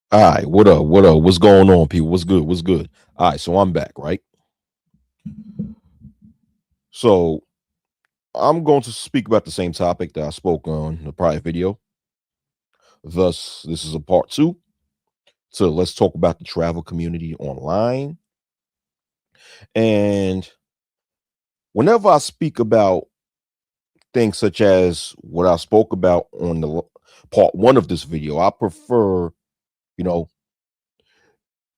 All right, what up? What up? What's going on, people? What's good? What's good? All right, so I'm back, right? So I'm going to speak about the same topic that I spoke on the prior video. Thus, this is a part two. So let's talk about the travel community online. And whenever I speak about things such as what I spoke about on the part one of this video, I prefer, you know,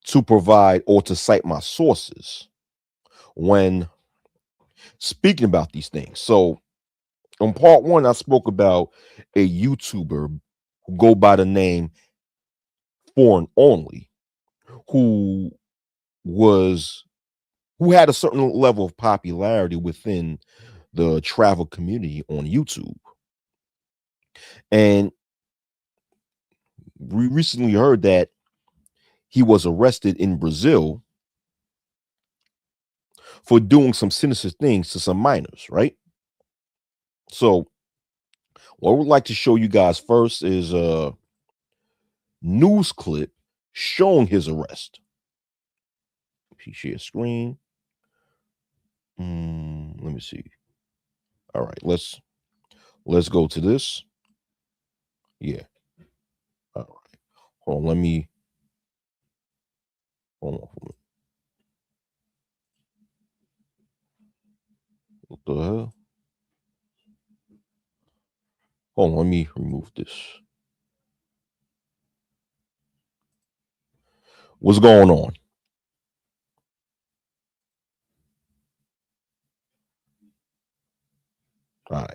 to provide or to cite my sources when speaking about these things. So on part one, I spoke about a YouTuber who go by the name Foreign Only, who was who had a certain level of popularity within the travel community on YouTube. And we recently heard that he was arrested in Brazil for doing some sinister things to some minors, right? So what I would like to show you guys first is a news clip showing his arrest. If you share screen. Let me see. All right, let's go to this. Yeah. All right. Hold on. Let me hold on. What the hell? Hold on. Let me remove this. What's going on? All right.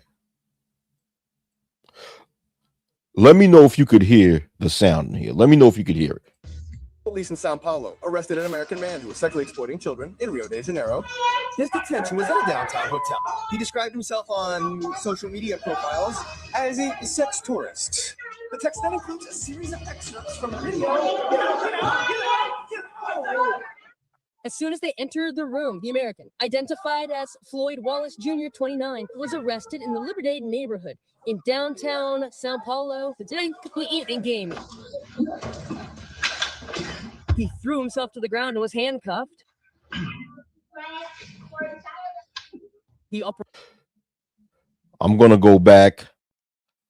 Let me know if you could hear the sound in here. Let me know if you could hear it. Police in Sao Paulo arrested an American man who was sexually exploiting children in Rio de Janeiro. His detention was at a downtown hotel. He described himself on social media profiles as a sex tourist. The text then includes a series of excerpts from a video. As soon as they entered the room, the American, identified as Floyd Wallace Jr., 29, was arrested in the Liberdade neighborhood in downtown Sao Paulo. The evening game. He threw himself to the ground and was handcuffed. I'm gonna go back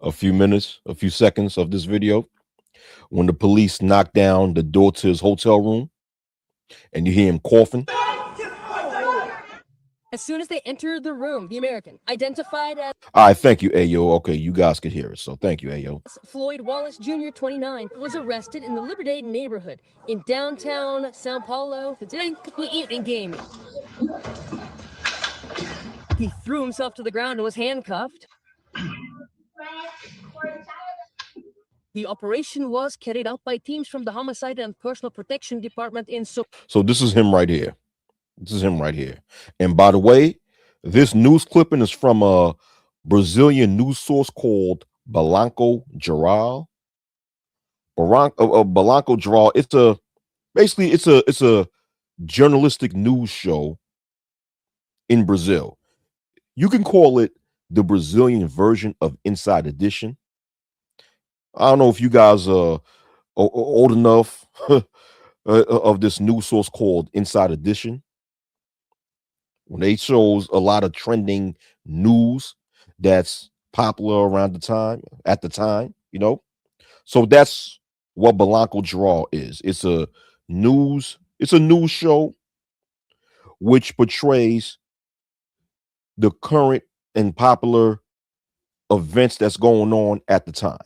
a few minutes, a few seconds of this video when the police knocked down the door to his hotel room and you hear him coughing. As soon as they entered the room, the American, identified as All right, thank you, Ayo. Okay, you guys could hear it, so thank you, Ayo. Floyd Wallace Jr., 29, was arrested in the Liberdade neighborhood in downtown Sao Paulo. The evening game. He threw himself to the ground and was handcuffed. The operation was carried out by teams from the Homicide and Personal Protection Department in So this is him right here. This is him right here. And by the way, this news clipping is from a Brazilian news source called Balanco Geral. Balanco Geral. It's a basically it's a journalistic news show in Brazil. You can call it the Brazilian version of Inside Edition. I don't know if you guys are old enough of this news source called Inside Edition. When they shows a lot of trending news that's popular around the time at the time. So that's what Belanco Draw is. It's a news show which portrays the current and popular events that's going on at the time.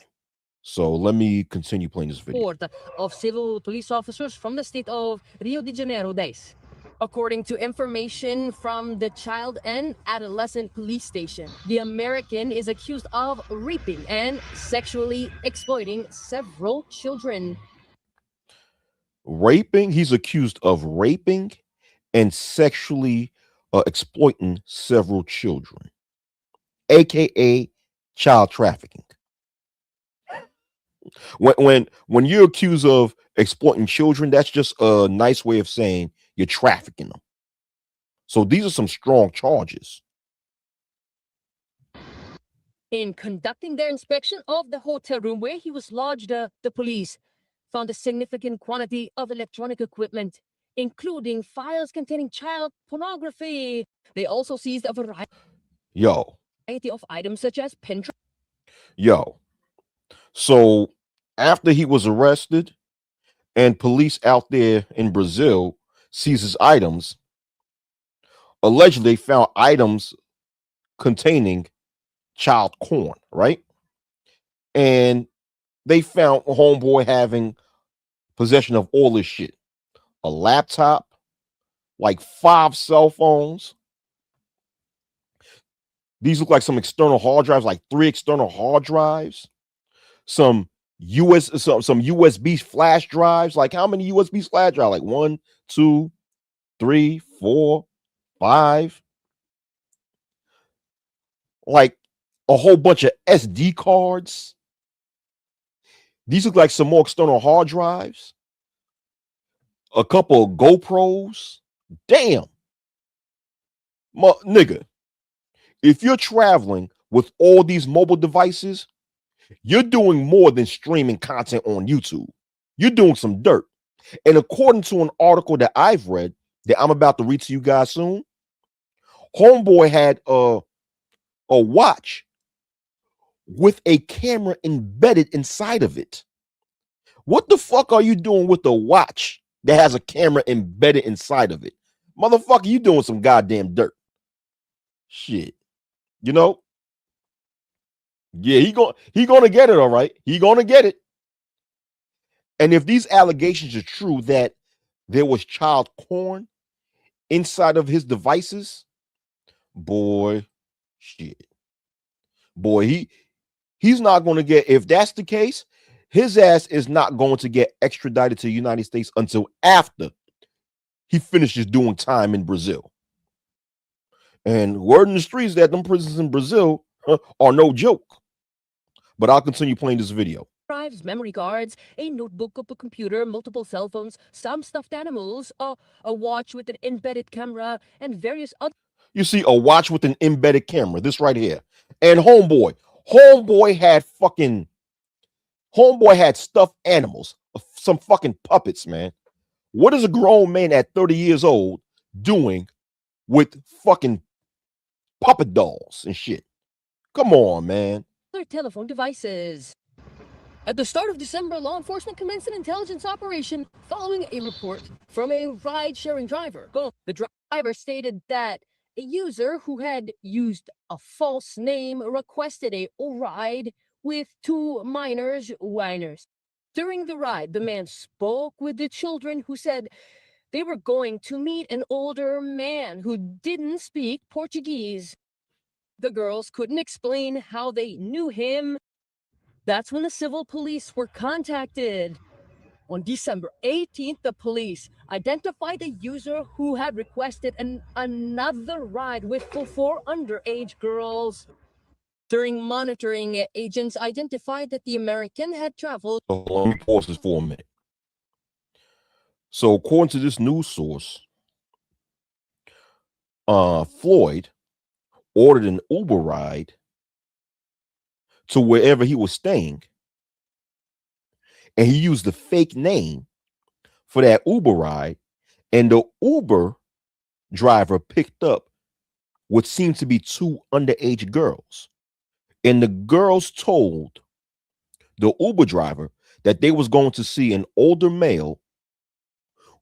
So let me continue playing this video. Of civil police officers from the state of Rio de Janeiro days. According to information from the Child and Adolescent Police Station, the American is accused of raping and sexually exploiting several children. He's accused of raping and sexually exploiting several children, aka child trafficking. When you're accused of exploiting children, that's just a nice way of saying you're trafficking them. So these are some strong charges. In conducting their inspection of the hotel room where he was lodged, the police found a significant quantity of electronic equipment, including files containing child pornography. They also seized a Yo, variety of items such as pen drives. yo. So after he was arrested and police out there in Brazil seizes items, allegedly they found items containing child porn, right? And they found homeboy having possession of all this shit. A laptop, like 5 cell phones. These look like some external hard drives, like 3 external hard drives. Some some USB flash drives. Like how many USB flash drives? Like 1, 2, 3, 4, 5. Like a whole bunch of SD cards. These look like some more external hard drives. A couple of GoPros. Damn. Nigga, if you're traveling with all these mobile devices, you're doing more than streaming content on YouTube. You're doing some dirt. And according to an article that I've read that I'm about to read to you guys soon, homeboy had a watch with a camera embedded inside of it. What the fuck are you doing with a watch that has a camera embedded inside of it? Motherfucker, you doing some goddamn dirt. Shit. You know? Yeah, he gonna get it, all right. He gonna get it. And if these allegations are true that there was child porn inside of his devices, boy, shit. Boy, he's not going to get, if that's the case, his ass is not going to get extradited to the United States until after he finishes doing time in Brazil. And word in the streets that them prisons in Brazil are no joke. But I'll continue playing this video. Drives, memory cards, a notebook, a computer, multiple cell phones, some stuffed animals, a watch with an embedded camera, and various other. You see a watch with an embedded camera, this right here. And homeboy had stuffed animals, some fucking puppets, man. What is a grown man at 30 years old doing with fucking puppet dolls and shit? Come on, man. Other telephone devices. At the start of December, law enforcement commenced an intelligence operation following a report from a ride-sharing driver. The driver stated that a user who had used a false name requested a ride with 2 minors whiners. During the ride, the man spoke with the children who said they were going to meet an older man who didn't speak Portuguese. The girls couldn't explain how they knew him. That's when the civil police were contacted. On December 18th, the police identified a user who had requested another ride with 4 underage girls. During monitoring, agents identified that the American had traveled. Let me pause this for a minute. So, according to this news source, Floyd ordered an Uber ride to wherever he was staying, and he used the fake name for that Uber ride, and the Uber driver picked up what seemed to be 2 underage girls, and the girls told the Uber driver that they was going to see an older male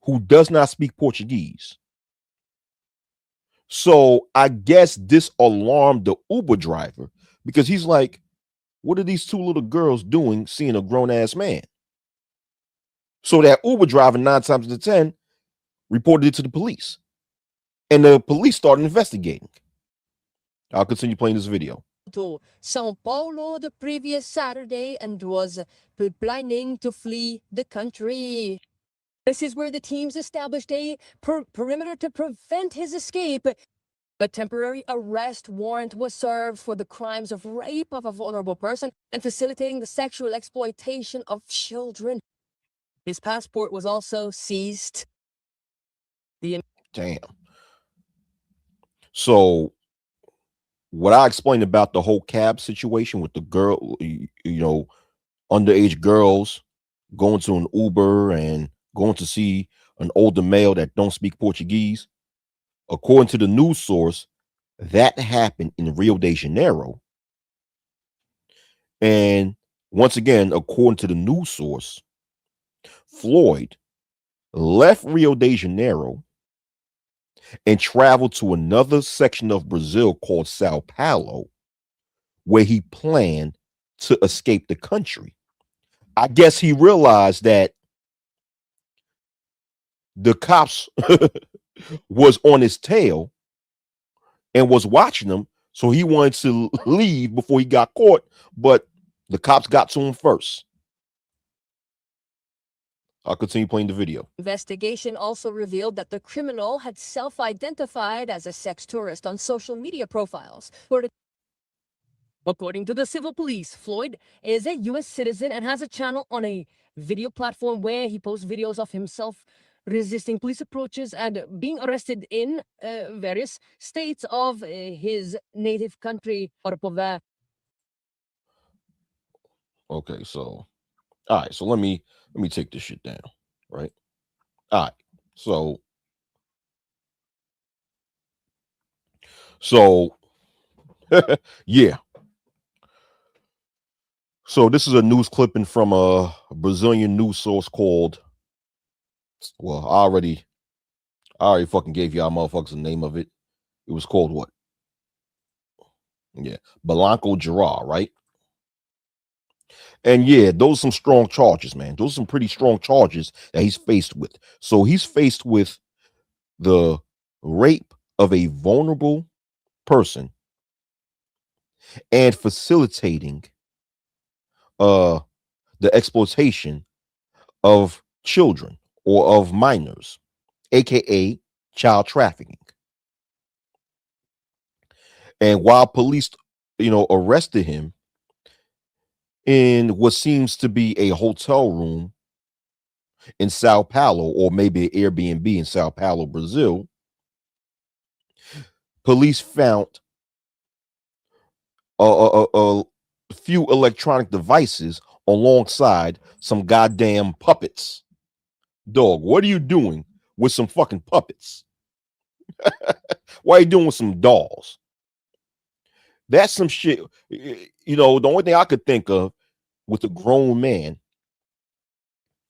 who does not speak Portuguese. So I guess this alarmed the Uber driver because he's like, what are these 2 little girls doing seeing a grown-ass man? So that Uber driver 9 times out of 10 reported it to the police. And the police started investigating. I'll continue playing this video. To Sao Paulo the previous Saturday and was planning to flee the country. This is where the teams established a perimeter to prevent his escape. A temporary arrest warrant was served for the crimes of rape of a vulnerable person and facilitating the sexual exploitation of children. His passport was also seized. Damn. So what I explained about the whole cab situation with the girl, underage girls going to an Uber and going to see an older male that don't speak Portuguese. According to the news source, that happened in Rio de Janeiro. And once again, according to the news source, Floyd left Rio de Janeiro and traveled to another section of Brazil called Sao Paulo, where he planned to escape the country. I guess he realized that the cops was on his tail and was watching him, so he wanted to leave before he got caught, but the cops got to him first. I'll continue playing the video. Investigation also revealed that the criminal had self-identified as a sex tourist on social media profiles. According to the civil police, Floyd is a U.S. citizen and has a channel on a video platform where he posts videos of himself resisting police approaches and being arrested in various states of his native country. Okay, so all right, so let me take this shit down, right? All right, so yeah. So this is a news clipping from a Brazilian news source called. Well, I already fucking gave y'all motherfuckers the name of it. It was called what? Yeah, Blanco Gerard, right? And yeah, those are some strong charges, man. Those are some pretty strong charges that he's faced with. So he's faced with the rape of a vulnerable person and facilitating uh the exploitation of children or of minors, aka child trafficking. And while police, arrested him in what seems to be a hotel room in Sao Paulo, or maybe an Airbnb in Sao Paulo, Brazil, police found a few electronic devices alongside some goddamn puppets. Dog, what are you doing with some fucking puppets? What are you doing with some dolls? That's some shit. The only thing I could think of with a grown man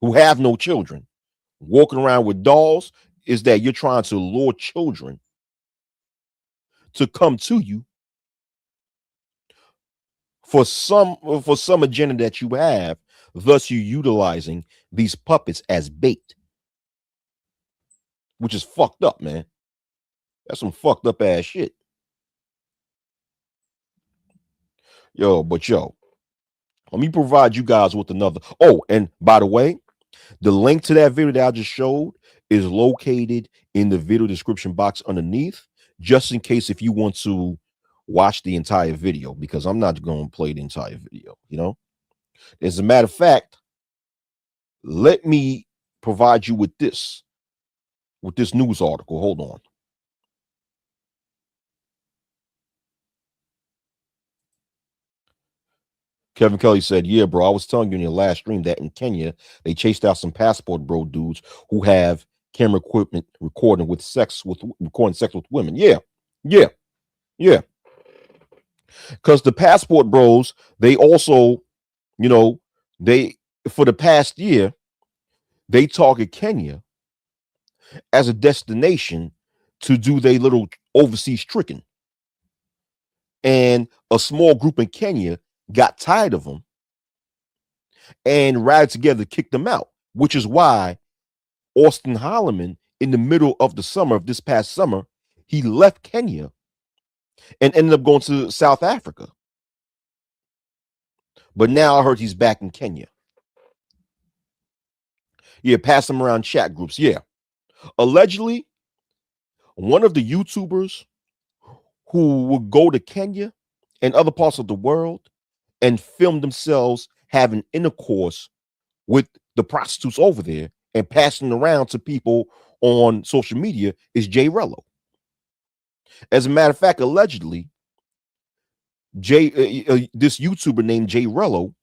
who have no children walking around with dolls is that you're trying to lure children to come to you for some agenda that you have, thus you utilizing these puppets as bait, which is fucked up, man. That's some fucked up ass shit. Yo, let me provide you guys with another. Oh, and by the way, the link to that video that I just showed is located in the video description box underneath, just in case if you want to watch the entire video, because I'm not going to play the entire video. As a matter of fact, let me provide you with this news article. Hold on. Kevin Kelly said, "Yeah, bro, I was telling you in your last stream that in Kenya, they chased out some passport bro dudes who have camera equipment recording sex with women." Yeah, yeah, yeah. Because the passport bros, they also, you know, they for the past year, they target Kenya as a destination to do their little overseas tricking. And a small group in Kenya got tired of them and rallied together to kick them out, which is why Austin Holloman, in the middle of the summer of this past summer, he left Kenya and ended up going to South Africa. But now I heard he's back in Kenya. Yeah, pass him around chat groups. Yeah. Allegedly, one of the YouTubers who would go to Kenya and other parts of the world and film themselves having intercourse with the prostitutes over there and passing around to people on social media is Jay Rello. As a matter of fact, allegedly, this YouTuber named Jay Rello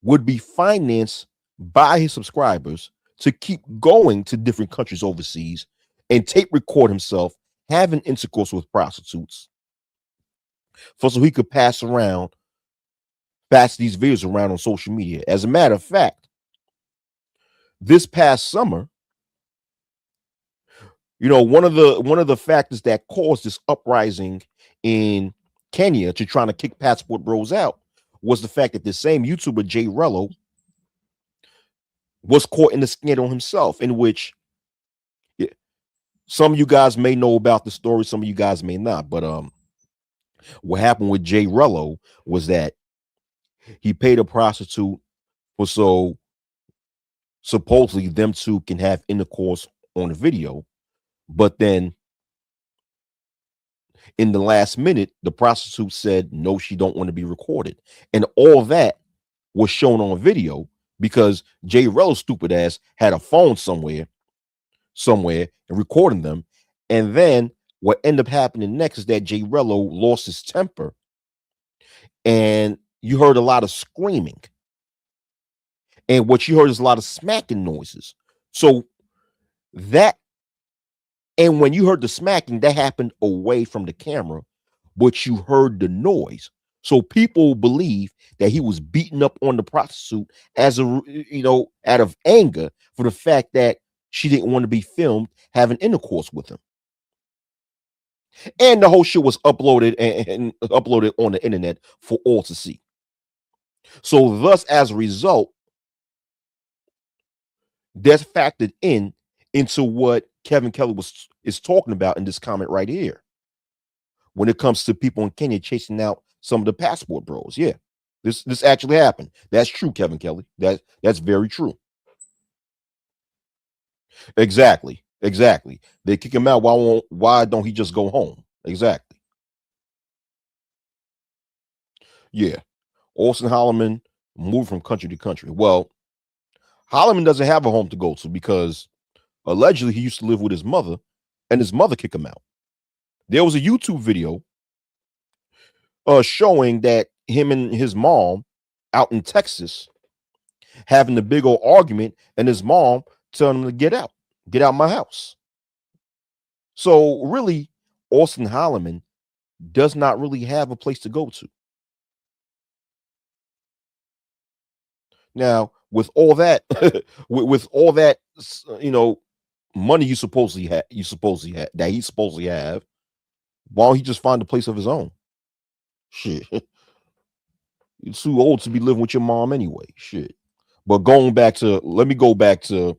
would be financed by his subscribers to keep going to different countries overseas and tape record himself having intercourse with prostitutes for so he could pass these videos around on social media. As a matter of fact, this past summer, one of the factors that caused this uprising in Kenya to trying to kick Passport Bros out was the fact that the same YouTuber Jay Rello was caught in the scandal himself, in which some of you guys may know about the story, some of you guys may not. But what happened with Jay Rello was that he paid a prostitute for so supposedly them two can have intercourse on the video, but then in the last minute, the prostitute said no, she don't want to be recorded, and all that was shown on video because Jay Rello's stupid ass had a phone somewhere and recording them. And then what ended up happening next is that Jay Rello lost his temper and you heard a lot of screaming. And what you heard is a lot of smacking noises. So that, and when you heard the smacking, that happened away from the camera, but you heard the noise. So people believe that he was beating up on the prostitute out of anger for the fact that she didn't want to be filmed having intercourse with him. And the whole shit was uploaded and uploaded on the internet for all to see. So thus, as a result, that's factored into what Kevin Kelly is talking about in this comment right here. When it comes to people in Kenya chasing out some of the Passport Bros. Yeah. This actually happened. That's true, Kevin Kelly. That's very true. Exactly. They kick him out. Why don't he just go home? Exactly. Yeah. Austin Holloman moved from country to country. Well, Holloman doesn't have a home to go to because allegedly he used to live with his mother and his mother kicked him out. There was a YouTube video showing that him and his mom out in Texas having a big old argument and his mom telling him to get out my house. So really, Austin Holloman does not really have a place to go to. Now, with all that, with all that, money he supposedly have, why don't he just find a place of his own? Shit, you're too old to be living with your mom anyway. Shit. But let me go back to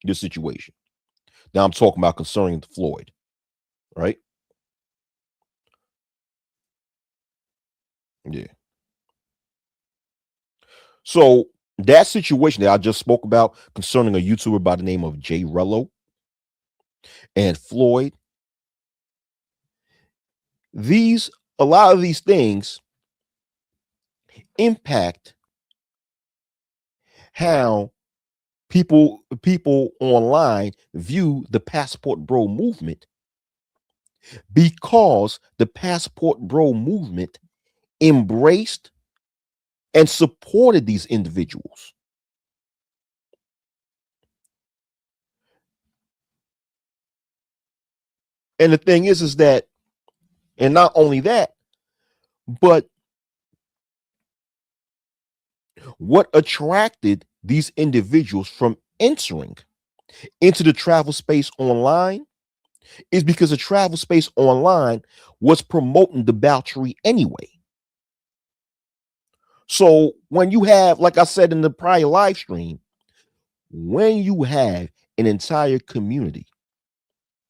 this situation. Now I'm talking about concerning Floyd, right? Yeah. So that situation that I just spoke about concerning a YouTuber by the name of Jay Rello and Floyd, a lot of these things impact how people online view the Passport Bro movement, because the Passport Bro movement embraced and supported these individuals. And the thing is that, and not only that, but what attracted these individuals from entering into the travel space online is because the travel space online was promoting debauchery anyway. So when you have, like I said in the prior live stream, when you have an entire community,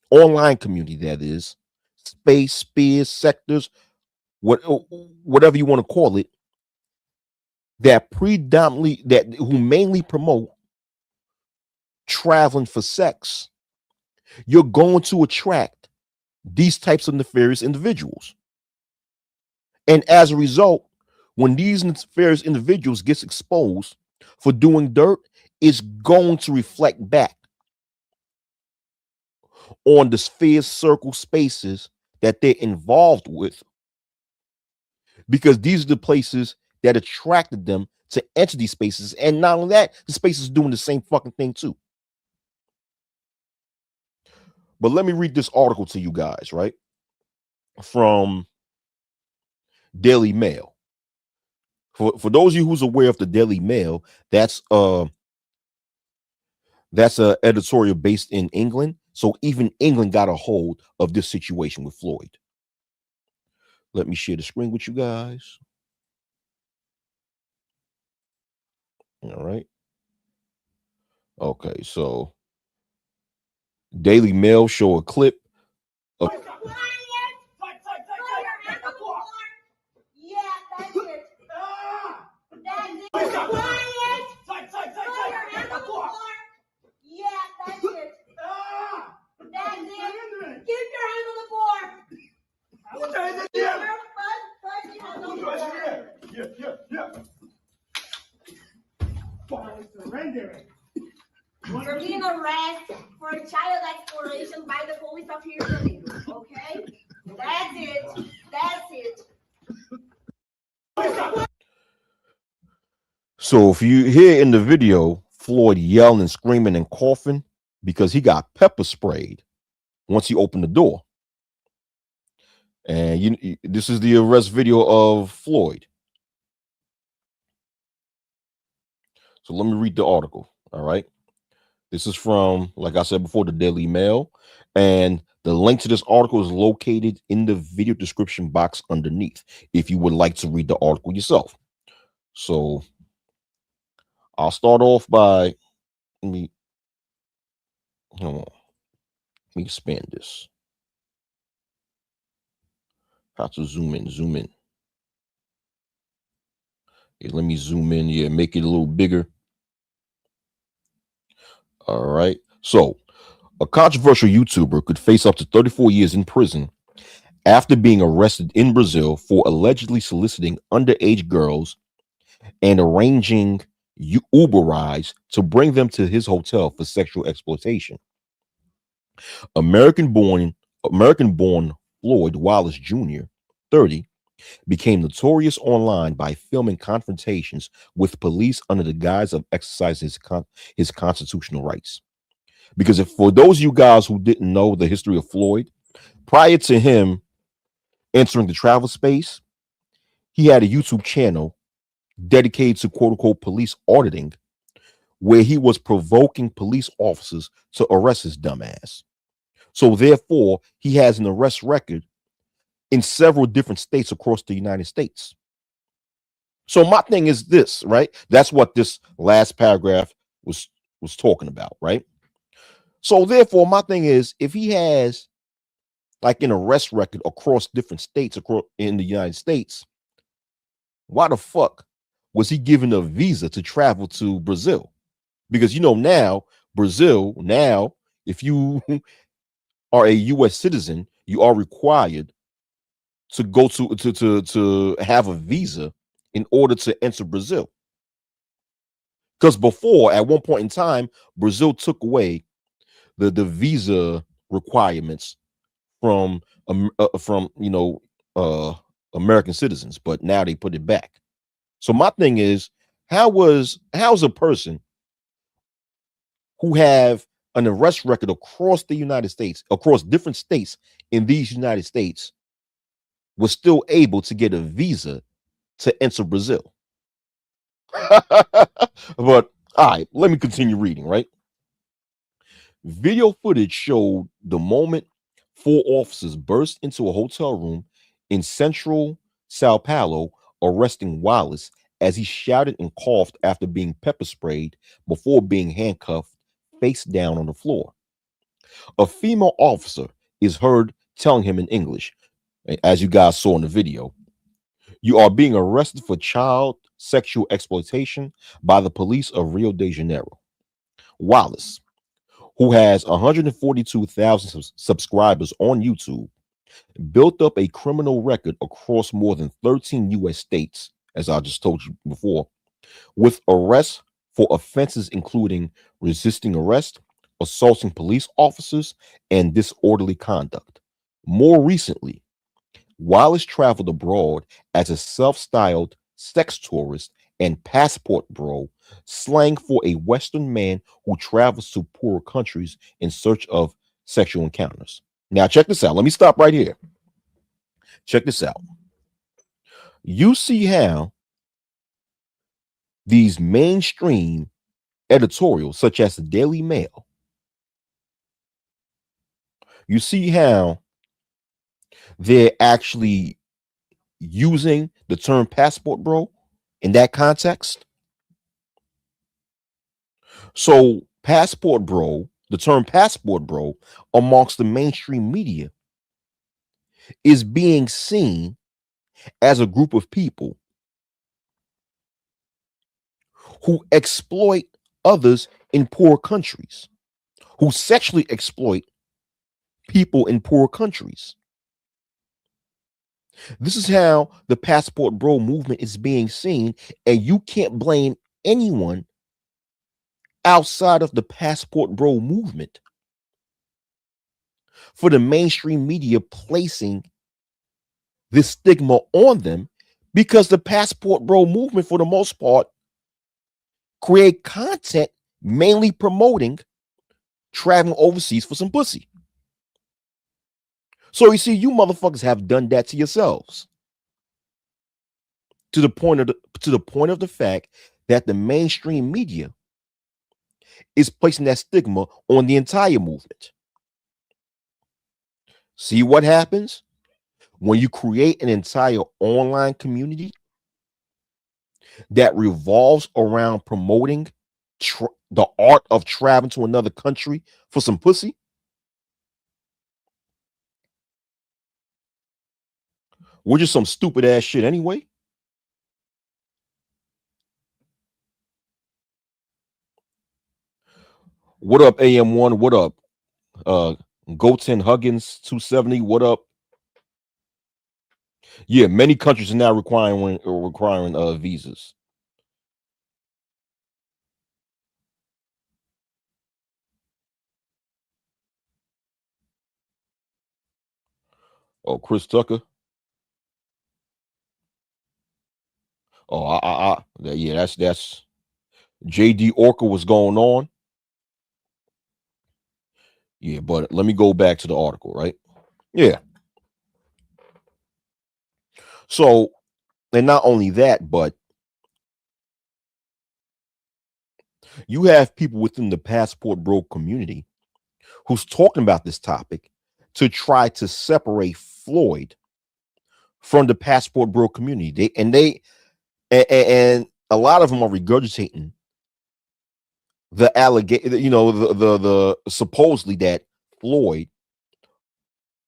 online community that is, space, spheres, sectors, whatever you want to call it, who mainly promote traveling for sex, you're going to attract these types of nefarious individuals. And as a result, when these nefarious individuals gets exposed for doing dirt, it's going to reflect back on the spheres, circle, spaces that they're involved with, because these are the places that attracted them to enter these spaces. And not only that, the space is doing the same fucking thing too. But let me read this article to you guys, right? From Daily Mail. For those of you who's aware of the Daily Mail, that's a editorial based in England. So even England got a hold of this situation with Floyd. Let me share the screen with you guys. All right. Okay, so Daily Mail show a clip of You're being arrested for a child exploration by the police of here, okay? That's it. That's it. So if you hear in the video Floyd yelling and screaming and coughing because he got pepper sprayed once he opened the door. And this is the arrest video of Floyd. So let me read the article. All right. This is from, like I said before, the Daily Mail. And the link to this article is located in the video description box underneath if you would like to read the article yourself. So I'll start off by let me expand this. How to zoom in. Yeah, let me zoom in. Yeah, make it a little bigger. All right. So a controversial YouTuber could face up to 34 years in prison after being arrested in Brazil for allegedly soliciting underage girls and arranging Uber rides to bring them to his hotel for sexual exploitation. American-born Floyd Wallace Jr., 30, became notorious online by filming confrontations with police under the guise of exercising his constitutional rights. Because for those of you guys who didn't know the history of Floyd, prior to him entering the travel space, he had a YouTube channel dedicated to quote unquote police auditing, where he was provoking police officers to arrest his dumb ass. So therefore, he has an arrest record in several different states across the United States. So my thing is this, right? That's what this last paragraph was talking about, right? So therefore, my thing is, if he has like an arrest record across different states across in the United States, why the fuck was he given a visa to travel to Brazil? Because now Brazil, if you are a U.S. citizen, you are required to go to have a visa in order to enter Brazil. Because before, at one point in time, Brazil took away the visa requirements from American citizens, but now they put it back. So my thing is, how's a person who have an arrest record across the United States, across different states in these United States, was still able to get a visa to enter Brazil? But all right, let me continue reading, right? Video footage showed the moment four officers burst into a hotel room in central Sao Paulo, arresting Wallace as he shouted and coughed after being pepper sprayed before being handcuffed face down on the floor. A female officer is heard telling him in English, as you guys saw in the video, "You are being arrested for child sexual exploitation by the police of Rio de Janeiro." Wallace, who has 142,000 subscribers on YouTube, built up a criminal record across more than 13 U.S. states, as I just told you before, with arrests for offenses including resisting arrest, assaulting police officers, and disorderly conduct. More recently, Wallace traveled abroad as a self-styled sex tourist, and passport bro, slang for a Western man who travels to poorer countries in search of sexual encounters. Now, check this out. Let me stop right here. Check this out. You see how these mainstream editorials, such as the Daily Mail, you see how they're actually using the term passport bro in that context. So, passport bro, the term passport bro amongst the mainstream media is being seen as a group of people who exploit others in poor countries, who sexually exploit people in poor countries. This is how the passport bro movement is being seen, and you can't blame anyone outside of the passport bro movement for the mainstream media placing this stigma on them, because the passport bro movement, for the most part, create content mainly promoting traveling overseas for some pussy. So you see, you motherfuckers have done that to yourselves, to the point of the fact that the mainstream media is placing that stigma on the entire movement. See what happens when you create an entire online community that revolves around promoting the art of traveling to another country for some pussy? We're just some stupid ass shit anyway. What up, AM1? What up? Goten Huggins 270. What up? Yeah, many countries are now requiring visas. Oh, Chris Tucker. Oh, yeah, that's JD Orca was going on. Yeah, but let me go back to the article, right? Yeah. So, and not only that, but you have people within the passport bro community who's talking about this topic to try to separate Floyd from the passport bro community. And a lot of them are regurgitating the allegation, the supposedly that Floyd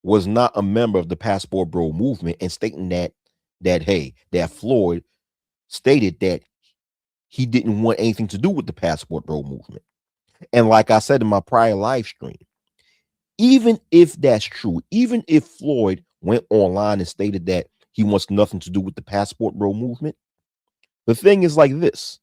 was not a member of the passport bro movement, and stating that Floyd stated that he didn't want anything to do with the passport bro movement. And like I said in my prior live stream, even if that's true, even if Floyd went online and stated that he wants nothing to do with the passport bro movement, the thing is like this.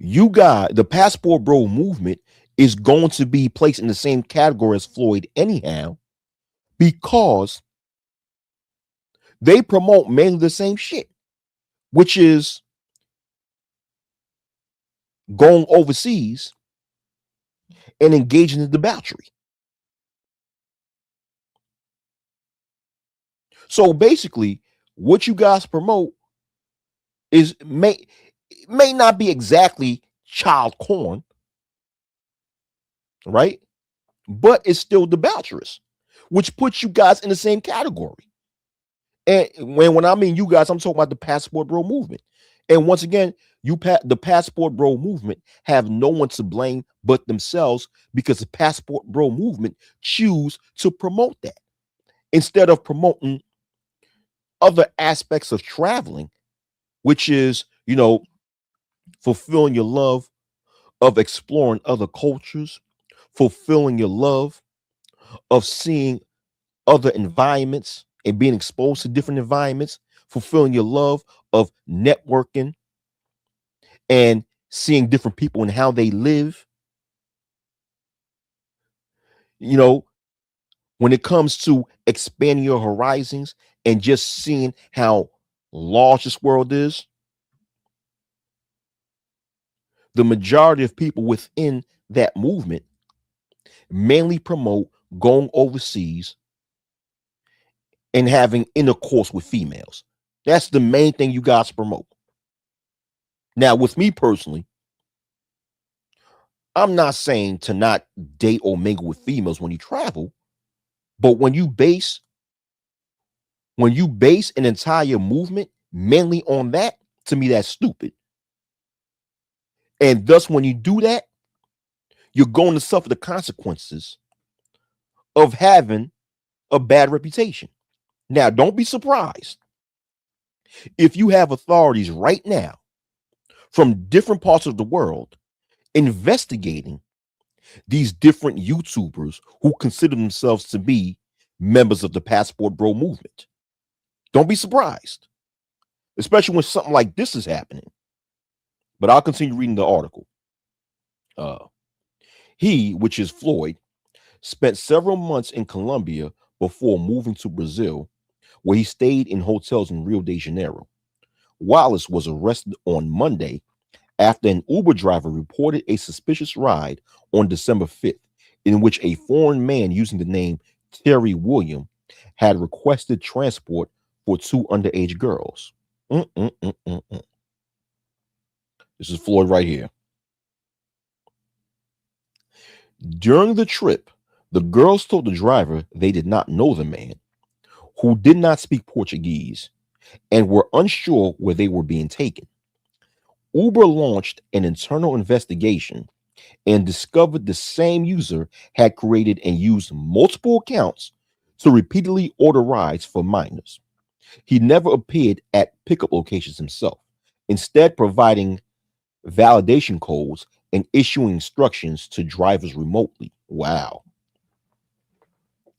The passport bro movement is going to be placed in the same category as Floyd anyhow, because they promote mainly the same shit, which is going overseas and engaging in debauchery. So basically, what you guys promote is may not be exactly child porn, right? But it's still debaucherous, which puts you guys in the same category. And when I mean you guys, I'm talking about the passport bro movement. And once again, the passport bro movement have no one to blame but themselves, because the passport bro movement choose to promote that instead of promoting other aspects of traveling, which is, fulfilling your love of exploring other cultures, fulfilling your love of seeing other environments and being exposed to different environments, fulfilling your love of networking and seeing different people and how they live. You know, when it comes to expanding your horizons and just seeing how large this world is, the majority of people within that movement mainly promote going overseas and having intercourse with females. That's the main thing you guys promote. Now, with me personally, I'm not saying to not date or mingle with females when you travel, but when you base an entire movement mainly on that, to me that's stupid. And thus, when you do that, you're going to suffer the consequences of having a bad reputation. Now, don't be surprised if you have authorities right now from different parts of the world investigating these different YouTubers who consider themselves to be members of the Passport Bro movement. Don't be surprised, especially when something like this is happening. But I'll continue reading the article. Uh, he, which is Floyd, spent several months in Colombia before moving to Brazil, where he stayed in hotels in Rio de Janeiro. Wallace was arrested on Monday after an Uber driver reported a suspicious ride on December 5th, in which a foreign man using the name Terry William had requested transport for two underage girls. This is Floyd right here. During the trip, the girls told the driver they did not know the man, who did not speak Portuguese, and were unsure where they were being taken. Uber launched an internal investigation and discovered the same user had created and used multiple accounts to repeatedly order rides for minors. He never appeared at pickup locations himself, instead providing validation codes and issuing instructions to drivers remotely. Wow.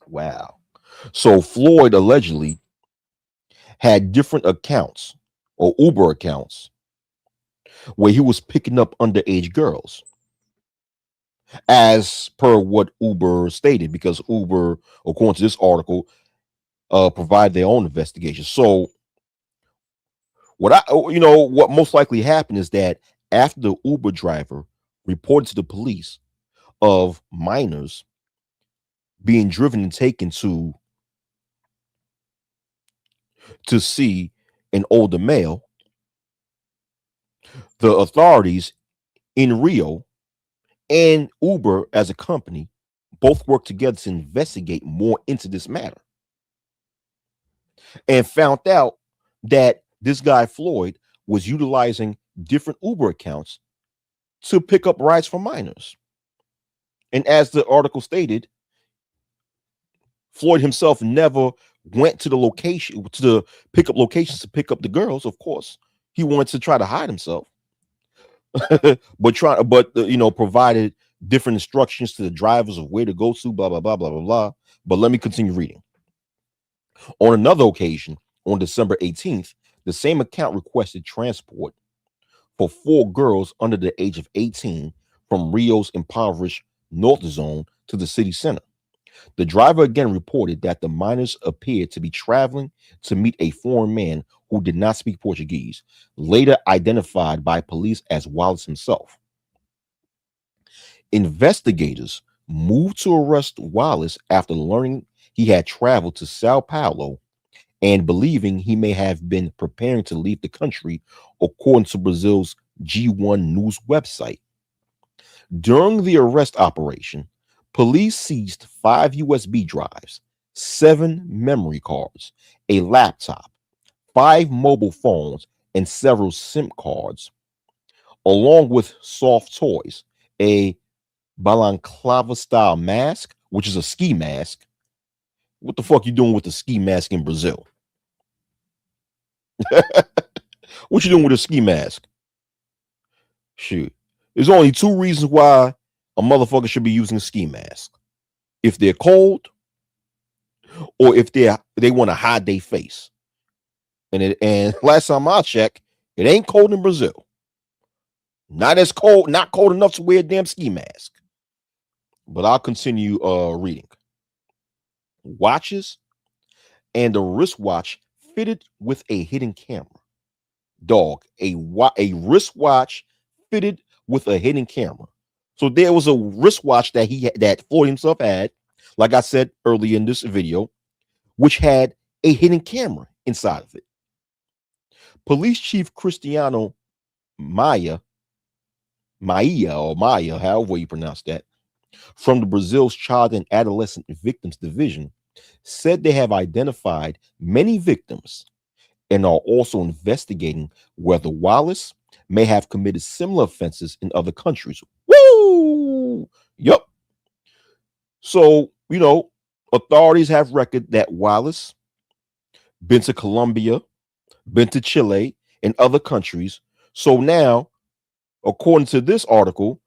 Wow. So Floyd allegedly had different accounts or Uber accounts where he was picking up underage girls, as per what Uber stated, because Uber, according to this article, provide their own investigation. So what most likely happened is that after the Uber driver reported to the police of minors being driven and taken to see an older male, the authorities in Rio and Uber as a company both worked together to investigate more into this matter, and found out that this guy Floyd was utilizing different Uber accounts to pick up rides for minors. And as the article stated, Floyd himself never went to the location, to the pickup locations to pick up the girls. Of course, he wanted to try to hide himself, but provided different instructions to the drivers of where to go to, blah blah blah blah blah blah. But let me continue reading. On another occasion, on December 18th, the same account requested transport for four girls under the age of 18 from Rio's impoverished north zone to the city center. The driver again reported that the minors appeared to be traveling to meet a foreign man who did not speak Portuguese, later identified by police as Wallace himself. Investigators moved to arrest Wallace after learning he had traveled to Sao Paulo and believing he may have been preparing to leave the country, according to Brazil's G1 News website. During the arrest operation, police seized 5 USB drives, 7 memory cards, a laptop, 5 mobile phones, and several SIM cards, along with soft toys, a balaclava style mask, which is a ski mask. What the fuck you doing with the ski mask in Brazil? What you doing with a ski mask? Shoot. There's only 2 reasons why a motherfucker should be using a ski mask. If they're cold, or if they want to hide their face. And last time I checked, it ain't cold in Brazil. Not as cold, not cold enough to wear a damn ski mask. But I'll continue reading. Watches and a wristwatch fitted with a hidden camera. Dog, a wristwatch fitted with a hidden camera. So there was a wristwatch that that Floyd himself had, like I said earlier in this video, which had a hidden camera inside of it. Police Chief Cristiano Maya, Maya, however you pronounce that, from the Brazil's Child and Adolescent Victims Division, said they have identified many victims and are also investigating whether Wallace may have committed similar offenses in other countries. Woo! Yup. So, authorities have record that Wallace been to Colombia, been to Chile, and other countries. So now, according to this article,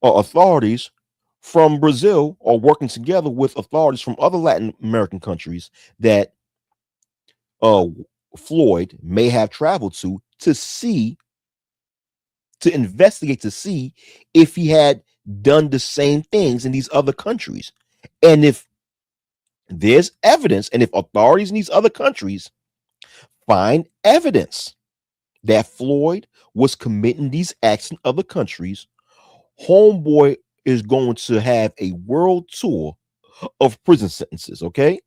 authorities from Brazil are working together with authorities from other Latin American countries that uh, Floyd may have traveled to see, to investigate, to see if he had done the same things in these other countries. And if there's evidence, and if authorities in these other countries find evidence that Floyd was committing these acts in other countries, Homeboy is going to have a world tour of prison sentences, okay?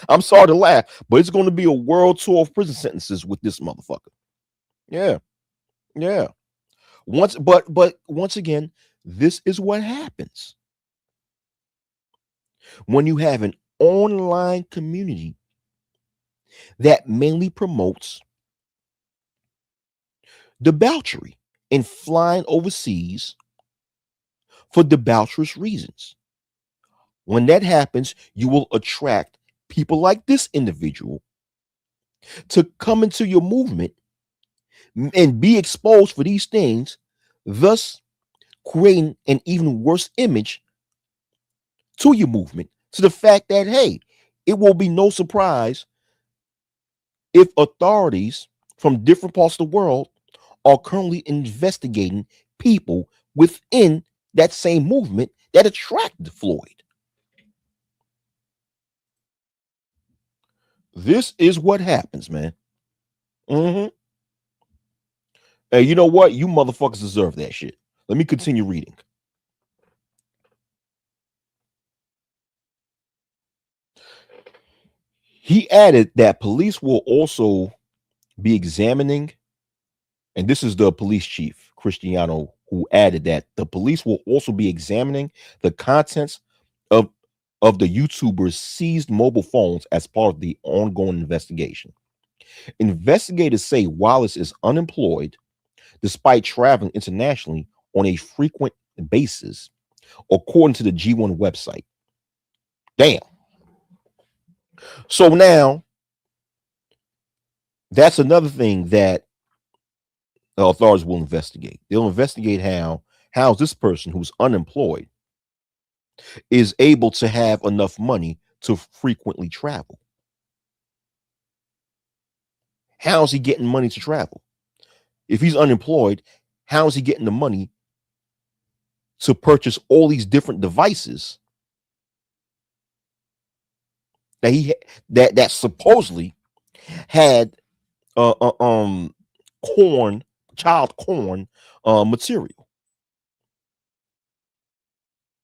I'm sorry to laugh, but it's going to be a world tour of prison sentences with this motherfucker. Yeah, yeah. But once again, this is what happens when you have an online community that mainly promotes debauchery and flying overseas for debaucherous reasons. When that happens, you will attract people like this individual to come into your movement and be exposed for these things, thus creating an even worse image to your movement, to the fact that, hey, it will be no surprise if authorities from different parts of the world are currently investigating people within that same movement that attracted Floyd. This is what happens, man. Mm-hmm. Hey, you know what? You motherfuckers deserve that shit. Let me continue reading. He added that police will also be examining, and this is the police chief, Cristiano, who added that the police will also be examining the contents of, of the YouTuber's seized mobile phones as part of the ongoing investigation. Investigators say Wallace is unemployed despite traveling internationally on a frequent basis, according to the G1 website. Damn. So now that's another thing that the authorities will investigate. They'll investigate how this person who's unemployed is able to have enough money to frequently travel. How is he getting money to travel? If he's unemployed, how is he getting the money to purchase all these different devices that that supposedly had corn, child corn material?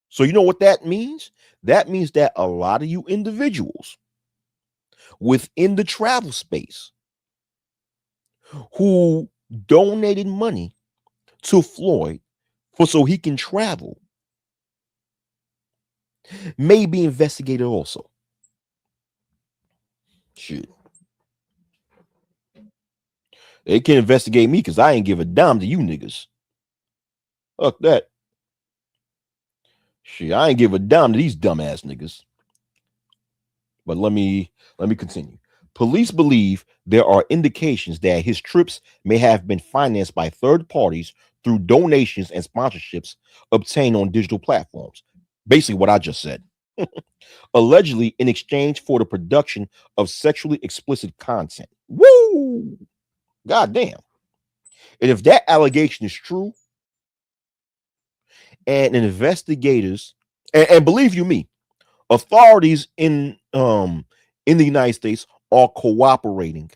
So you know what that means? That means that a lot of you individuals within the travel space who donated money to Floyd for so he can travel may be investigated also. Shit. They can investigate me because I ain't give a damn to you niggas. Fuck that. Shit, I ain't give a damn to these dumbass niggas. But let me continue. Police believe there are indications that his trips may have been financed by third parties through donations and sponsorships obtained on digital platforms. Basically, what I just said. Allegedly in exchange for the production of sexually explicit content. Woo! God damn. And if that allegation is true, and investigators, and believe you me, authorities in the United States are cooperating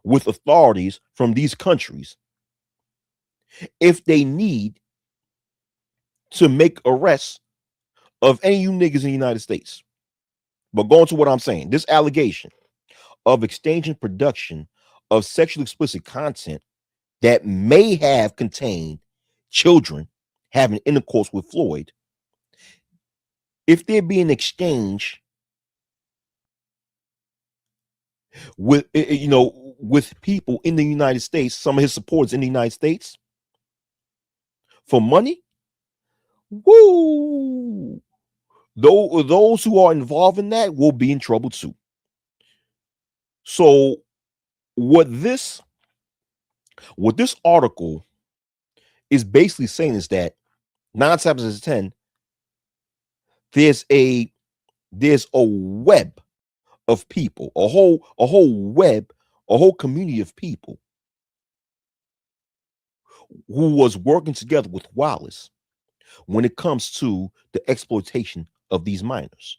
with authorities from these countries if they need to make arrests of any of you niggas in the United States. But going to what I'm saying, this allegation of exchanging production of sexually explicit content that may have contained children having intercourse with Floyd, if there be an exchange with with people in the United States, some of his supporters in the United States for money, woo, those who are involved in that will be in trouble too. So what this article is basically saying is that 9 times out of 10, there's a web of people, a whole web, a whole community of people who was working together with Wallace when it comes to the exploitation of these minors.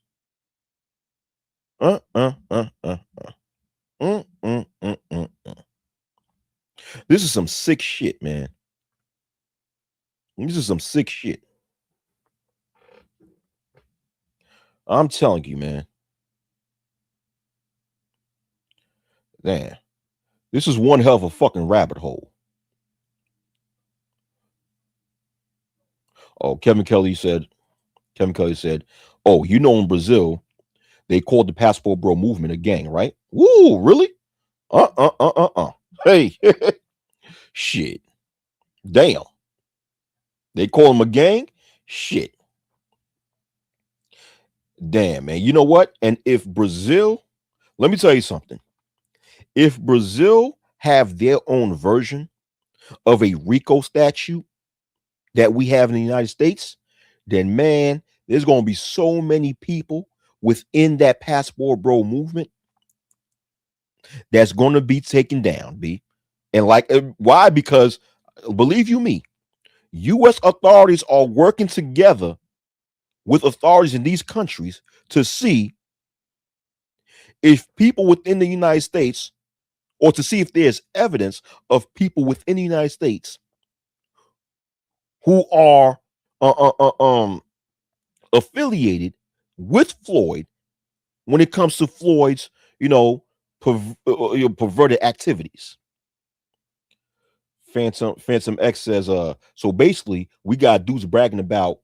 This is some sick shit, man. This is some sick shit. I'm telling you, man. Damn. This is one hell of a fucking rabbit hole. Oh, Kevin Kelly said, oh, you know, in Brazil, they called the Passport Bro movement a gang, right? Woo, really? Hey, shit. Damn. They call them a gang? Shit. Damn, man. You know what? And if Brazil, let me tell you something. If Brazil have their own version of a RICO statute that we have in the United States, then man, there's going to be so many people within that Passport Bro movement that's going to be taken down, B. And like, why? Because believe you me, U.S. authorities are working together with authorities in these countries to see if people within the United States, or to see if there's evidence of people within the United States who are affiliated with Floyd when it comes to Floyd's, perverted activities. Phantom X says, so basically we got dudes bragging about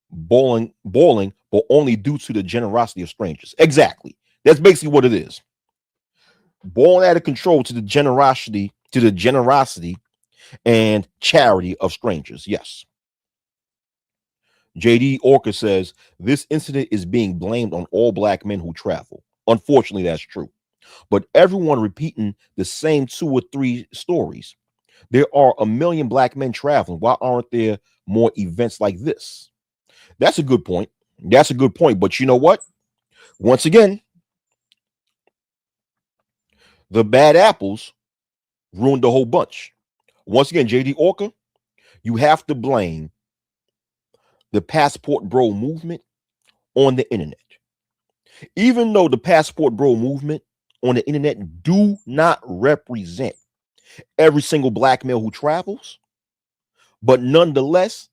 bowling, but only due to the generosity of strangers. Exactly. That's basically what it is. Balling out of control to the generosity and charity of strangers. Yes. JD Orca says this incident is being blamed on all black men who travel. Unfortunately, that's true. But everyone repeating the same 2 or 3 stories. There are a million black men traveling. Why aren't there more events like this? That's a good point. But you know what? Once again, the bad apples ruined the whole bunch. Once again, JD Orca, you have to blame the Passport Bro movement on the internet. Even though the Passport Bro movement on the internet do not represent every single black male who travels, but nonetheless,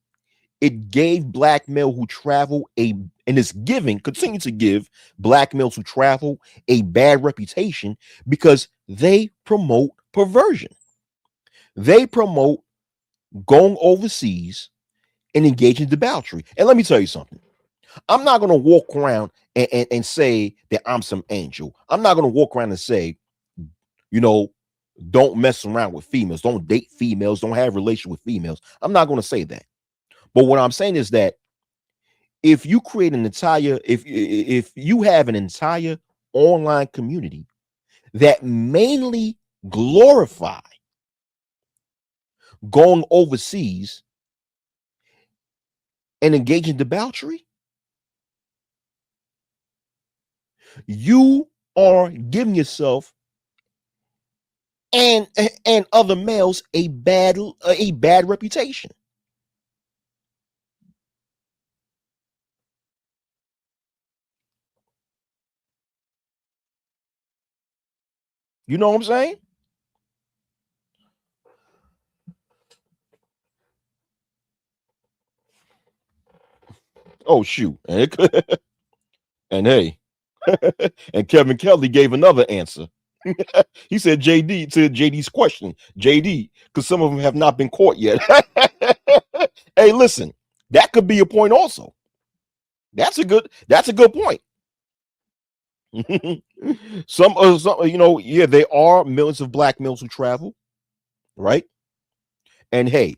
it gave black male who travel and is continue to give black males who travel a bad reputation because they promote perversion. They promote going overseas and engaging in debauchery. And let me tell you something. I'm not going to walk around and say that I'm some angel. I'm not going to walk around and say, don't mess around with females. Don't date females. Don't have relations with females. I'm not going to say that. But what I'm saying is that if you create if you have an entire online community that mainly glorify going overseas and engaging in debauchery, you are giving yourself and other males a bad reputation. You know what I'm saying? Oh shoot. And hey, and Kevin Kelly gave another answer. He said JD to JD's question. JD, because some of them have not been caught yet. Hey, listen, that could be a point also. That's a good point. Some, yeah, there are millions of black males who travel, right? And hey,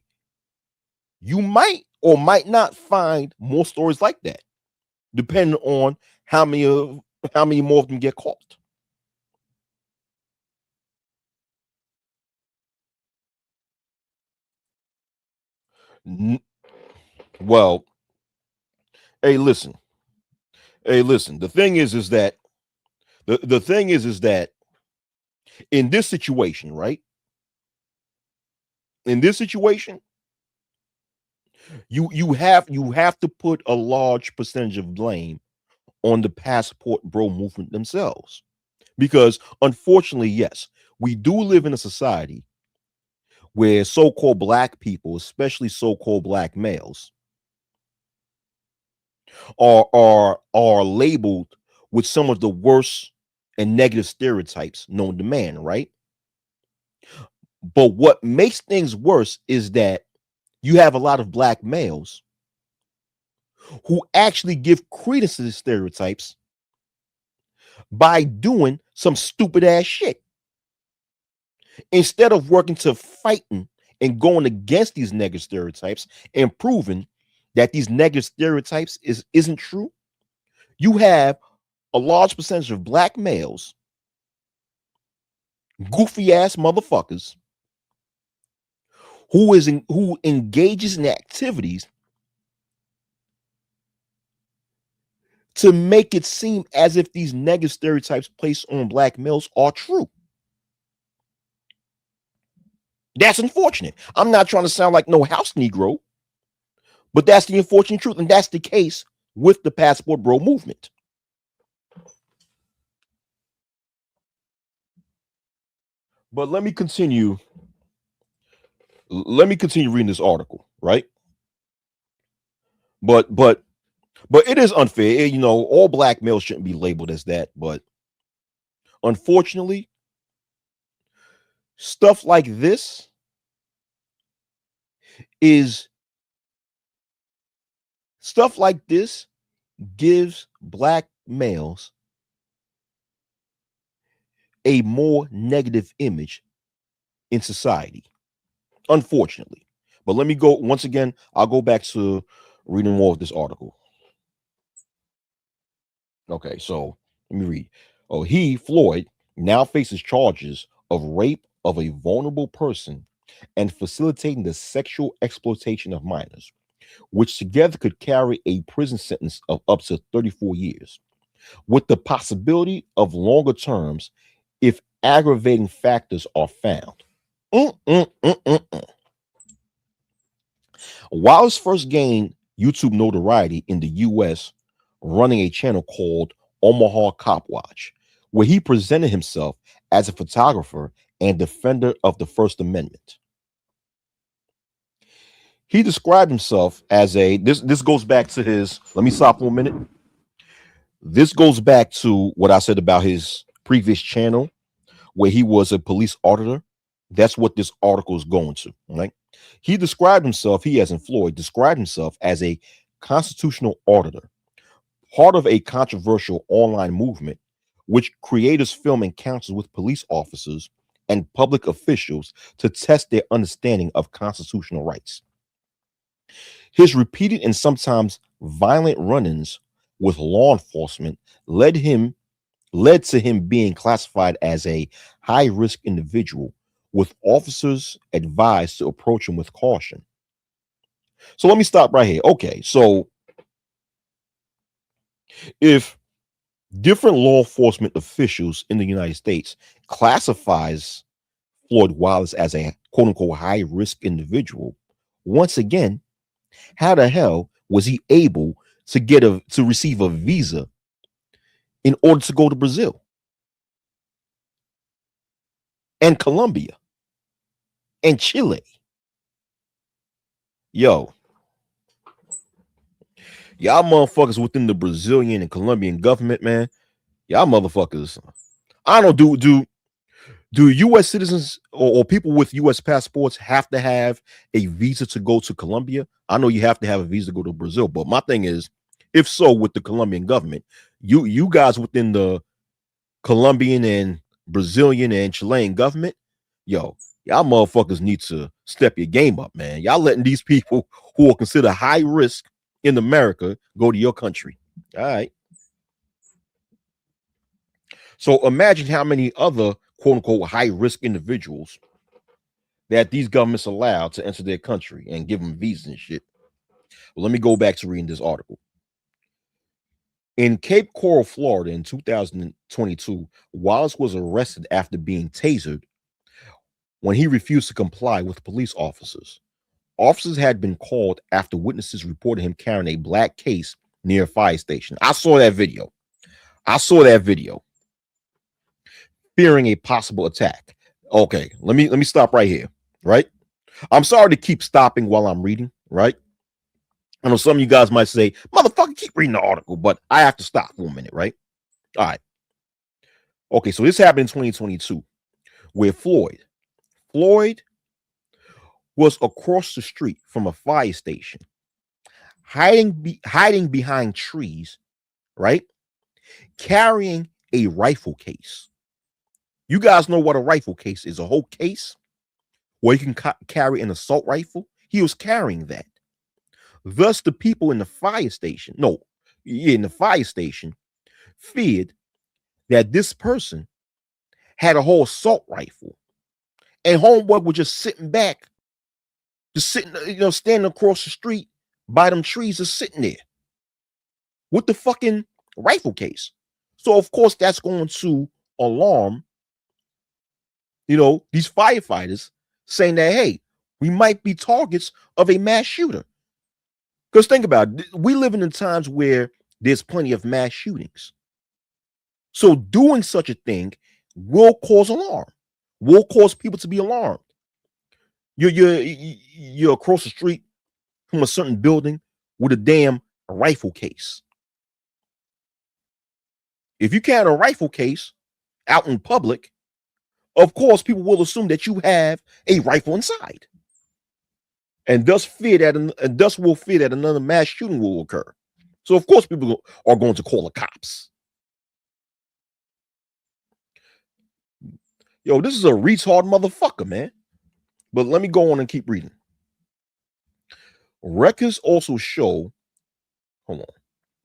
you might or might not find more stories like that, depending on how many more of them get caught. N- Well, hey, listen, hey, listen. The thing is that in this situation, right? In this situation, you have to put a large percentage of blame on the passport bro movement themselves, because unfortunately, yes, we do live in a society where so-called black people, especially so-called black males, are labeled with some of the worst and negative stereotypes known to man, right? But what makes things worse is that you have a lot of black males who actually give credence to the stereotypes by doing some stupid ass shit instead of working to fighting and going against these negative stereotypes and proving that these negative stereotypes isn't true. You have a large percentage of black males, goofy ass motherfuckers, who engages in activities to make it seem as if these negative stereotypes placed on black males are true. That's unfortunate. I'm not trying to sound like no house Negro, but that's the unfortunate truth. And that's the case with the passport bro movement. But let me continue reading this article, right? But it is unfair. All black males shouldn't be labeled as that. But unfortunately, stuff like this is stuff like this gives black males a more negative image in society, unfortunately. But let me go once again. I'll go back to reading more of this article. Okay, so let me read. Oh, Floyd, now faces charges of rape of a vulnerable person and facilitating the sexual exploitation of minors, which together could carry a prison sentence of up to 34 years, with the possibility of longer terms if aggravating factors are found. Mm, mm, mm, mm, mm. Wallace first gained YouTube notoriety in the US running a channel called Omaha Cop Watch, where he presented himself as a photographer and defender of the First Amendment. He described himself as a this goes back to his let me stop for a minute. This goes back to what I said about his previous channel where he was a police auditor. That's what this article is going to, right? He described himself, he as in Floyd, described himself as a constitutional auditor, part of a controversial online movement which creators film encounters with police officers and public officials to test their understanding of constitutional rights. His repeated and sometimes violent run-ins with law enforcement led him led to him being classified as a high risk individual, with officers advised to approach him with caution. So let me stop right here. Okay, so if different law enforcement officials in the United States classifies Floyd Wallace as a quote unquote high risk individual, once again, how the hell was he able to receive a visa in order to go to Brazil? and Colombia and Chile. Yo, y'all motherfuckers within the Brazilian and Colombian government, man. Y'all motherfuckers. I don't know, do U.S. citizens or people with U.S. passports have to have a visa to go to Colombia? I know you have to have a visa to go to Brazil, but my thing is, if so, with the Colombian government, you guys within the Colombian and Brazilian and Chilean government, yo, y'all motherfuckers need to step your game up, man. Y'all letting these people who are considered high risk in America go to your country. All right. So imagine how many other quote unquote high risk individuals that these governments allow to enter their country and give them visas and shit. Well, let me go back to reading this article. In Cape Coral, Florida in 2022, Wallace was arrested after being tasered when he refused to comply with police officers. Officers had been called after witnesses reported him carrying a black case near a fire station. I saw that video. Fearing a possible attack. Okay, let me stop right here, right? I'm sorry to keep stopping while I'm reading, right? I know some of you guys might say, motherfucker, keep reading the article, but I have to stop for a minute, right? All right. Okay, so this happened in 2022 where Floyd was across the street from a fire station, hiding behind trees, right? Carrying a rifle case. You guys know what a rifle case is, a whole case where you can carry an assault rifle. He was carrying that. Thus, the people in the fire station, feared that this person had a whole assault rifle. And homeboy was just sitting back, standing across the street by them trees, just sitting there with the fucking rifle case. So, of course, that's going to alarm, these firefighters saying that, hey, we might be targets of a mass shooter. Because think about it, we live in times where there's plenty of mass shootings. So doing such a thing will cause alarm, will cause people to be alarmed. You're across the street from a certain building with a damn rifle case. If you carry a rifle case out in public, of course, people will assume that you have a rifle inside, and thus will fear that another mass shooting will occur. So, of course, people are going to call the cops. Yo, this is a retard motherfucker, man. But let me go on and keep reading. Records also show, hold on.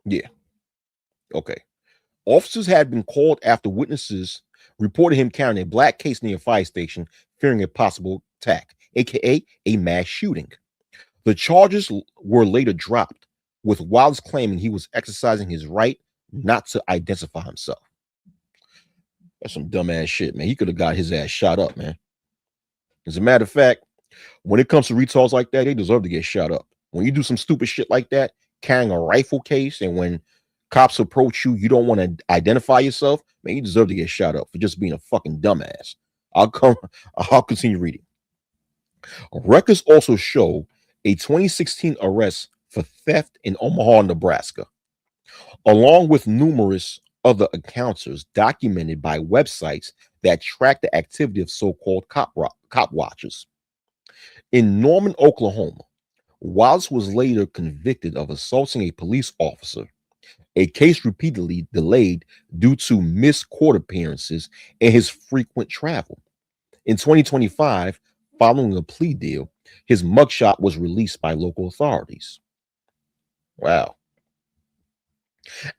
Yeah. Okay. Officers had been called after witnesses reported him carrying a black case near a fire station, fearing a possible attack, aka a mass shooting. The charges were later dropped, with Wallace claiming he was exercising his right not to identify himself. That's some dumbass shit, man. He could have got his ass shot up, man. As a matter of fact, when it comes to retards like that, they deserve to get shot up. When you do some stupid shit like that, carrying a rifle case, and when cops approach you, you don't want to identify yourself, man, you deserve to get shot up for just being a fucking dumbass. I'll continue reading. Records also show a 2016 arrest for theft in Omaha, Nebraska, along with numerous other encounters documented by websites that track the activity of so-called cop watchers. In Norman, Oklahoma, Wallace was later convicted of assaulting a police officer, a case repeatedly delayed due to missed court appearances and his frequent travel. In 2025, following a plea deal, his mugshot was released by local authorities. Wow.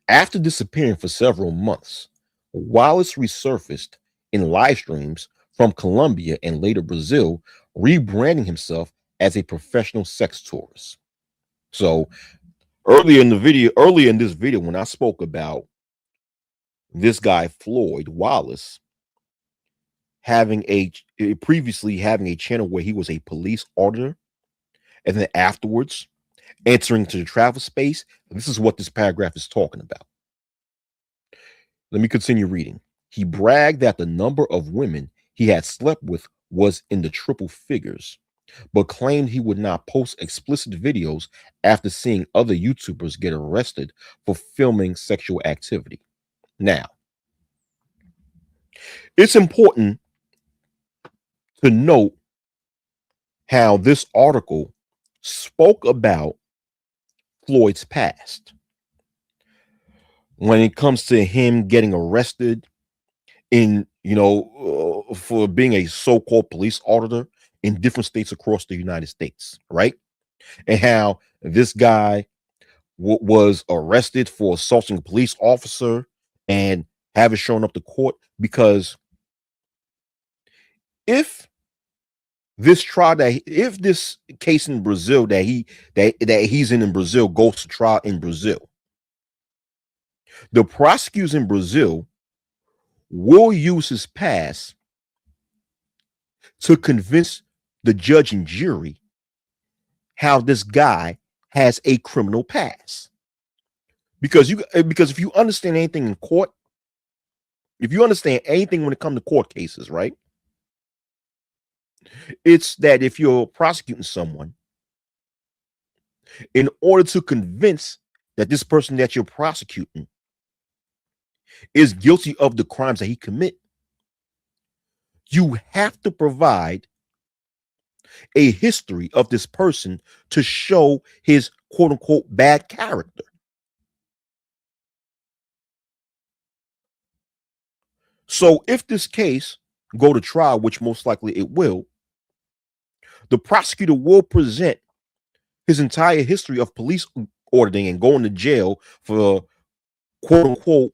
After disappearing for several months, Wallace resurfaced in live streams from Colombia and later Brazil, rebranding himself as a professional sex tourist. So earlier in this video, when I spoke about this guy, Floyd Wallace, previously having a channel where he was a police auditor, and then afterwards entering to the travel space, this is what this paragraph is talking about. Let me continue reading. He bragged that the number of women he had slept with was in the triple figures, but claimed he would not post explicit videos after seeing other YouTubers get arrested for filming sexual activity. Now, it's important to note how this article spoke about Floyd's past when it comes to him getting arrested in, for being a so-called police auditor in different states across the United States, right? And how this guy was arrested for assaulting a police officer and haven't shown up to court, because if if this case in Brazil that he's in Brazil goes to trial in Brazil, the prosecutors in Brazil will use his past to convince the judge and jury how this guy has a criminal past. Because if you understand anything in court, if you understand anything when it comes to court cases, right? It's that if you're prosecuting someone, in order to convince that this person that you're prosecuting is guilty of the crimes that he commit, you have to provide a history of this person to show his quote unquote bad character. So if this case go to trial, which most likely it will, the prosecutor will present his entire history of police auditing and going to jail for quote unquote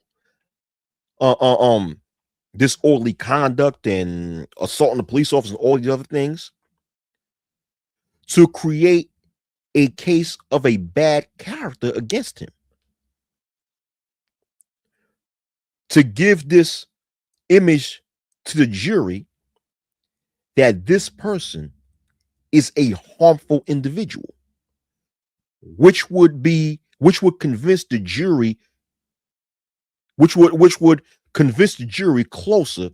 disorderly conduct and assaulting the police officer and all the other things, to create a case of a bad character against him, to give this image to the jury that this person is a harmful individual, which would convince the jury, which would convince the jury closer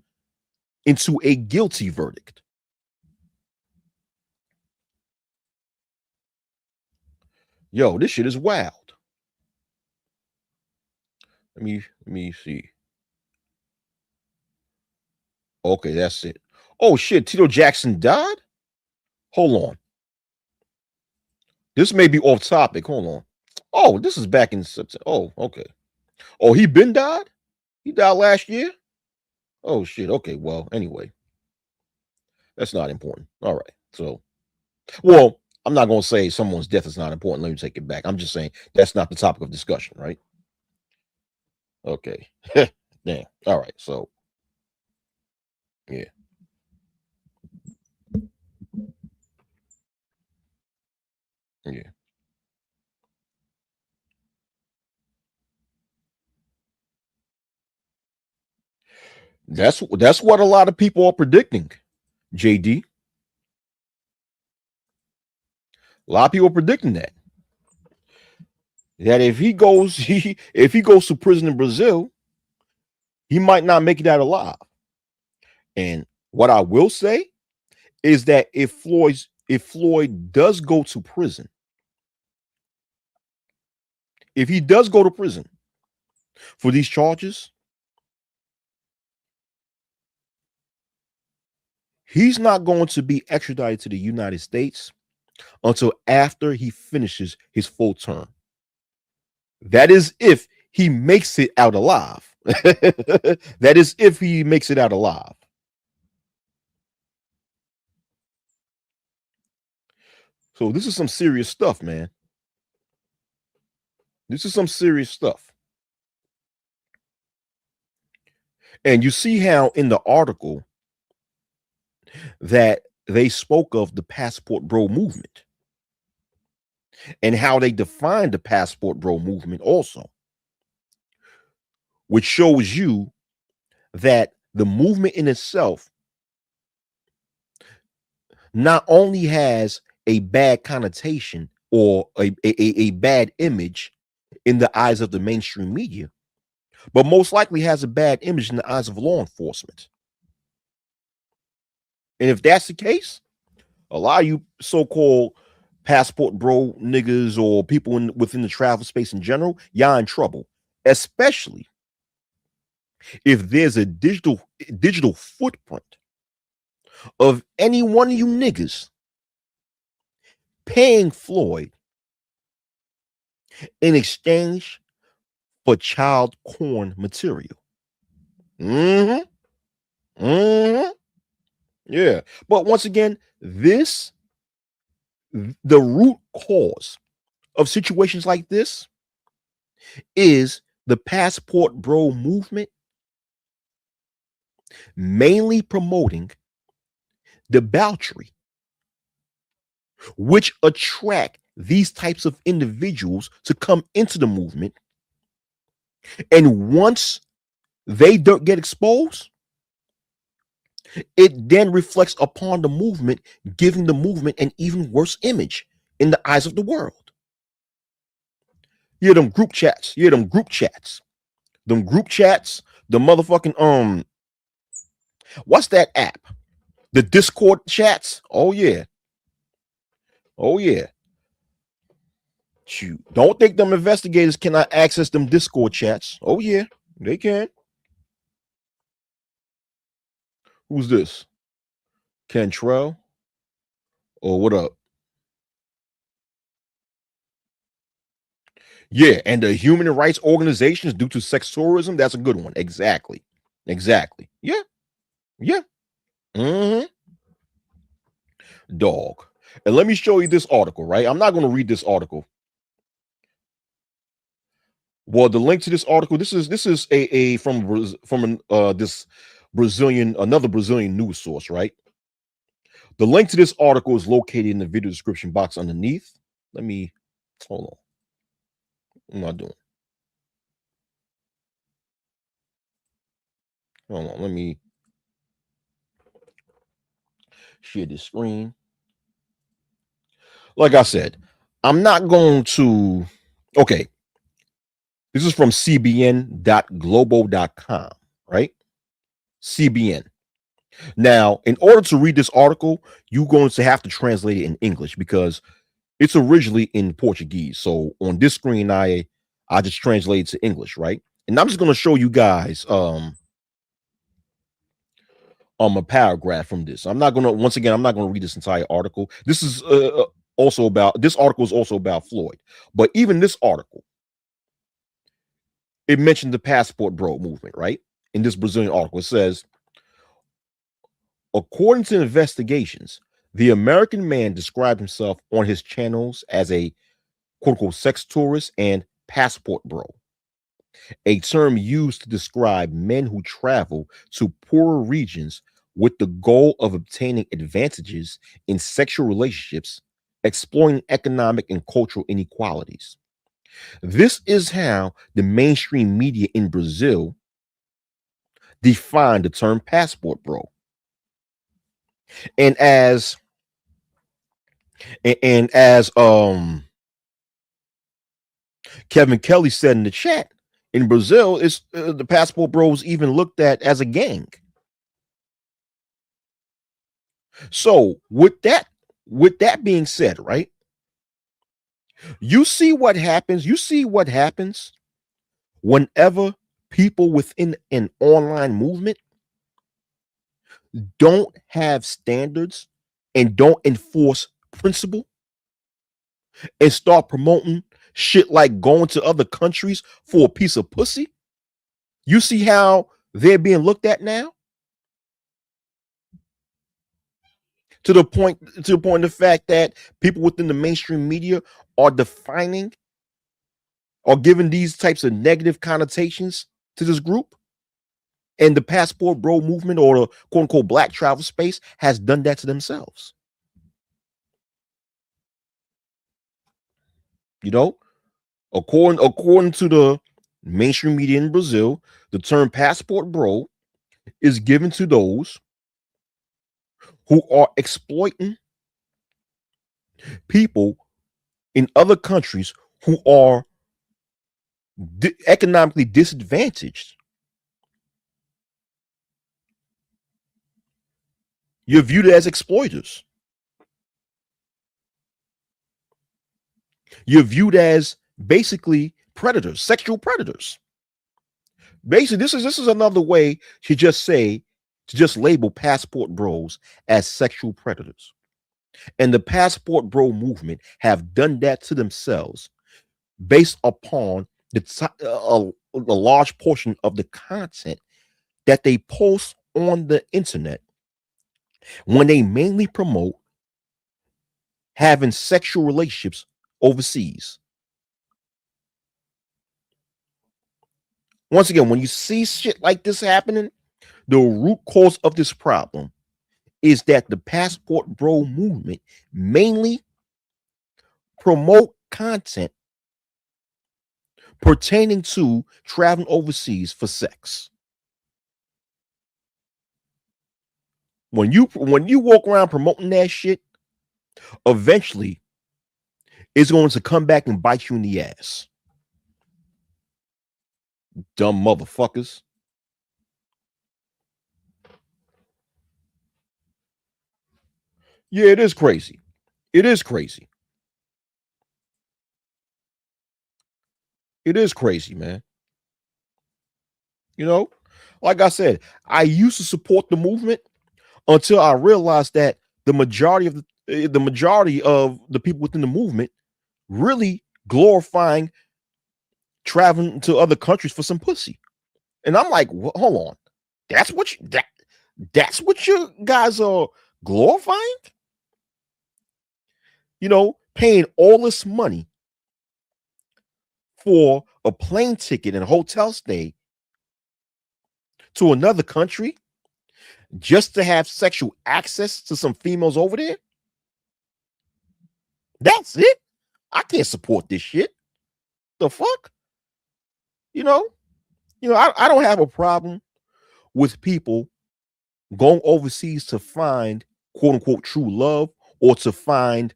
into a guilty verdict. Yo, this shit is wild. Let me see. Okay, that's it. Oh shit, Tito Jackson died? Hold on. This may be off topic. Hold on. Oh, this is back in September. Oh, okay. Oh, he been died? He died last year? Oh shit. Okay, well, anyway. That's not important. All right. So, well, I'm not going to say someone's death is not important. Let me take it back. I'm just saying that's not the topic of discussion, right? Okay. Damn. All right. So, yeah. Yeah. That's what a lot of people are predicting, JD. A lot of people are predicting that if he goes to prison in Brazil, he might not make it out alive. And what I will say is that if Floyd does go to prison, if he does go to prison for these charges, he's not going to be extradited to the United States until after he finishes his full term. That is if he makes it out alive. That is if he makes it out alive. So this is some serious stuff, man. This is some serious stuff. And you see how in the article that they spoke of the passport bro movement and how they defined the passport bro movement also, which shows you that the movement in itself not only has a bad connotation or a bad image in the eyes of the mainstream media, but most likely has a bad image in the eyes of law enforcement. And if that's the case, a lot of you so-called passport bro niggas or people within the travel space in general, y'all in trouble. Especially if there's a digital footprint of any one of you niggas paying Floyd in exchange for child porn material. Mm-hmm. Mm-hmm. Yeah. But once again, the root cause of situations like this is the passport bro movement mainly promoting debauchery, which attract these types of individuals to come into the movement. And once they don't get exposed, it then reflects upon the movement, giving the movement an even worse image in the eyes of the world. Yeah, them group chats. Yeah, them group chats. Them group chats. The motherfucking what's that app? The Discord chats. Oh yeah. Oh yeah. Shoot. Don't think them investigators cannot access them Discord chats. Oh yeah, they can. Who's this? Cantrell? Or what up? Yeah, and the human rights organizations due to sex tourism, that's a good one. Exactly. Exactly. Yeah. Yeah. Mm-hmm. Dog. And let me show you this article, right? I'm not going to read this article. Well, the link to this article, this is a from this another Brazilian news source, right? The link to this article is located in the video description box underneath. Let me hold on. What am I doing? Hold on. Let me share this screen. Like I said, I'm not going to. Okay. This is from cbn.global.com, right? CBN. Now, in order to read this article, you're going to have to translate it in English because it's originally in Portuguese. So on this screen, I just translate it to English, right? And I'm just going to show you guys a paragraph from this. I'm not going to I'm not going to read this entire article. This is this article is also about Floyd. But even this article, it mentioned the passport bro movement, right? In this Brazilian article, it says, according to investigations, the American man described himself on his channels as a quote unquote sex tourist and passport bro, a term used to describe men who travel to poorer regions with the goal of obtaining advantages in sexual relationships, exploiting economic and cultural inequalities. This is how the mainstream media in Brazil defined the term passport bro. And as Kevin Kelly said in the chat, in Brazil, it's the passport bros even looked at as a gang. So with that being said, right? You see what happens. You see what happens whenever people within an online movement don't have standards and don't enforce principle and start promoting shit like going to other countries for a piece of pussy. You see how they're being looked at now? To the point of the fact that people within the mainstream media are defining or giving these types of negative connotations to this group. And the passport bro movement or the quote unquote black travel space has done that to themselves. You know, according to the mainstream media in Brazil, the term passport bro is given to those who are exploiting people in other countries who are economically disadvantaged. You're viewed as exploiters. You're viewed as basically predators, sexual predators. Basically, this is another way to just label passport bros as sexual predators. And the passport bro movement have done that to themselves based upon a large portion of the content that they post on the internet when they mainly promote having sexual relationships overseas. Once again, when you see shit like this happening, the root cause of this problem is that the passport bro movement mainly promote content pertaining to traveling overseas for sex. When you walk around promoting that shit, eventually it's going to come back and bite you in the ass. Dumb motherfuckers. Yeah, it is crazy. It is crazy. It is crazy, man. You know, like I said, I used to support the movement until I realized that the majority of the people within the movement really glorifying traveling to other countries for some pussy. And I'm like, hold on. That's what that's what you guys are glorifying? Paying all this money for a plane ticket and a hotel stay to another country just to have sexual access to some females over there? That's it? I can't support this shit. The fuck? You know? I don't have a problem with people going overseas to find quote unquote true love or to find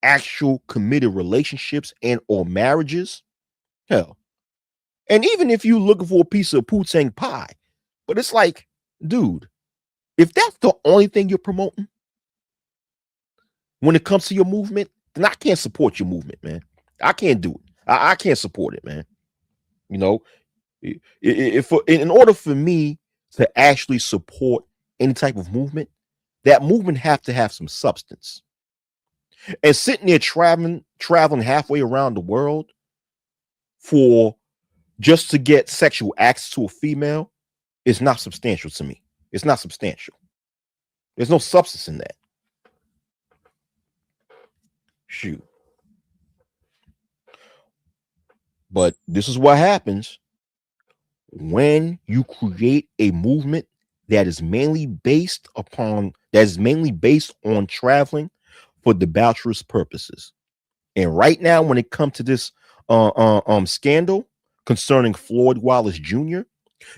actual committed relationships and or marriages. Hell. And even if you're looking for a piece of poutine pie, but it's like, dude, if that's the only thing you're promoting when it comes to your movement, then I can't support your movement, man. I can't do it. I can't support it, man. You know, if in order for me to actually support any type of movement, that movement have to have some substance. And sitting there traveling halfway around the world for just to get sexual access to a female is not substantial to me. It's not substantial. There's no substance in that. Shoot. But this is what happens when you create a movement that is mainly based on traveling for debaucherous purposes. And right now, when it comes to this scandal concerning Floyd Wallace Jr.,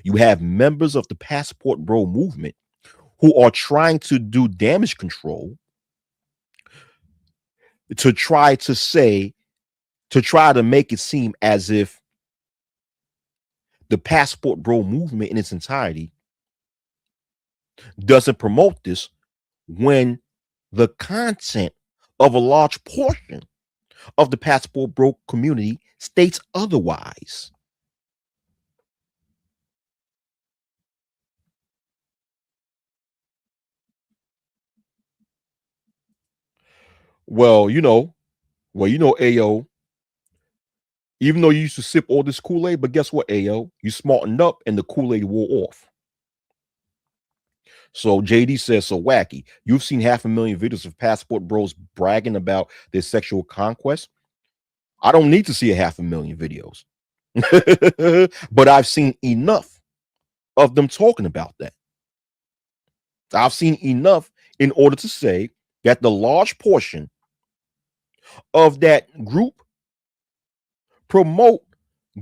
you have members of the Passport Bro movement who are trying to do damage control to try to make it seem as if the Passport Bro movement in its entirety doesn't promote this when the content of a large portion of the Passport Bro community states otherwise. Well, Ayo, even though you used to sip all this Kool-Aid, but guess what, Ayo? You smartened up and the Kool-Aid wore off. So JD says, so wacky. You've seen 500,000 videos of Passport Bros bragging about their sexual conquest. I don't need to see 500,000 videos. But I've seen enough of them talking about that. I've seen enough in order to say that the large portion of that group promote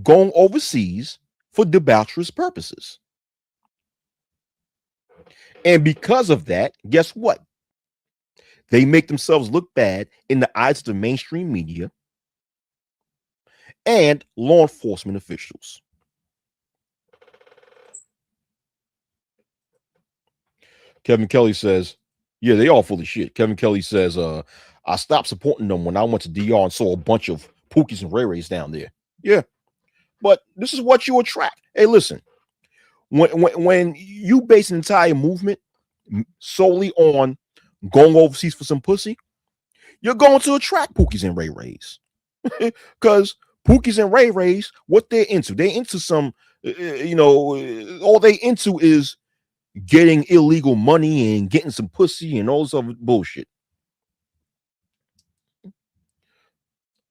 going overseas for debaucherous purposes. And because of that, guess what? They make themselves look bad in the eyes of the mainstream media and law enforcement officials. Kevin Kelly says, Yeah, they all full of shit. Kevin Kelly says, I stopped supporting them when I went to DR and saw a bunch of Pookies and Ray Rays down there. Yeah, but this is what you attract. Hey, listen, when you base an entire movement solely on going overseas for some pussy, you're going to attract Pookies and Ray Rays. Because Pookies and Ray Rays, what they're into, they're into some, all they into is getting illegal money and getting some pussy and all this other bullshit.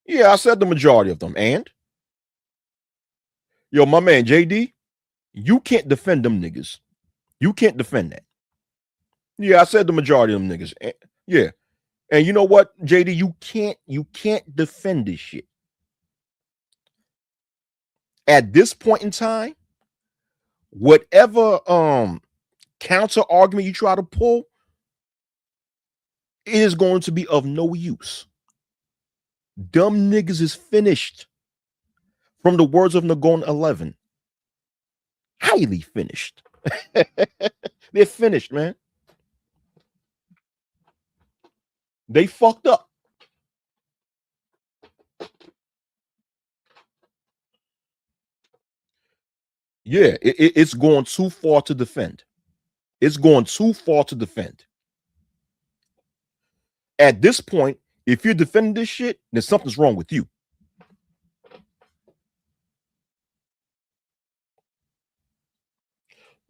Yeah, I said the majority of them. And yo, my man JD, you can't defend them niggas. You can't defend that. Yeah, I said the majority of them niggas. Yeah. And you know what, JD, you can't defend this shit. At this point in time, whatever counter argument you try to pull, it is going to be of no use. Dumb niggas is finished. From the words of Nagon 11, highly finished. They're finished, man. They fucked up. Yeah, it's going too far to defend. It's going too far to defend. At this point, if you're defending this shit, then something's wrong with you.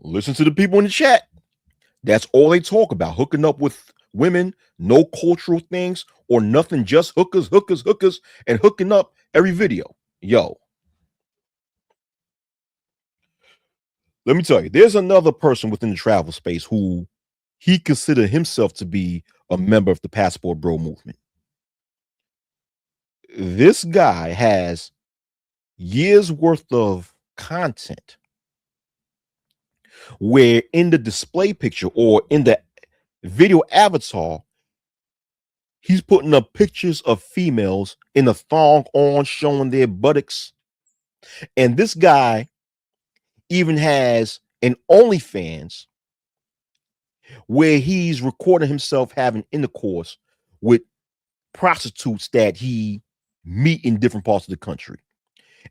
Listen to the people in the chat. That's all they talk about, hooking up with women, no cultural things or nothing, just hookers, and hooking up every video. Yo, let me tell you, there's another person within the travel space who he considered himself to be a member of the Passport Bro movement. This guy has years worth of content where in the display picture or in the video avatar, he's putting up pictures of females in a thong on showing their buttocks. And this guy even has an OnlyFans where he's recording himself having intercourse with prostitutes that he meet in different parts of the country.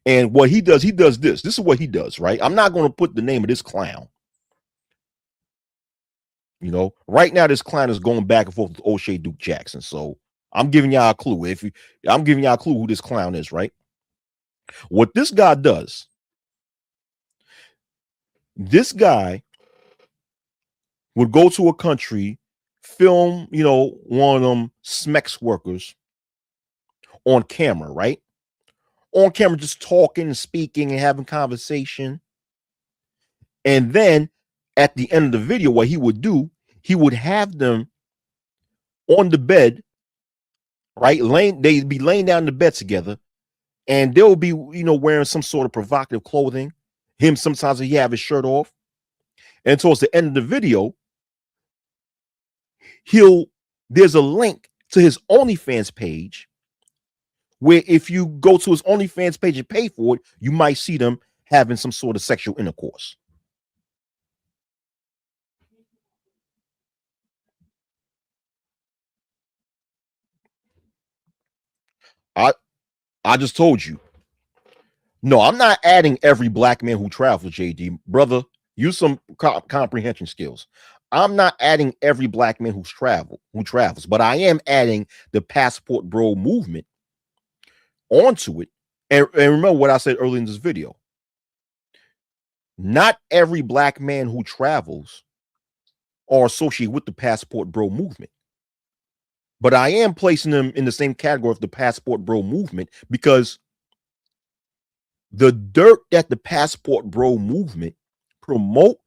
And what he does this. This is what he does, right? I'm not going to put the name of this clown. You know, right now this clown is going back and forth with O'Shea Duke Jackson. So I'm giving y'all a clue. I'm giving y'all a clue who this clown is, right? What this guy does, this guy would go to a country, film, one of them SMEX workers on camera, right? On camera, just talking and speaking and having conversation. And then at the end of the video, what he would do, he would have them on the bed, right? They'd be laying down in the bed together, and they'll be, wearing some sort of provocative clothing. Him, sometimes he have his shirt off. And towards the end of the video, there's a link to his OnlyFans page where if you go to his OnlyFans page and pay for it, you might see them having some sort of sexual intercourse. I just told you. No, I'm not adding every black man who travels, JD. Brother, use some comprehension skills. I'm not adding every black man who travels, but I am adding the Passport Bro movement onto it. And remember what I said earlier in this video. Not every black man who travels are associated with the Passport Bro movement. But I am placing them in the same category of the Passport Bro movement because the dirt that the Passport Bro movement promote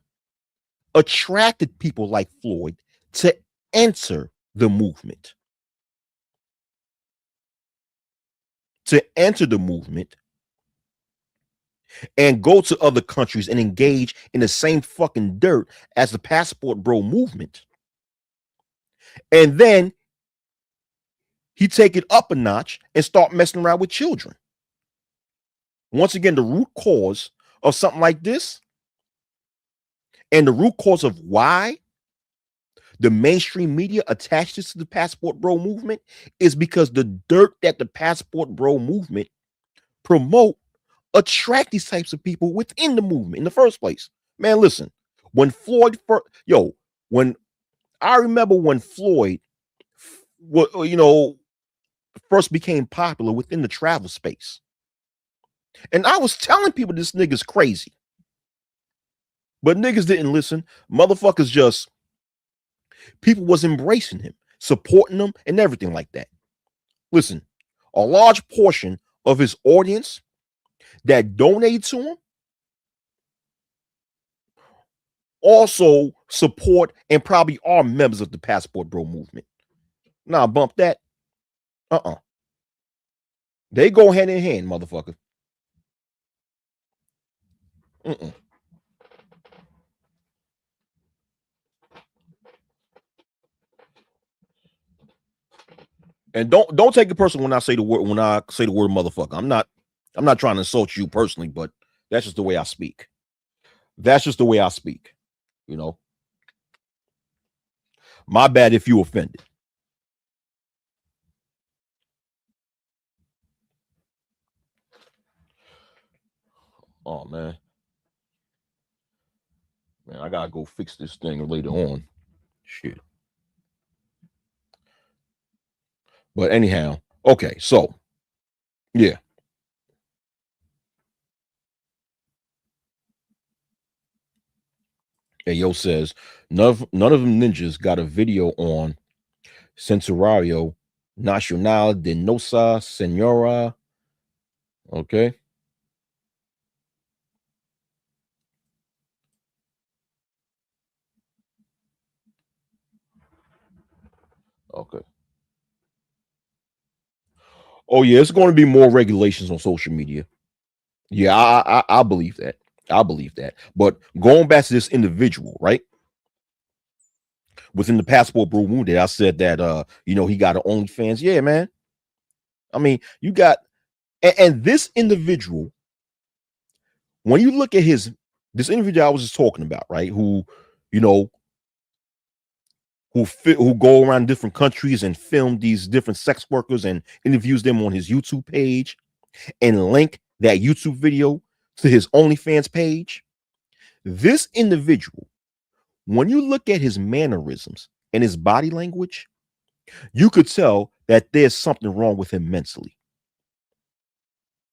attracted people like Floyd to enter the movement. To enter the movement and go to other countries and engage in the same fucking dirt as the Passport Bro movement. And then he take it up a notch and start messing around with children. Once again, the root cause of something like this and the root cause of why the mainstream media attaches to the Passport Bro movement is because the dirt that the Passport Bro movement promote attract these types of people within the movement in the first place. Man, listen, when Floyd, when I remember when Floyd, first became popular within the travel space, and I was telling people this nigga's crazy, but niggas didn't listen. Motherfuckers just people was embracing him, supporting him, and everything like that. Listen, a large portion of his audience that donated to him also support and probably are members of the Passport Bro movement. Nah, bump that. They go hand in hand, motherfucker. And don't take it personal when I say the word motherfucker. I'm not trying to insult you personally, but that's just the way I speak. That's just the way I speak. You know. My bad if you offended. Oh man. Man, I gotta go fix this thing later on. Shit. But anyhow, okay, so yeah. Ayo says none of them ninjas got a video on Centenario Nacional de Nosa Senora. Okay. Okay. Oh yeah, it's going to be more regulations on social media. Yeah, I believe that. I believe that. But going back to this individual, right? Within the Passport Bro movement, I said that he got an OnlyFans. Yeah, man. I mean, you got and this individual, when you look at this individual I was just talking about, right? Who, you know, who go around different countries and film these different sex workers and interviews them on his YouTube page and link that YouTube video to his OnlyFans page. This individual, when you look at his mannerisms and his body language, you could tell that there's something wrong with him mentally.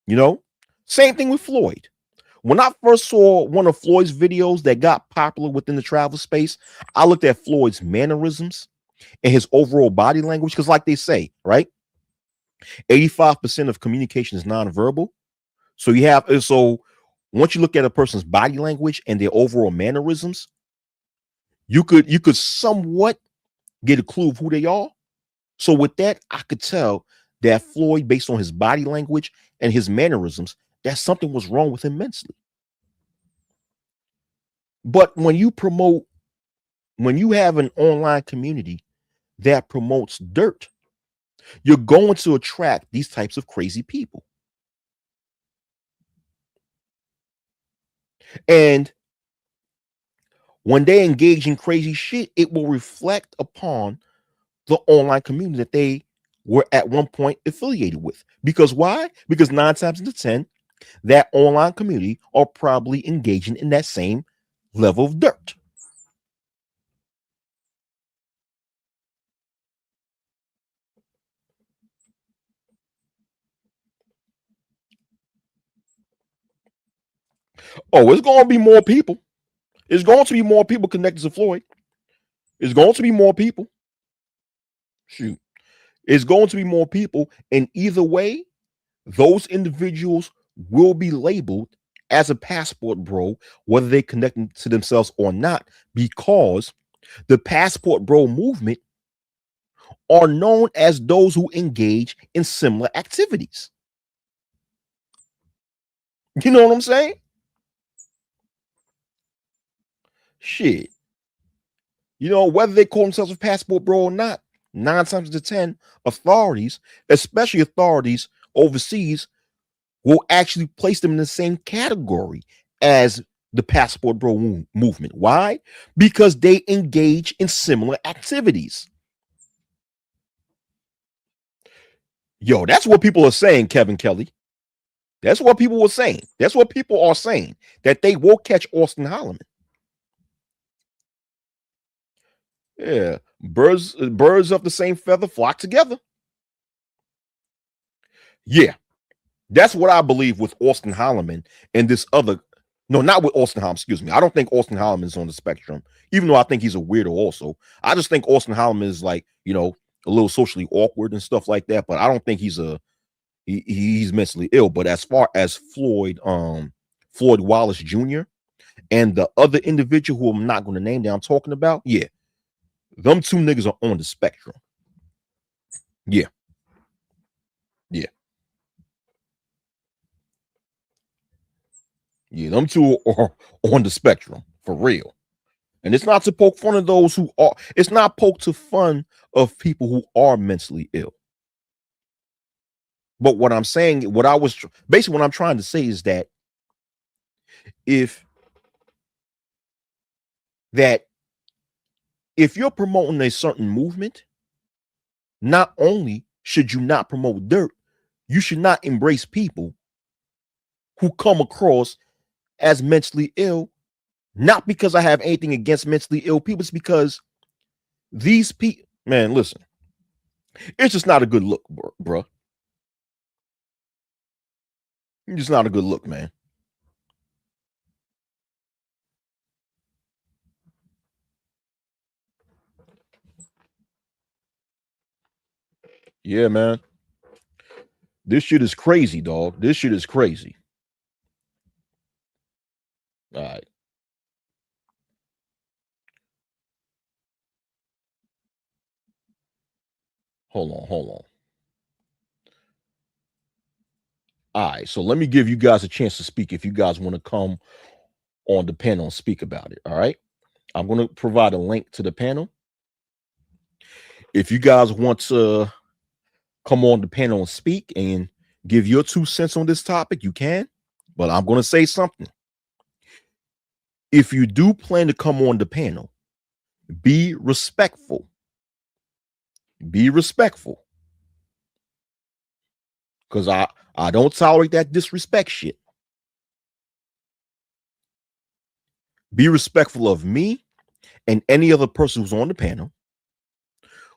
You know, same thing with Floyd. When I first saw one of Floyd's videos that got popular within the travel space, I looked at Floyd's mannerisms and his overall body language. Because, like they say, right, 85% of communication is nonverbal. So once you look at a person's body language and their overall mannerisms, you could somewhat get a clue of who they are. So with that, I could tell that Floyd, based on his body language and his mannerisms, that something was wrong with him mentally. But when you have an online community that promotes dirt, you're going to attract these types of crazy people. And when they engage in crazy shit, it will reflect upon the online community that they were at one point affiliated with. Because why? Because 9 times out of 10, that online community are probably engaging in that same level of dirt. Oh, it's going to be more people. It's going to be more people connected to Floyd. It's going to be more people. Shoot. It's going to be more people. And either way, those individuals will be labeled as a passport bro, whether they connect to themselves or not, because the passport bro movement are known as those who engage in similar activities. You know what I'm saying? Shit. You know, whether they call themselves a passport bro or not, 9 times out of 10, authorities, especially authorities overseas, will actually place them in the same category as the passport bro movement. Why? Because they engage in similar activities. Yo, that's what people are saying, Kevin Kelly. That's what people were saying. That's what people are saying, that they will catch Austin Holloman. Yeah, birds of the same feather flock together. Yeah, that's what I believe with Austin Holloman and this other. No, not with Austin Holloman. Excuse me. I don't think Austin Holloman is on the spectrum, even though I think he's a weirdo. Also, I just think Austin Holloman is like, a little socially awkward and stuff like that. But I don't think he's mentally ill. But as far as Floyd Wallace Jr. and the other individual who I'm not going to name that I'm talking about, yeah, them two niggas are on the spectrum. Yeah, yeah, yeah. Them two are on the spectrum for real. And it's not to poke fun of those who are. It's not poke to fun of people who are mentally ill. But what I'm saying, basically what I'm trying to say is that if that if you're promoting a certain movement, not only should you not promote dirt, you should not embrace people who come across as mentally ill. Not because I have anything against mentally ill people, it's because these people, man, listen, it's just not a good look, bro. It's just not a good look, man. Yeah, man. This shit is crazy, dog. This shit is crazy. All right. Hold on. All right. So let me give you guys a chance to speak if you guys want to come on the panel and speak about it. All right. I'm going to provide a link to the panel. If you guys want to come on the panel and speak and give your 2 cents on this topic, you can. But I'm going to say something. If you do plan to come on the panel, be respectful. Be respectful. Because I don't tolerate that disrespect shit. Be respectful of me and any other person who's on the panel.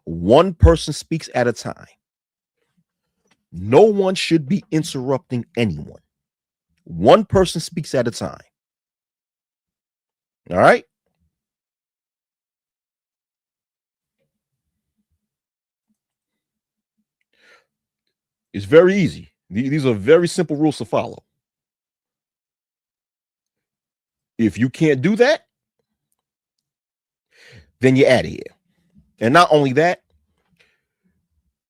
One person speaks at a time. No one should be interrupting anyone. One person speaks at a time. All right? It's very easy. These are very simple rules to follow. If you can't do that, then you're out of here. And not only that,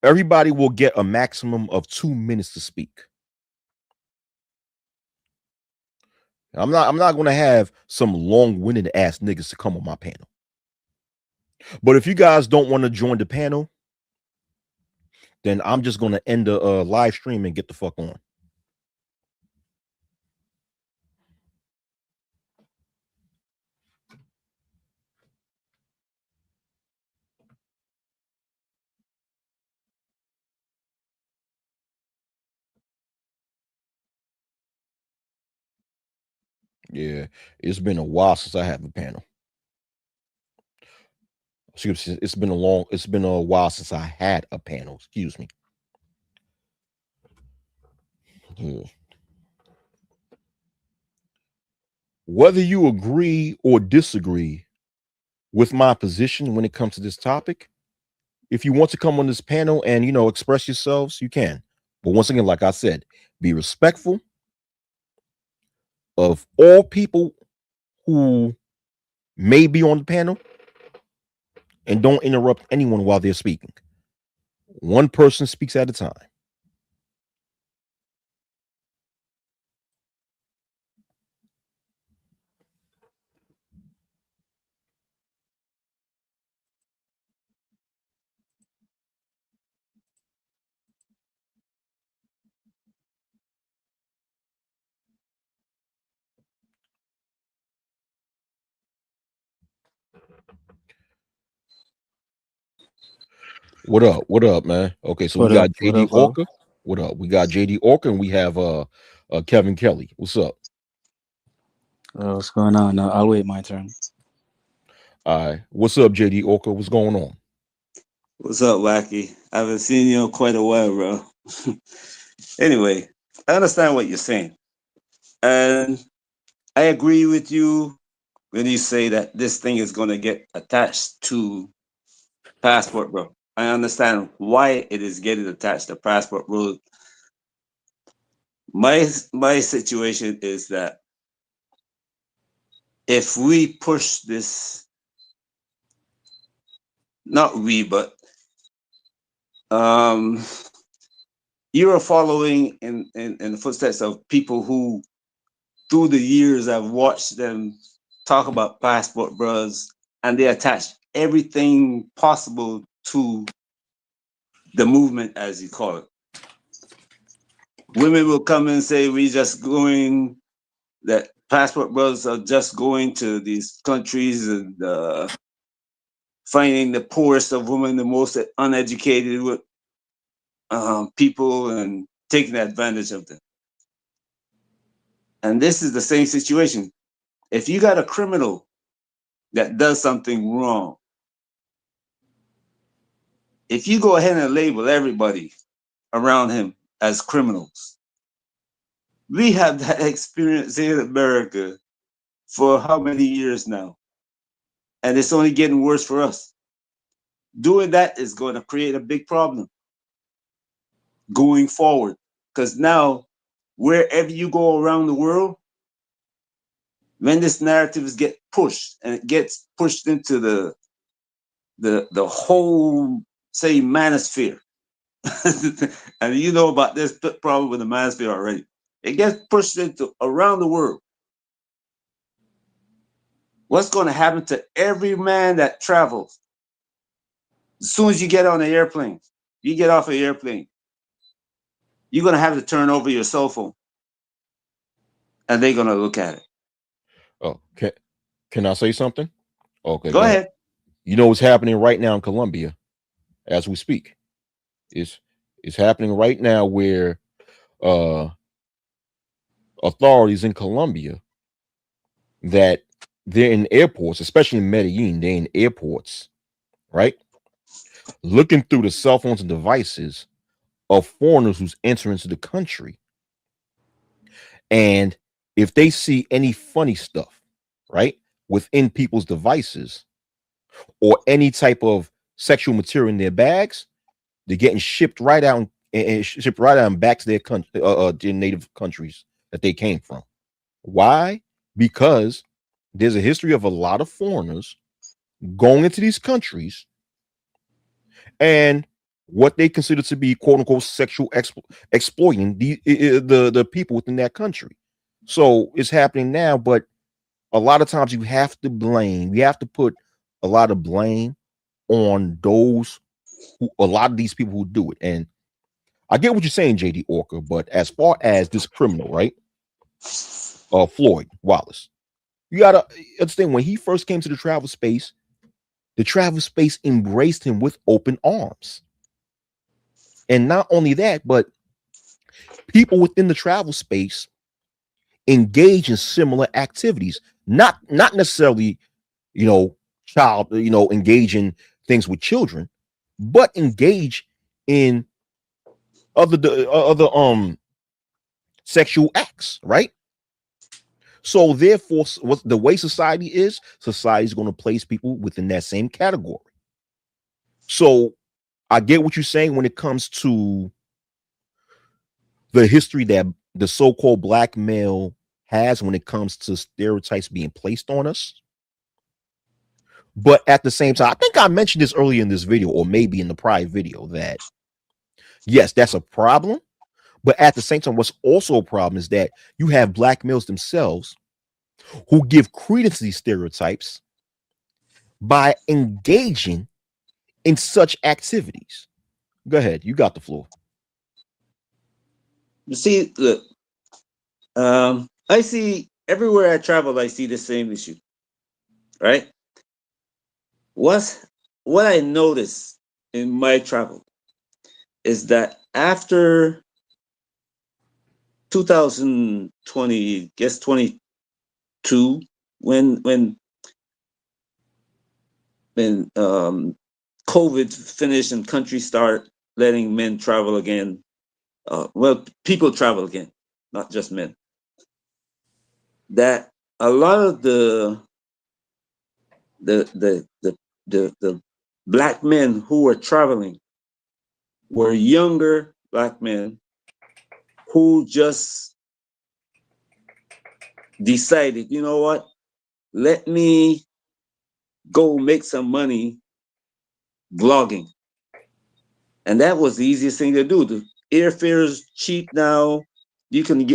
everybody will get a maximum of 2 minutes to speak. I'm not going to have some long-winded ass niggas to come on my panel. But if you guys don't want to join the panel, then I'm just going to end the live stream and get the fuck on. Yeah, it's been a while since I had a panel. Excuse me, it's been a while since I had a panel. Excuse me. Yeah. Whether you agree or disagree with my position when it comes to this topic, if you want to come on this panel and express yourselves, you can. But once again, like I said, be respectful of all people who may be on the panel and don't interrupt anyone while they're speaking. One person speaks at a time. What up? What up, man? Okay, so we What got up? What JD up, bro? Orca. What up? We got JD Orca and we have Kevin Kelly. What's up? What's going on? I'll wait my turn. All right. What's up, JD Orca? What's going on? What's up, Wacky? I haven't seen you in quite a while, bro. Anyway, I understand what you're saying. And I agree with you when you say that this thing is going to get attached to passport, bro. I understand why it is getting attached to passport, bro. My situation is that if we push this, not we, but um, you are following in the footsteps of people who through the years, I've watched them talk about passport bros, and they attach everything possible to the movement, as you call it. Women will come and say, "We just going that passport bros are just going to these countries and finding the poorest of women, the most uneducated with people, and taking advantage of them." And this is the same situation. If you got a criminal that does something wrong, if you go ahead and label everybody around him as criminals, we have that experience here in America for how many years now? And it's only getting worse for us. Doing that is going to create a big problem going forward. Because now, wherever you go around the world, when this narrative is get pushed and it gets pushed into the whole, say, manosphere, and you know about this problem with the manosphere already. It gets pushed into around the world. What's going to happen to every man that travels? As soon as you get on the airplane, you get off the airplane, you're going to have to turn over your cell phone, and they're going to look at it. Oh, can I say something? Okay, Go go ahead. ahead. You know what's happening right now in Colombia as we speak? It's happening right now where uh authorities in Colombia that they're in airports, especially in Medellin, they're in airports, right? Looking through the cell phones and devices of foreigners who's entering into the country. And if they see any funny stuff, right, within people's devices or any type of sexual material in their bags, they're getting shipped right out and shipped right out and back to their country, their native countries that they came from. Why? Because there's a history of a lot of foreigners going into these countries and what they consider to be quote unquote sexual exploiting the people within that country. So it's happening now, but a lot of times you have to put a lot of blame on those who a lot of these people who do it. And I get what you're saying, JD Orca, but as far as this criminal, right? Floyd Wallace, you gotta understand when he first came to the travel space embraced him with open arms. And not only that, but people within the travel space engage in similar activities, not necessarily, you know, engage in things with children, but engage in other sexual acts, right? So therefore, what the way society is going to place people within that same category. So I get what you're saying when it comes to the history that the so-called black male has when it comes to stereotypes being placed on us. But at the same time, I think I mentioned this earlier in this video, or maybe in the prior video, that yes, that's a problem. But at the same time, what's also a problem is that you have black males themselves who give credence to these stereotypes by engaging in such activities. Go ahead, you got the floor. You see, look, I see everywhere I travel, I see the same issue, right? What's what I notice in my travel is that after 2020, guess 22, when COVID finished and countries start letting men travel again, well, people travel again, not just men. That a lot of the black men who were traveling were younger black men who just decided, you know what, let me go make some money vlogging. And that was the easiest thing to do. The airfare is cheap now. You can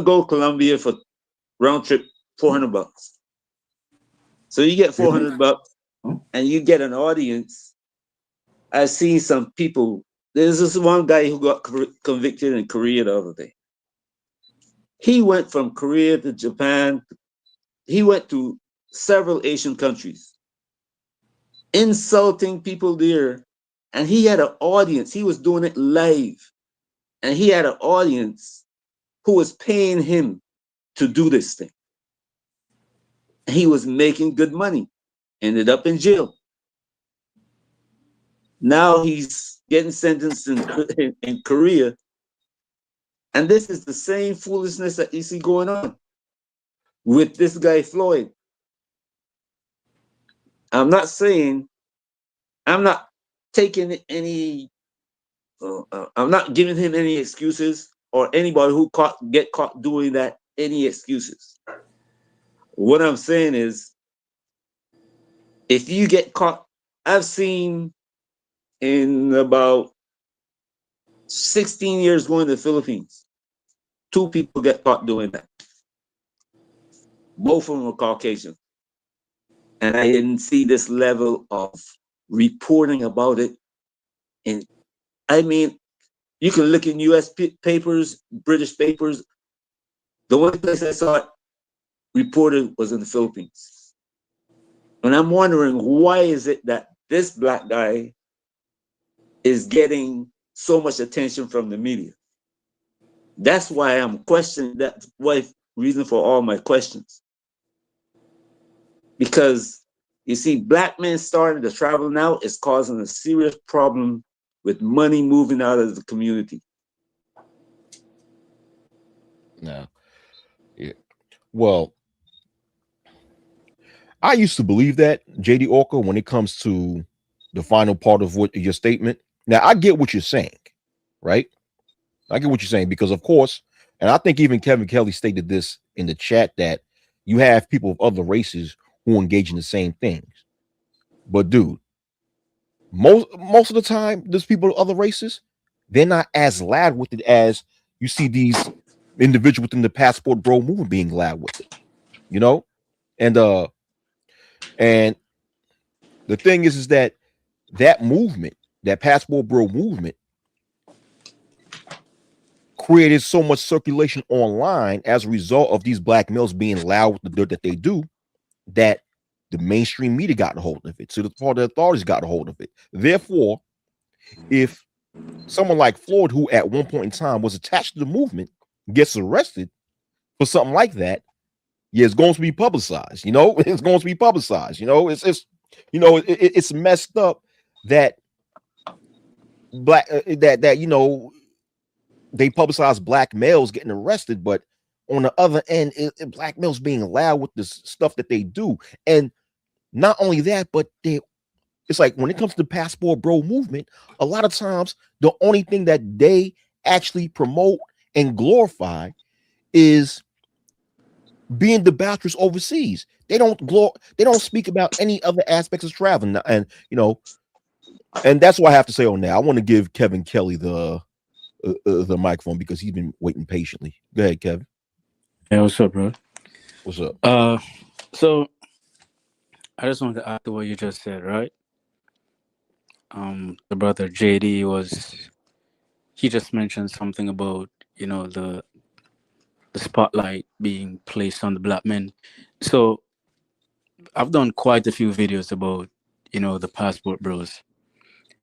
go Colombia for round trip $400. So you get $400 and you get an audience. I've seen some people. There's this one guy who got convicted in Korea the other day. He went from Korea to Japan. He went to several Asian countries, insulting people there. And he had an audience. He was doing it live. And he had an audience who was paying him to do this thing. He was making good money. Ended up in jail. Now he's getting sentenced in Korea. And this is the same foolishness that you see going on with this guy, Floyd. I'm not saying, I'm not taking any, I'm not giving him any excuses or anybody who get caught doing that any excuses. What I'm saying is, if you get caught, I've seen in about 16 years going to the Philippines, 2 people get caught doing that. Both of them were Caucasian. And I didn't see this level of reporting about it. And I mean, you can look in US papers, British papers. The only place I saw it reported was in the Philippines. And I'm wondering, why is it that this black guy is getting so much attention from the media? That's why I'm questioning. That's why reason for all my questions. Because you see, black men starting to travel now is causing a serious problem with money moving out of the community. No. Yeah. Well, I used to believe that, JD Orca, when it comes to the final part of what your statement. Now, I get what you're saying, right? I get what you're saying because, of course, and I think even Kevin Kelly stated this in the chat, that you have people of other races who engage in the same things. But, dude, most of the time, there's people of other races, they're not as loud with it as you see these individuals within the passport bro movement being loud with it, you know? And the thing is that movement, that passport bro movement, created so much circulation online as a result of these black males being loud with the dirt that they do, that the mainstream media got a hold of it. So the part of the authorities got a hold of it. Therefore, if someone like Floyd, who at one point in time was attached to the movement, gets arrested for something like that, yeah, it's going to be publicized. You know, it's going to be publicized. You know, it's messed up that they publicize black males getting arrested, but on the other end, black males being loud with this stuff that they do. And not only that, but it's like when it comes to the passport bro movement, a lot of times the only thing that they actually promote and glorify is being debaucherous overseas. They don't speak about any other aspects of traveling. And and that's what I have to say on that. I want to give Kevin Kelly the microphone because he's been waiting patiently. Go ahead, Kevin. Yeah, what's up, bro? What's up? So I just wanted to add to what you just said, right? The brother JD he just mentioned something about, the spotlight being placed on the black men. So I've done quite a few videos about, the passport bros.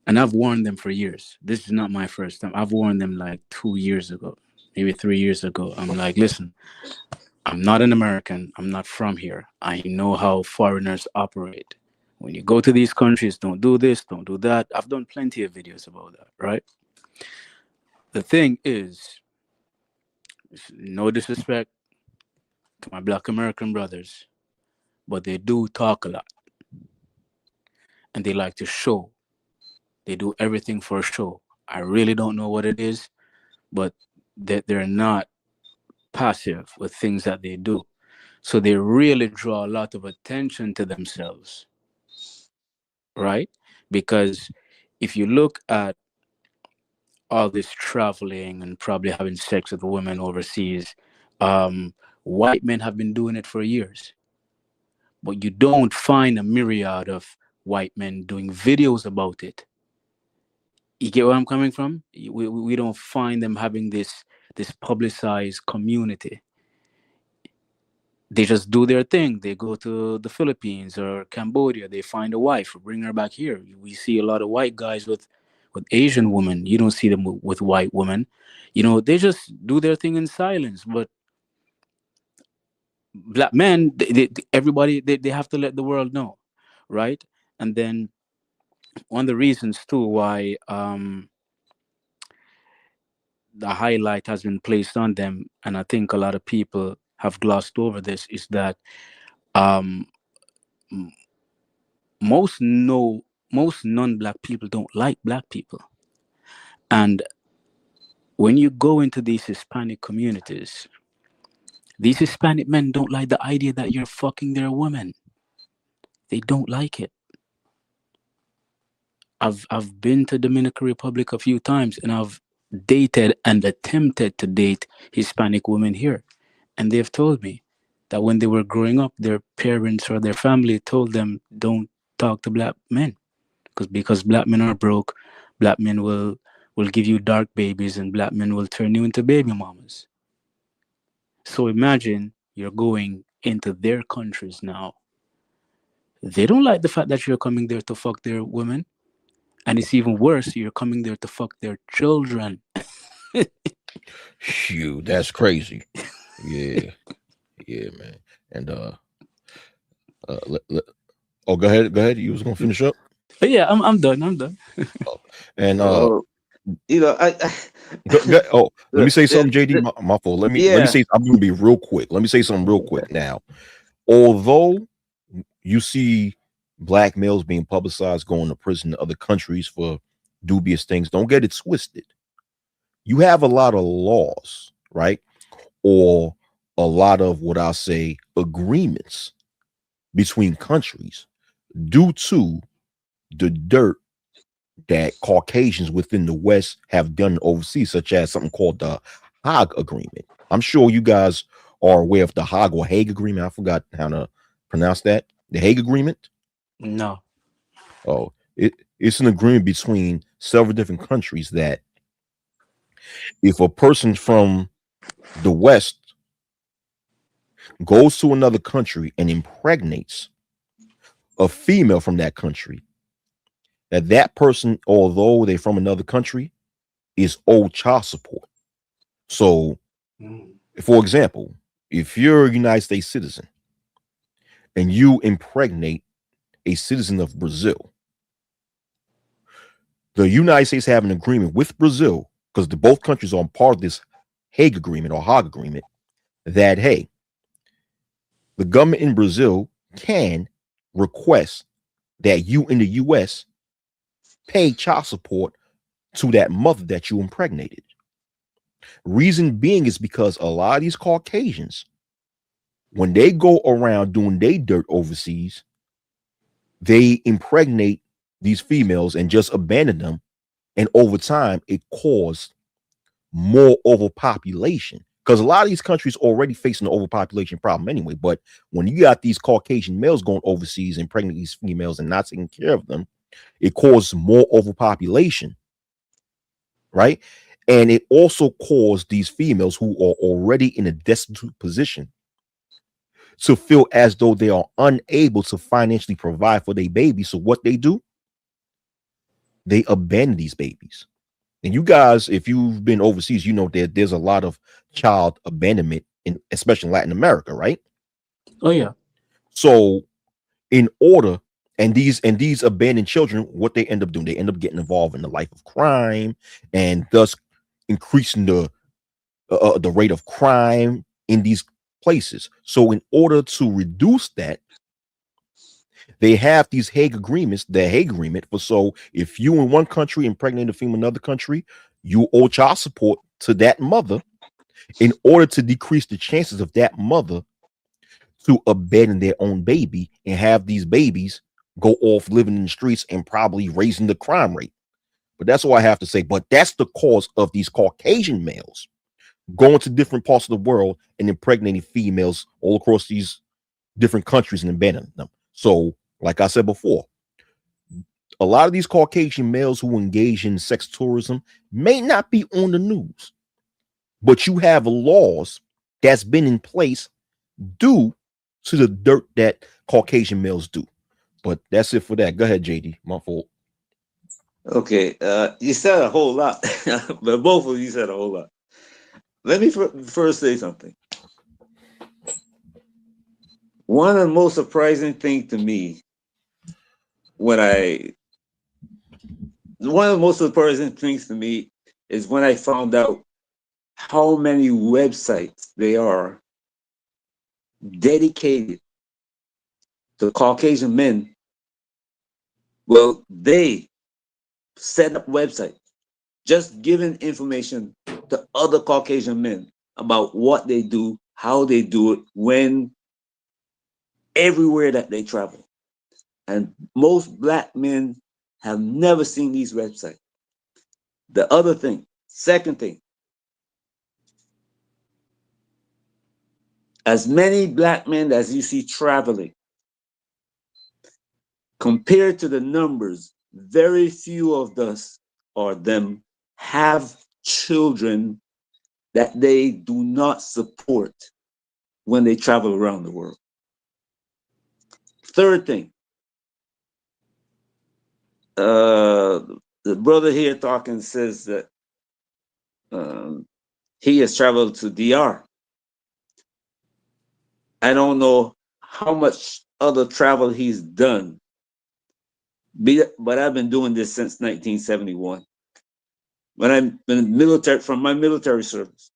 And I've warned them for years. This is not my first time. I've warned them like 2 years ago, maybe 3 years ago. I'm like, listen, I'm not an American. I'm not from here. I know how foreigners operate. When you go to these countries, don't do this, don't do that. I've done plenty of videos about that, right? The thing is, no disrespect to my black American brothers, but they do talk a lot and they like to show. They do everything for a show. I really don't know what it is, but they're not passive with things that they do. So they really draw a lot of attention to themselves, right? Because if you look at all this traveling and probably having sex with women overseas, um, white men have been doing it for years, but you don't find a myriad of white men doing videos about it. You get where I'm coming from? We don't find them having this publicized community. They just do their thing. They go to the Philippines or Cambodia. They find a wife, bring her back here. We see a lot of white guys with Asian women. You don't see them with white women. They just do their thing in silence. But black men, everybody, they have to let the world know, right? And then one of the reasons too why the highlight has been placed on them, and I think a lot of people have glossed over this, is that um, most no most non-black people don't like black people. And when you go into these Hispanic communities, these Hispanic men don't like the idea that you're fucking their women. They don't like it. I've been to Dominican Republic a few times, and I've dated and attempted to date Hispanic women here, and they've told me that when they were growing up, their parents or their family told them, don't talk to black men, because black men are broke. Black men will give you dark babies, and black men will turn you into baby mamas. So imagine you're going into their countries now. They don't like the fact that you're coming there to fuck their women, and it's even worse, you're coming there to fuck their children. Shoot, that's crazy. Yeah, yeah, man. And let, let, oh, go ahead. You was gonna finish up. But yeah, I'm done. I'm done. Oh, and Oh, I oh, let me the, say the, something, JD. the, My fault. Let me yeah. say. I'm gonna be real quick. Let me say something real quick now. Although you see black males being publicized going to prison in other countries for dubious things, don't get it twisted. You have a lot of laws, right? Or a lot of what I'll say agreements between countries due to the dirt that Caucasians within the West have done overseas, such as something called the Hague Agreement. I'm sure you guys are aware of the Hague or Hague Agreement. I forgot how to pronounce that. The Hague Agreement. No. Oh, it's an agreement between several different countries that if a person from the West goes to another country and impregnates a female from that country, that person, although they're from another country, is owed child support. So, for example, if you're a United States citizen and you impregnate a citizen of Brazil, the United States have an agreement with Brazil because the both countries are part of this Hague Agreement or Hague Agreement that hey, the government in Brazil can request that you in the U.S. pay child support to that mother that you impregnated. Reason being is because a lot of these Caucasians, when they go around doing their dirt overseas, they impregnate these females and just abandon them. And over time, it caused more overpopulation. Because a lot of these countries already facing an overpopulation problem anyway. But when you got these Caucasian males going overseas and pregnant these females and not taking care of them, it causes more overpopulation, right? And it also caused these females who are already in a destitute position to feel as though they are unable to financially provide for their baby. So what they do, they abandon these babies. And you guys, if you've been overseas, you know that there's a lot of child abandonment in especially in Latin America, right? Oh yeah. So in order and these abandoned children, what they end up doing, they end up getting involved in the life of crime and thus increasing the rate of crime in these places. So in order to reduce that, they have these Hague agreements, the Hague agreement for, so if you in one country impregnate a female in another country, you owe child support to that mother in order to decrease the chances of that mother to abandon their own baby and have these babies go off living in the streets and probably raising the crime rate. But that's all I have to say. But that's the cause of these Caucasian males going to different parts of the world and impregnating females all across these different countries and abandoning them. So, like I said before, a lot of these Caucasian males who engage in sex tourism may not be on the news, but you have laws that's been in place due to the dirt that Caucasian males do. But that's it for that. Go ahead, JD. My fault. Okay, you said a whole lot, but both of you said a whole lot. Let me first say something. One of the most surprising things to me when I, one of the most surprising things to me is when I found out how many websites they are dedicated to Caucasian men. Well, they set up websites just giving information to other Caucasian men about what they do, how they do it, when, everywhere that they travel. And most black men have never seen these websites. The other thing, second thing, as many black men as you see traveling, compared to the numbers, very few of us or them have children that they do not support when they travel around the world. Third thing, the brother here talking says that he has traveled to DR. I don't know how much other travel he's done, but I've been doing this since 1971 when I'm in military, from my military service.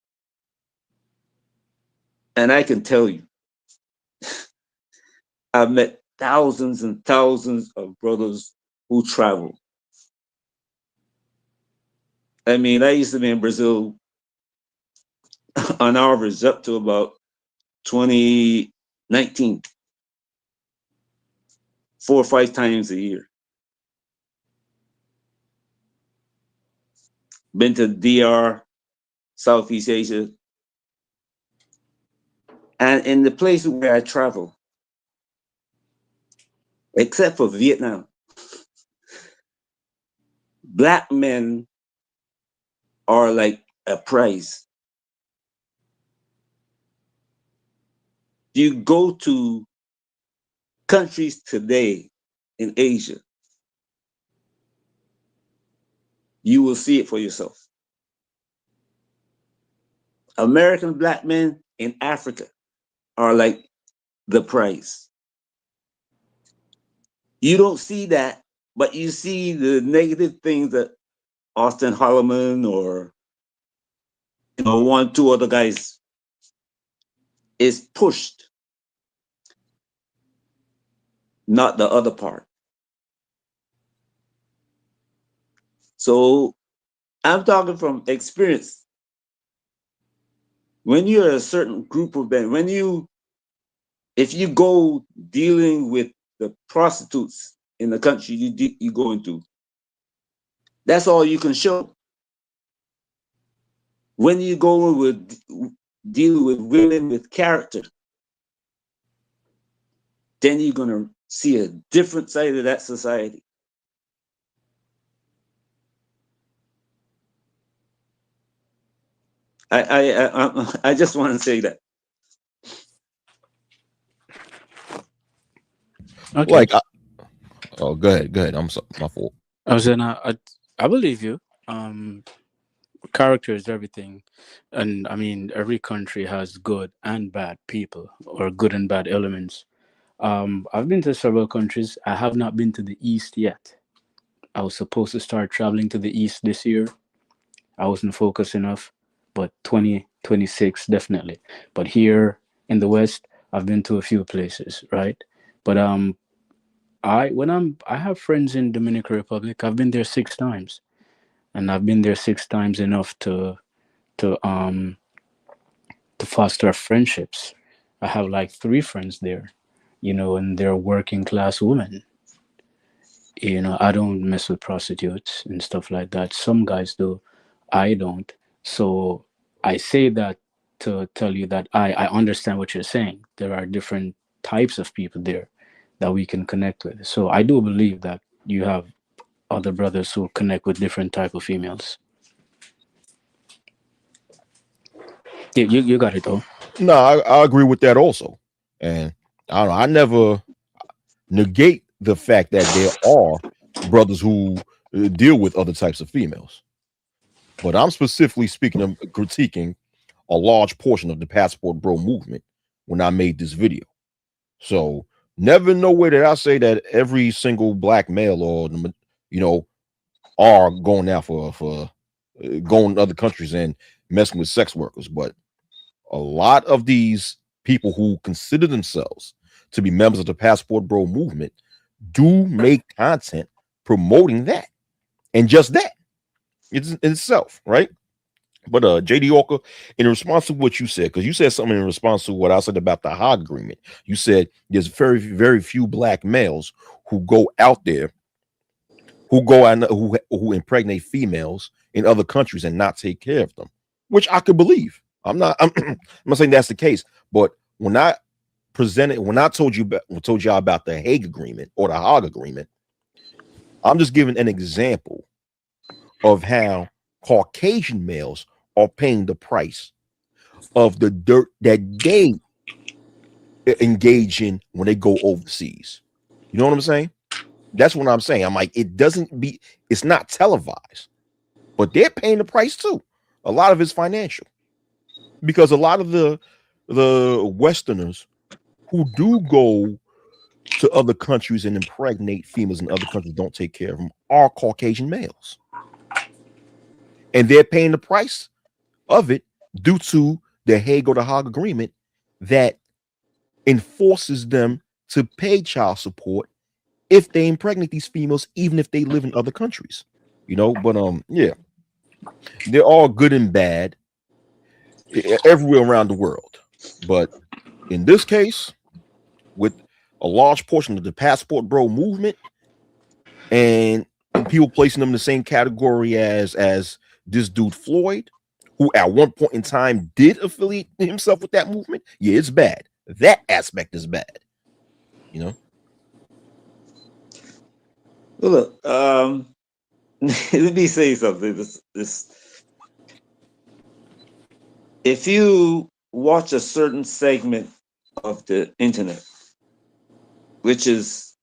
And I can tell you, I've met thousands and thousands of brothers who travel. I mean, I used to be in Brazil on average up to about 2019, 4 or 5 times a year. Been to DR, Southeast Asia, and in the places where I travel, except for Vietnam, black men are like a prize. You go to countries today in Asia, you will see it for yourself. American black men in Africa are like the prize. You don't see that, but you see the negative things that Austin Holloman or one, two other guys is pushed, not the other part. So I'm talking from experience. When you're a certain group of men, if you go dealing with the prostitutes in the country you go into, that's all you can show. When you go with deal with women with character, then you're gonna see a different side of that society. I just want to say that. Okay. Like, oh, go ahead. I'm sorry, my fault. I was in I believe you. Um, Character is everything, and I mean every country has good and bad people or good and bad elements. I've been to several countries. I have not been to the east yet. I was supposed to start traveling to the east this year. I wasn't focused enough, but 2026 definitely. But here in the west, I've been to a few places, right? But I have friends in Dominican Republic. I've been there 6 times, and I've been there 6 times enough to um to foster friendships. I have like 3 friends there, and they're working class women. I don't mess with prostitutes and stuff like that. Some guys do, I don't. So I say that to tell you that I understand what you're saying. There are different types of people there that we can connect with. So I do believe that you have other brothers who connect with different type of females. Yeah, you got it though. No, I agree with that also. And I don't know, I never negate the fact that there are brothers who deal with other types of females. But I'm specifically speaking of critiquing a large portion of the passport bro movement when I made this video. So never no way that I say that every single black male or you know are going out for going to other countries and messing with sex workers, but a lot of these people who consider themselves to be members of the passport bro movement do make content promoting that and just that it's in itself, right? But JD Orker, in response to what you said, because you said something in response to what I said about the Hague Agreement, you said there's very, very few black males who go out there, who go out, who impregnate females in other countries and not take care of them, which I could believe. I'm not saying that's the case, but when I told y'all about the Hague Agreement or the Hague Agreement, I'm just giving an example of how Caucasian males are paying the price of the dirt that they engage in when they go overseas. You know what I'm saying? That's what I'm saying. I'm like, it's not televised, but they're paying the price too. A lot of it's financial because a lot of the Westerners who do go to other countries and impregnate females in other countries don't take care of them are Caucasian males, and they're paying the price of it due to the Hague or the Hague Agreement that enforces them to pay child support if they impregnate these females, even if they live in other countries. But yeah, they're all good and bad everywhere around the world. But in this case, with a large portion of the passport bro movement and people placing them in the same category as this dude Floyd, who at one point in time did affiliate himself with that movement. Yeah, it's bad. That aspect is bad. You know. Well, look, let me say something. If you watch a certain segment of the internet, which is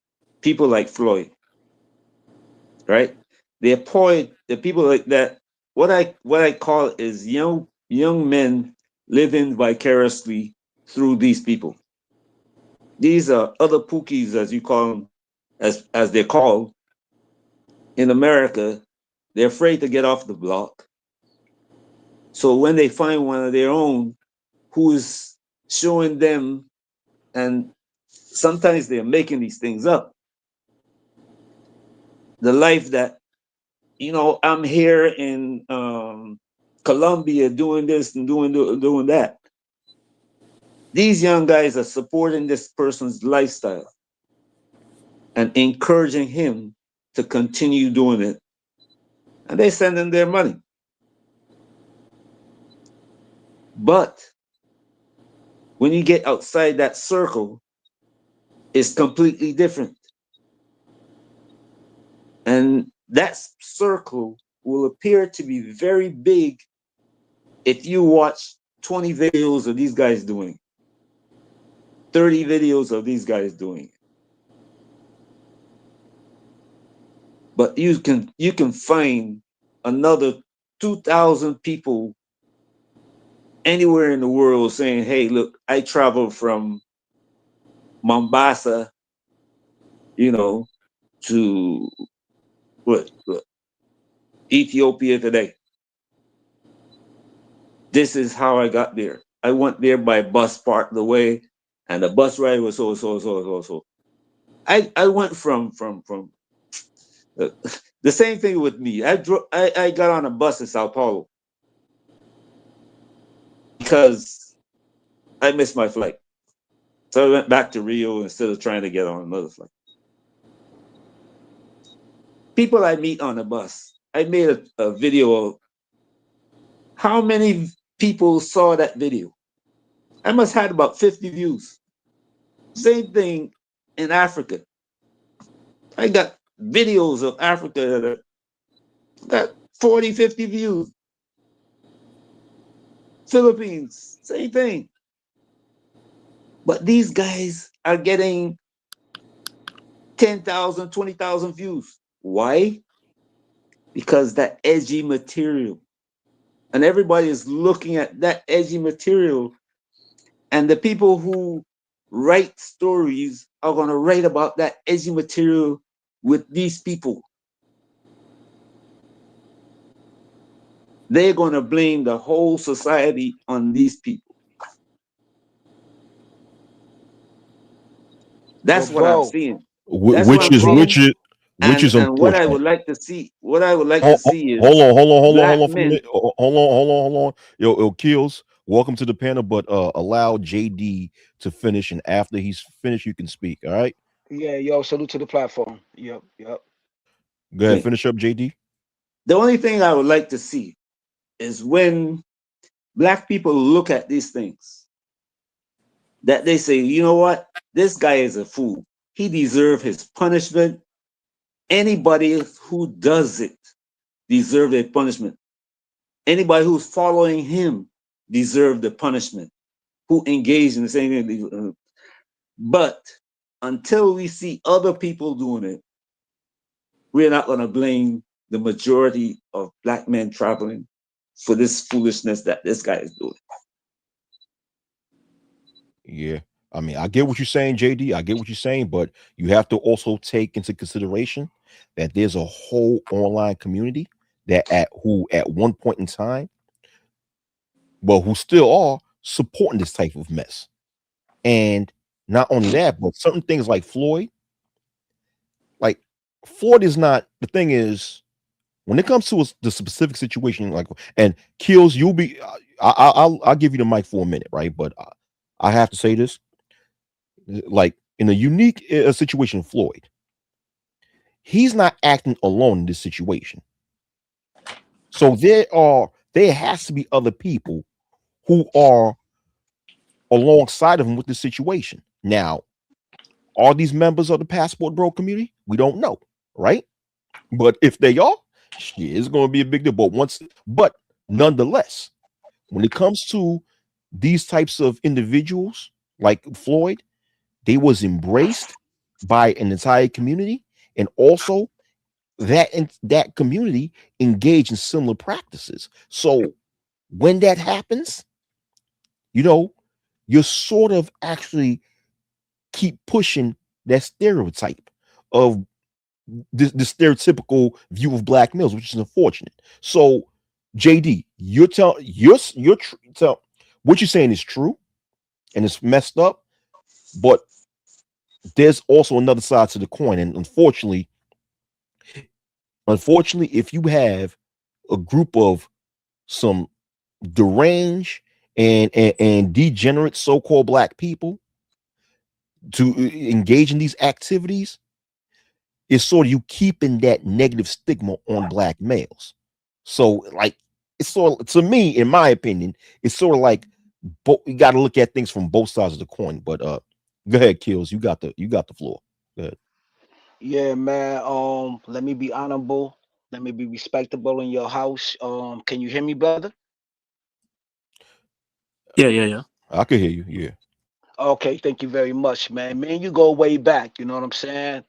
people like Floyd, right? The people like that. What I call is young men living vicariously through these people. These are other pookies, as you call them, as they're called in America. They're afraid to get off the block. So when they find one of their own who is showing them, and sometimes they're making these things up, the life that I'm here in Colombia doing this and doing that. These young guys are supporting this person's lifestyle and encouraging him to continue doing it, and they send them their money. But when you get outside that circle, it's completely different. And that circle will appear to be very big if you watch 20 videos of these guys doing, 30 videos of these guys doing. but you can find another 2,000 people anywhere in the world saying, "Hey, look, I traveled from Mombasa, you know, to what Ethiopia today. This is how I got there. I went there by bus part of the way, and the bus ride was so. I went from uh, the same thing with me. I got on a bus in Sao Paulo because I missed my flight. So I went back to Rio instead of trying to get on another flight. People I meet on the bus. I made a video of how many people saw that video. I must have had about 50 views. Same thing in Africa. I got videos of Africa that got 40, 50 views. Philippines, same thing. But these guys are getting 10,000, 20,000 views. Why? Because that edgy material. And everybody is looking at that edgy material. And the people who write stories are going to write about that edgy material with these people. They're going to blame the whole society on these people. Yo, That's what I'm bro. seeing. Wh- That's what which Yo, I'm is bro. which seeing. is which is And unfortunate. what I would like to see Hold is on, hold on, hold on, hold black on for a men. minute. Hold on. Yo, Kills, welcome to the panel, but allow JD to finish, and after he's finished, you can speak. All right, Yeah, yo, salute to the platform. Yep, yep. go ahead, finish up, JD. The only thing I would like to see is when black people look at these things, that they say, you know what, this guy is a fool. He deserves his punishment. Anybody who does it deserves a punishment. Anybody who's following him deserves the punishment. Who engaged in the same thing. But until we see other people doing it, we're not going to blame the majority of black men traveling for this foolishness that this guy is doing. Yeah, I mean, I get what you're saying, JD. I get what you're saying, but you have to also take into consideration that there's a whole online community that at who at one point in time, well, who still are supporting this type of mess. And not only that, but certain things like Floyd is not the thing is when it comes to the specific situation, like and Kills, you'll be. I'll give you the mic for a minute, right? But I have to say this, like in a unique situation, Floyd, he's not acting alone in this situation. So there has to be other people who are alongside of him with this situation. Now, are these members of the Passport Bro community? We don't know, right? But if they are, shit, it's going to be a big deal. But nonetheless, when it comes to these types of individuals like Floyd, they was embraced by an entire community, and also that community engaged in similar practices. So when that happens, you know, you're sort of actually keep pushing that stereotype of this stereotypical view of black males, which is unfortunate. So, JD, tell what you're saying is true and it's messed up, but there's also another side to the coin. And unfortunately, if you have a group of some deranged and degenerate so-called black people to engage in these activities, it's sort of you keeping that negative stigma on black males. So, like, it's sort of, to me, in my opinion, it's sort of like you got to look at things from both sides of the coin. But go ahead, Kills. You got the floor. Go ahead. Yeah, man. Let me be honorable. Let me be respectable in your house. Can you hear me, brother? Yeah, yeah, yeah. I could hear you. Yeah. Okay, thank you very much, man. Man, you go way back. You know what I'm saying?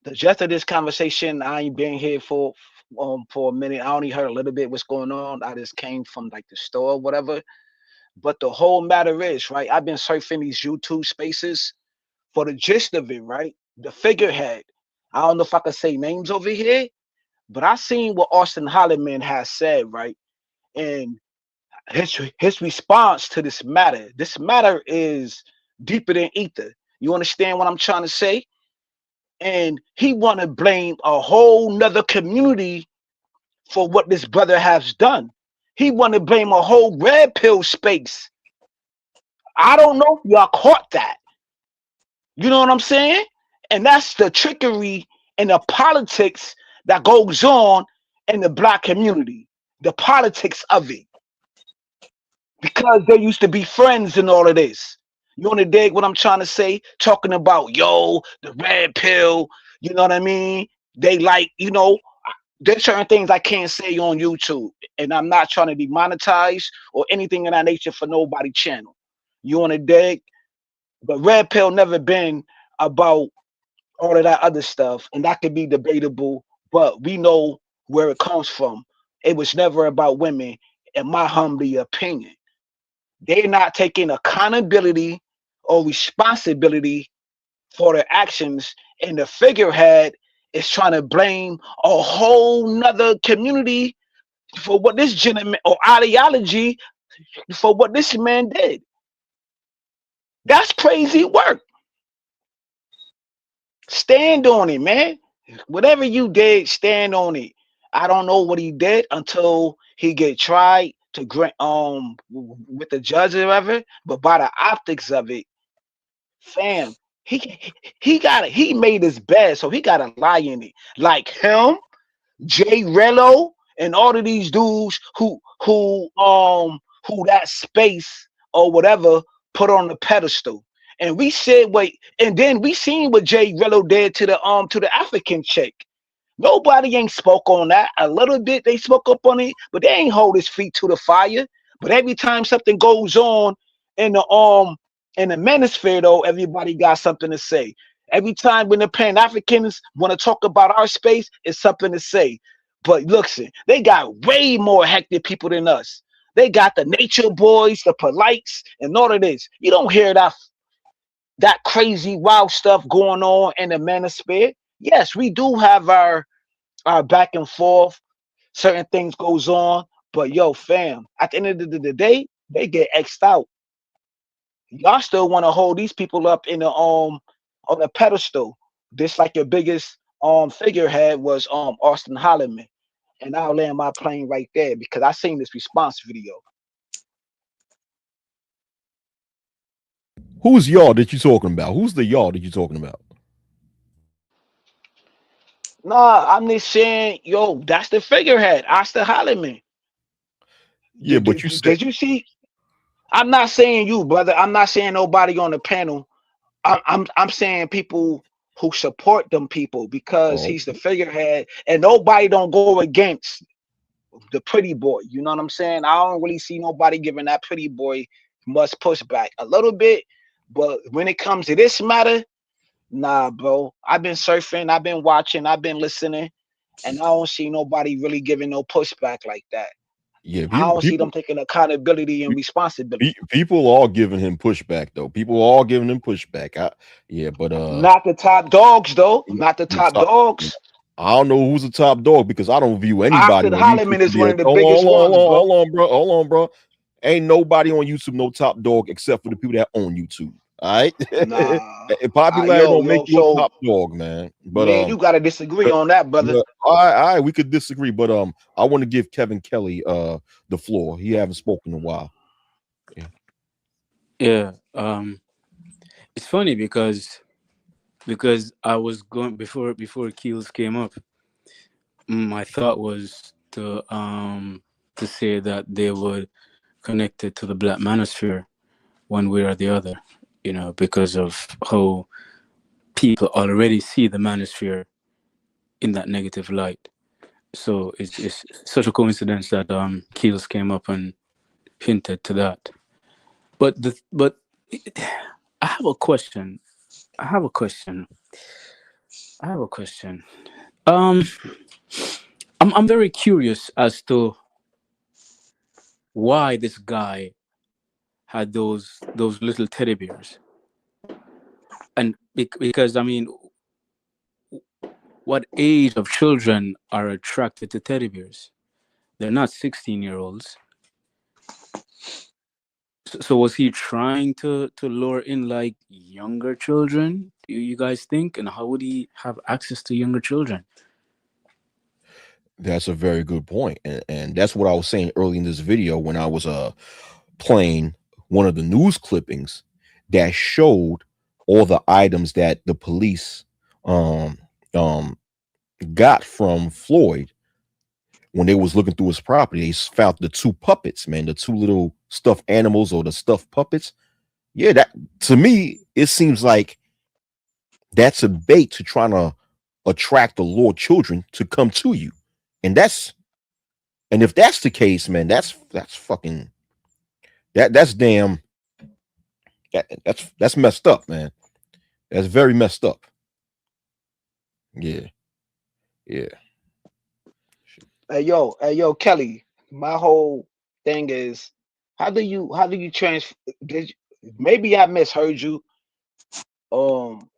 the gist of this conversation, I ain't been here for a minute. I only heard a little bit what's going on. I just came from like the store or whatever. But the whole matter is, right? I've been surfing these YouTube spaces for the gist of it, right? The figurehead. I don't know if I can say names over here, but I seen what Austin Holliman has said, right? And his response to this matter. This matter is deeper than ether. You understand what I'm trying to say? And he want to blame a whole nother community for what this brother has done. He want to blame a whole red pill space. I don't know if y'all caught that. You know what I'm saying? And that's the trickery and the politics that goes on in the black community. The politics of it. Because they used to be friends and all of this. You want to dig what I'm trying to say? Talking about, yo, the red pill, you know what I mean? They like, there's certain things I can't say on YouTube. And I'm not trying to demonetize or anything of that nature for nobody channel. You want to dig? But red pill never been about all of that other stuff. And that could be debatable, but we know where it comes from. It was never about women, in my humble opinion. They're not taking accountability or responsibility for their actions, and the figurehead is trying to blame a whole nother community for what this gentleman or ideology for what this man did. That's crazy work. Stand on it, man. Whatever you did, stand on it. I don't know what he did until he get tried to grant with the judge or whatever, but by the optics of it, fam, he got it. He made his bed, so he got a lie in it. Like him, Jay Rello, and all of these dudes who that space or whatever put on the pedestal. And we said, wait, and then we seen what Jay Rello did to the African chick. Nobody ain't spoke on that. A little bit they spoke up on it, but they ain't hold his feet to the fire. But every time something goes on in the manosphere, though, everybody got something to say. Every time when the Pan Africans want to talk about our space, it's something to say. But look, they got way more hectic people than us. They got the nature boys, the polites, and all of this. You don't hear that crazy wild stuff going on in the manosphere. Yes, we do have our back and forth. Certain things goes on, but yo, fam, at the end of the day, they get X'd out. Y'all still want to hold these people up in the on the pedestal. This like your biggest figurehead was Austin Holliman. And I'll land my plane right there because I seen this response video. Who's y'all that you talking about? Who's the y'all that you talking about? Nah, I'm just saying, yo, that's the figurehead, Austin Holliman. Yeah, Did, but did, you said did you see? I'm not saying you, brother. I'm not saying nobody on the panel. I'm saying people who support them people because oh he's the figurehead, and nobody don't go against the pretty boy. You know what I'm saying? I don't really see nobody giving that pretty boy much pushback. A little bit, but when it comes to this matter, nah, bro. I've been surfing, I've been watching, I've been listening, and I don't see nobody really giving no pushback like that. yeah, I people don't see them taking accountability and responsibility. people are giving him pushback though. People are giving him pushback. Yeah, but Not the top dogs, though. yeah, Not the yeah, top top- dogs. I don't know who's the top dog because I don't view anybody Austin on YouTube Holliman to is be one a of the hold biggest on, hold ones, on, bro. hold on, bro. Hold on, bro. Ain't nobody on YouTube no top dog except for the people that own YouTube. All right. Nah. Popularity don't make Yo. you a So, top dog, man. But man, you gotta disagree on that, brother. all right, we could disagree, but I want to give Kevin Kelly the floor. He haven't spoken in a while. Yeah. It's funny because I was going before Keels came up. My thought was to say that they would connect it to the Black Manosphere one way or the other, because of how people already see the Manosphere in that negative light. So it's such a coincidence that Keels came up and hinted to that. But I have a question. I have a question. Um, I'm very curious as to why this guy had those little teddy bears, and because I mean, what age of children are attracted to teddy bears? They're not 16-year-olds. So was he trying to lure in like younger children? Do you guys think? And how would he have access to younger children? That's a very good point, and that's what I was saying early in this video when I was playing one of the news clippings that showed all the items that the police um um got from Floyd when they was looking through his property. They found the two puppets, man, the two little stuffed animals or the stuffed puppets. Yeah, that to me it seems like that's a bait to trying to attract the Lord children to come to you, and that's and if that's the case, man, that's fucking that's damn that's messed up, man. That's very messed up. Yeah, yeah. Hey yo, Kelly. My whole thing is, how do you did maybe I misheard you.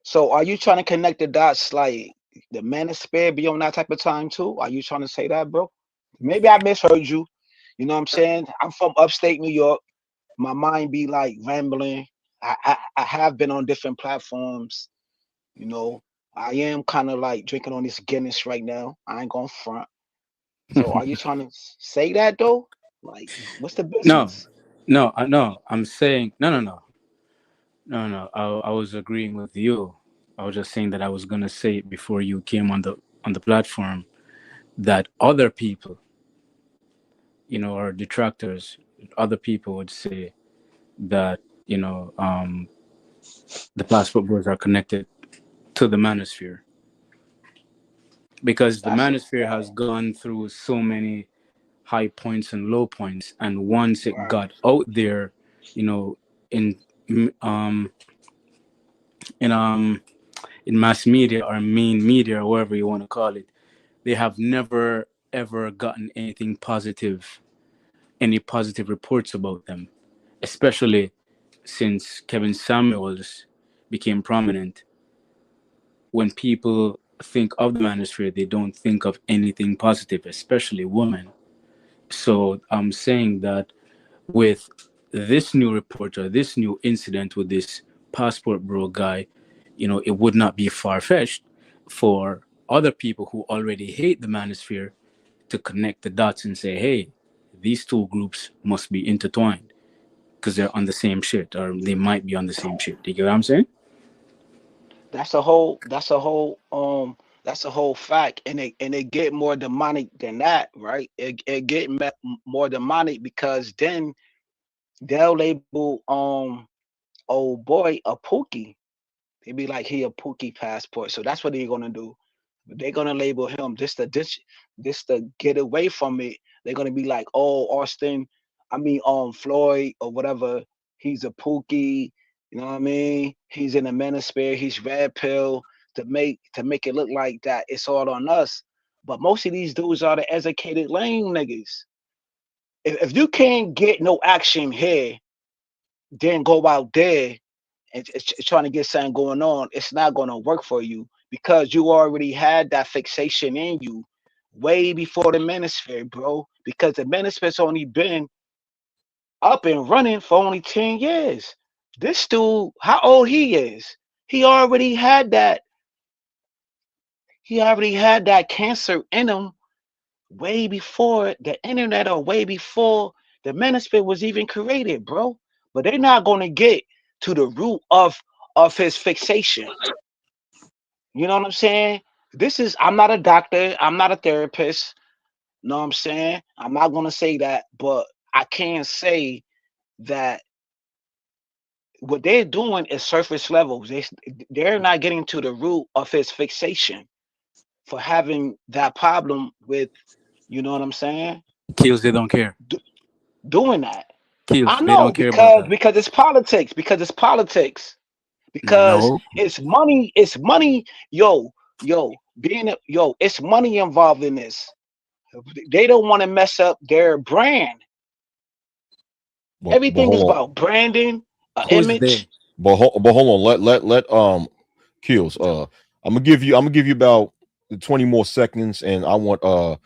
So are you trying to connect the dots like the manosphere be on that type of time too? Are you trying to say that, bro? Maybe I misheard you. You know what I'm saying? I'm from upstate New York. My mind be like rambling. I have been on different platforms. You know, I am kind of like drinking on this Guinness right now. I ain't gonna front. So are you trying to say that though? Like, what's the No, business? no. I'm saying no. I was agreeing with you. I was just saying that I was gonna say it before you came on the platform that other people, or detractors, other people would say that the passport bros are connected to the manosphere because the That's a manosphere fact. has gone through so many high points and low points, and once it Right. got out there, you know, in um in in mass media or main media or whatever you want to call it, they have never ever gotten any positive reports about them, especially since Kevin Samuels became prominent. When people think of the manosphere, they don't think of anything positive, especially women. So I'm saying that with this new report or this new incident with this passport bro guy, it would not be far fetched for other people who already hate the manosphere to connect the dots and say, hey, these two groups must be intertwined because they're on the same shit or they might be on the same shit. Do you get what I'm saying? That's a whole fact, and it get more demonic than that, right? It get more demonic because then they'll label old boy a pookie. They be like he a pookie passport. So that's what they're gonna do. They're gonna label him this to get away from it. They're gonna be like, oh, Austin, Floyd or whatever. He's a pookie. You know what I mean? He's in a manosphere. He's red pill to make it look like that. It's all on us. But most of these dudes are the educated lame niggas. If you can't get no action here, then go out there and trying to get something going on, it's not going to work for you because you already had that fixation in you way before the manosphere, bro. Because the manosphere's only been up and running for only 10 years. This dude, how old he is? He already had that. He already had that cancer in him way before the internet or way before the manosphere was even created, bro. But they're not going to get to the root of his fixation. You know what I'm saying? I'm not a doctor. I'm not a therapist. You know what I'm saying? I'm not going to say that, but I can say that what they're doing is surface levels. They're not getting to the root of his fixation for having that problem with, you know what I'm saying? Kills, they don't care. Do, doing that. Kills, I they know don't care about that. because it's politics. Because it's politics. Because No. it's money. It's money. Yo, it's money involved in this. They don't want to mess up their brand. But Everything is hold on. about branding, Who's image. they? But hold on. Let kills. I'm gonna give you about 20 more seconds, and I want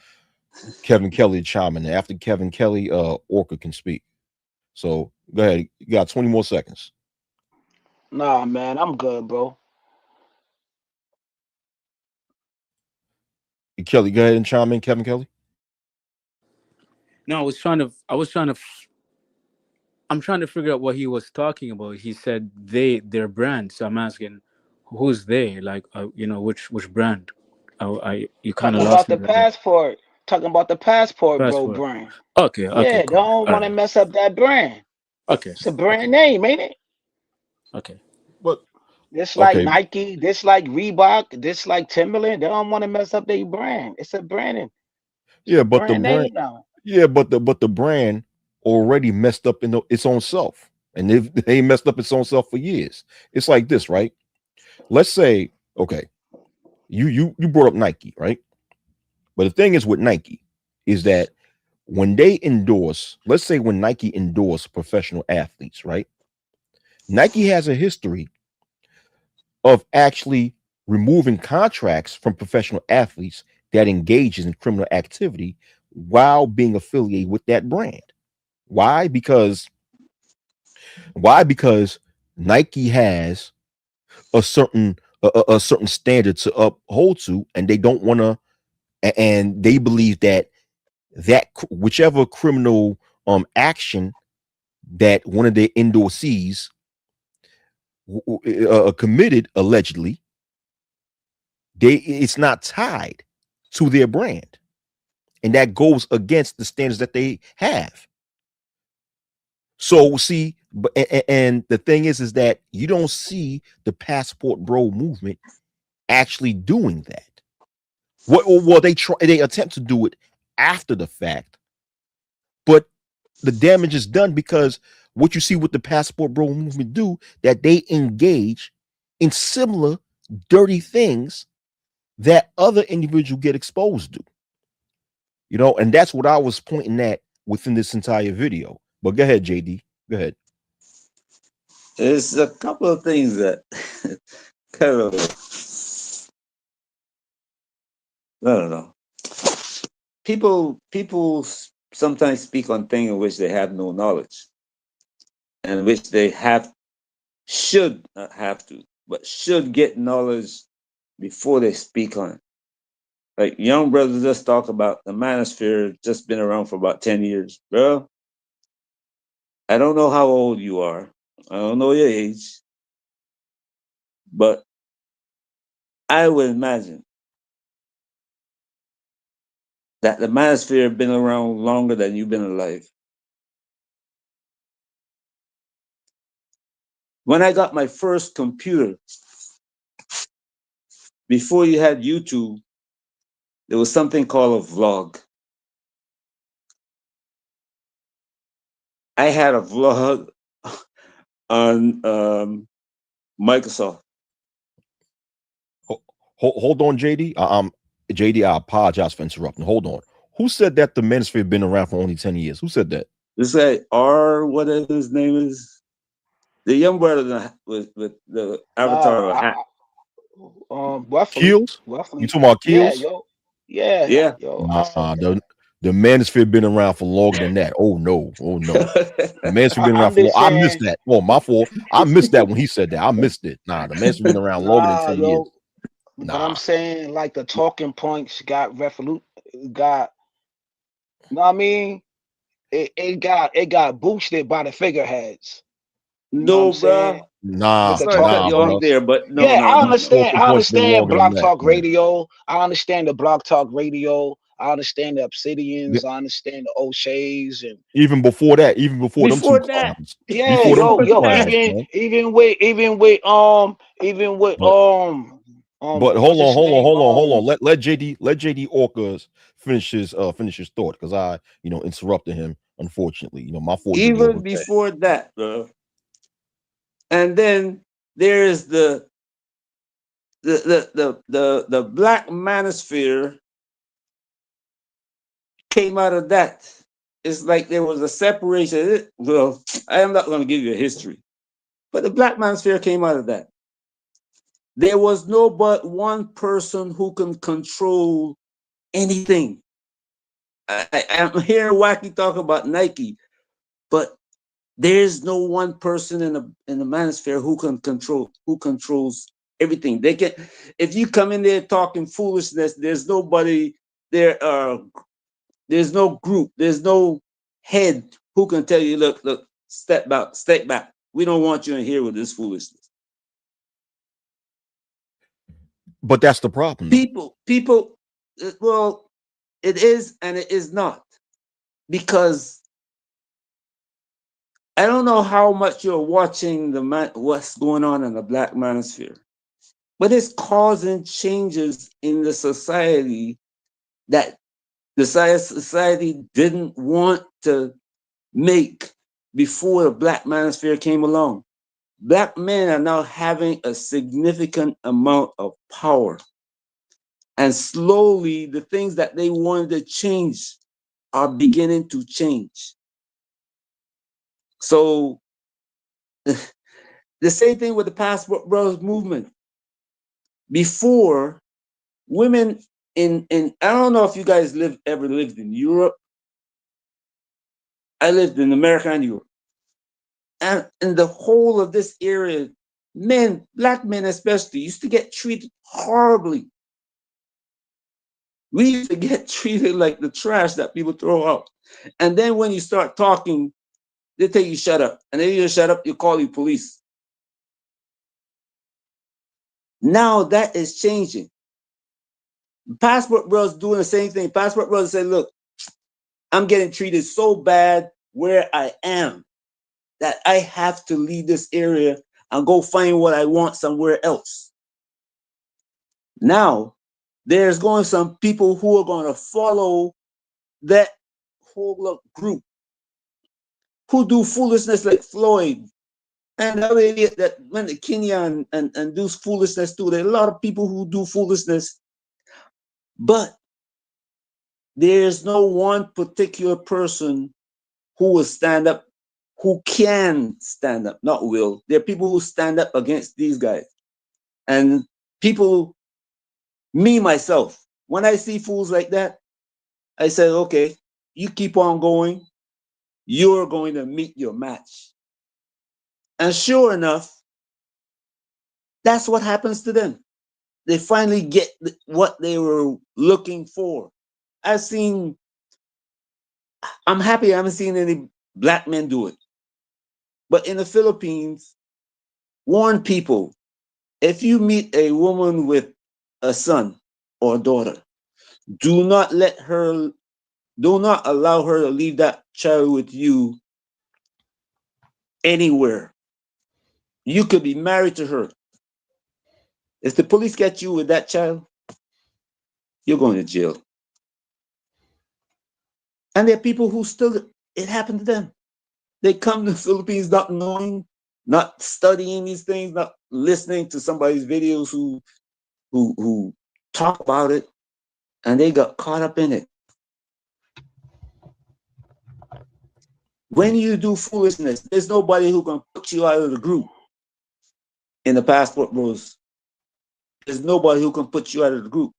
Kevin Kelly to chime in. After Kevin Kelly, Orca can speak. So go ahead. You got 20 more seconds. Nah, man, I'm good, bro. Kelly, go ahead and chime in, Kevin Kelly. No, I'm trying to figure out what he was talking about. He said their brand. So I'm asking, who's they? Like, which brand? You kind of Talking lost about me the right there. passport. Talking about the passport, bro, Passport. brand. Okay, Yeah, okay, they cool. don't All want to right. mess up that brand. Okay, It's a brand okay, name, ain't it? okay. But This like okay, Nike, this like Reebok, this like Timberland. They don't want to mess up their brand. It's a branding. It's yeah, a but the brand brand, name now. yeah, but the brand already messed up in its own self, and they messed up its own self for years. It's like this, right? Let's say, okay, you brought up Nike, right? But the thing is with Nike is that when they endorse, let's say when Nike endorse professional athletes, right? Nike has a history of actually removing contracts from professional athletes that engages in criminal activity while being affiliated with that brand. Why? Because Nike has a certain a certain standard to uphold to, and they don't want to, and they believe that whichever criminal action that one of their endorsees committed allegedly, it's not tied to their brand, and that goes against the standards that they have. So see, and the thing is that you don't see the passport bro movement actually doing that. Well, they attempt to do it after the fact, but the damage is done because what you see with the passport bro movement do that they engage in similar dirty things that other individuals get exposed to. And that's what I was pointing at within this entire video. But go ahead, JD. Go ahead. There's a couple of things that kind of, I don't know. People sometimes speak on things in which they have no knowledge, and which they should not have to, but should get knowledge before they speak on it. Like young brothers just talk about the manosphere just been around for about 10 years. Bro, I don't know how old you are. I don't know your age, but I would imagine that the manosphere been around longer than you've been alive. When I got my first computer, before you had YouTube, there was something called a vlog. I had a vlog on Microsoft. Hold on, JD. JD, I apologize for interrupting. Hold on. Who said that the manosphere been around for only 10 years? Who said that? This guy R, whatever his name is, the young brother with the Uh, avatar of a I, hat. roughly, Kills? You roughly. talking about Yeah, Kills? yo, yeah, Yeah. yo. I said Nah, that. the manosphere been around for longer than that. Oh no, oh no. The manosphere been around I'm for long. just I missed saying, that. Oh, my fault. I missed that when he said that. I missed it. Nah, the manosphere been around longer than nah, 10 years. yo. But I'm Nah. saying like the talking points got got. You know what I mean? It got boosted by the figureheads. You know what I'm No, saying? bro. With Nah, the Sorry to cut talking nah, you off bro. points. there, but no, Yeah, no, I no, These no. understand. talking I points been understand longer than Block that, Talk man. Radio. I understand the Block Talk Radio. I understand the Yeah, Obsidians. I understand the O'Shea's and even before them two Before that, clowns. yeah, Before them yo, two yo, clowns, even man. even with even with even with But what's his name? hold on. Let JD Orcas finish his thought because I interrupted him. Unfortunately, my fault, JD even Orcas. before that, bro. And then there's the the black manosphere came out of that. It's like there was a separation. Well, I am not going to give you a history, but the black manosphere came out of that. There was no but one person who can control anything. I'm hearing Wacky talk about Nike, but there's no one person in the manosphere who controls everything. They can, if you come in there talking foolishness, there's nobody there. There's no group. There's no head who can tell you, look, step back, step back. We don't want you in here with this foolishness. But that's the problem, though. People. Well, it is and it is not, because I don't know how much you're watching what's going on in the black manosphere, but it's causing changes in the society that the society didn't want to make before the black manosphere came along. Black men are now having a significant amount of power, and slowly the things that they wanted to change are beginning to change. So the same thing with the Passport Brothers movement. Before, women in I don't know if you guys ever lived in Europe. I lived in America and Europe. And in the whole of this area, men, black men especially, used to get treated horribly. We used to get treated like the trash that people throw out. And then when you start talking, they tell you shut up. And then you shut up, you call the police. Now that is changing. Passport Brothers doing the same thing. Passport Brothers say, look, I'm getting treated so bad where I am that I have to leave this area and go find what I want somewhere else. Now, there's going some people who are going to follow that whole group who do foolishness like Floyd and the other idiot that went to Kenya and do foolishness too. There are a lot of people who do foolishness, but there's no one particular person who will stand up, who can stand up, not will. There are people who stand up against these guys. And people, me, myself, when I see fools like that, I say, okay, you keep on going, you're going to meet your match. And sure enough, that's what happens to them. They finally get what they were looking for. I've seen, I'm happy I haven't seen any black men do it. But in the Philippines, warn people, if you meet a woman with a son or a daughter, do not allow her to leave that child with you anywhere. You could be married to her. If the police catch you with that child, you're going to jail. And there are people who still, it happened to them. They come to the Philippines not knowing, not studying these things, not listening to somebody's videos who talk about it, and they got caught up in it. When you do foolishness, there's nobody who can put you out of the group in the Passport Bros. There's nobody who can put you out of the group.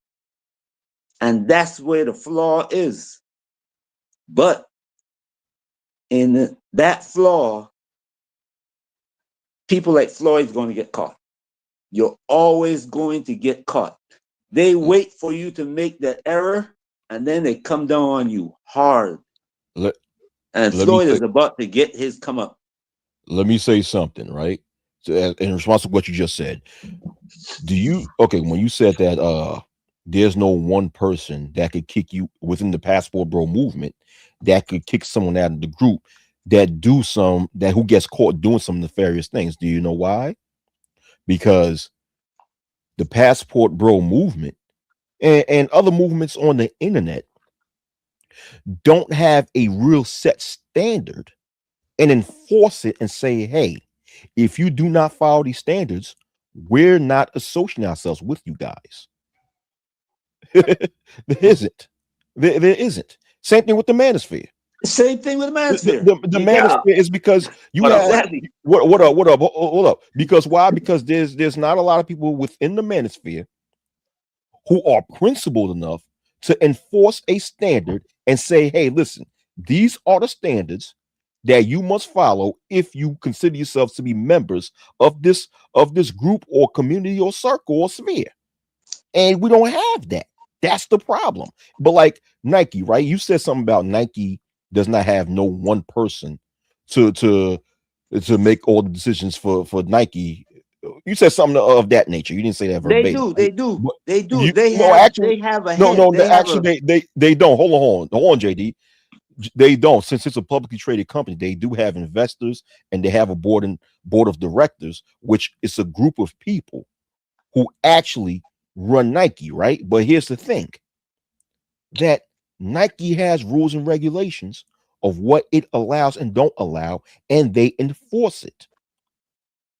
And that's where the flaw is. But in that flaw, people like Floyd's going to get caught. You're always going to get caught. They wait for you to make that error, and then they come down on you hard. Let, And let me Floyd say, is about to get his come up. let me say something, right? So, in response to what you just said, okay, when you said that there's no one person that could kick you within the Passport Bro movement that could kick someone out of the group that who gets caught doing some nefarious things. Do you know why? Because the Passport Bro movement and other movements on the internet don't have a real set standard and enforce it and say, hey, if you do not follow these standards, we're not associating ourselves with you guys. There isn't. There isn't. Same thing with the manosphere. Same thing with the manosphere. The You got it. manosphere is because you What up? have Exactly. what up, hold up. Because why? Because there's not a lot of people within the manosphere who are principled enough to enforce a standard and say, hey, listen, these are the standards that you must follow if you consider yourselves to be members of this group or community or circle or sphere. And we don't have that. That's the problem. But like Nike, right? You said something about Nike does not have no one person to make all the decisions for Nike. You said something of that nature. You didn't say that They verbatim, do. right? They do. But They do. you They no, have. actually, They have a no, head. no, They have a. they don't. Hold on, JD. They don't. Since it's a publicly traded company, they do have investors and they have a board of directors, which is a group of people who actually run Nike, right? But here's the thing, that Nike has rules and regulations of what it allows and don't allow, and they enforce it.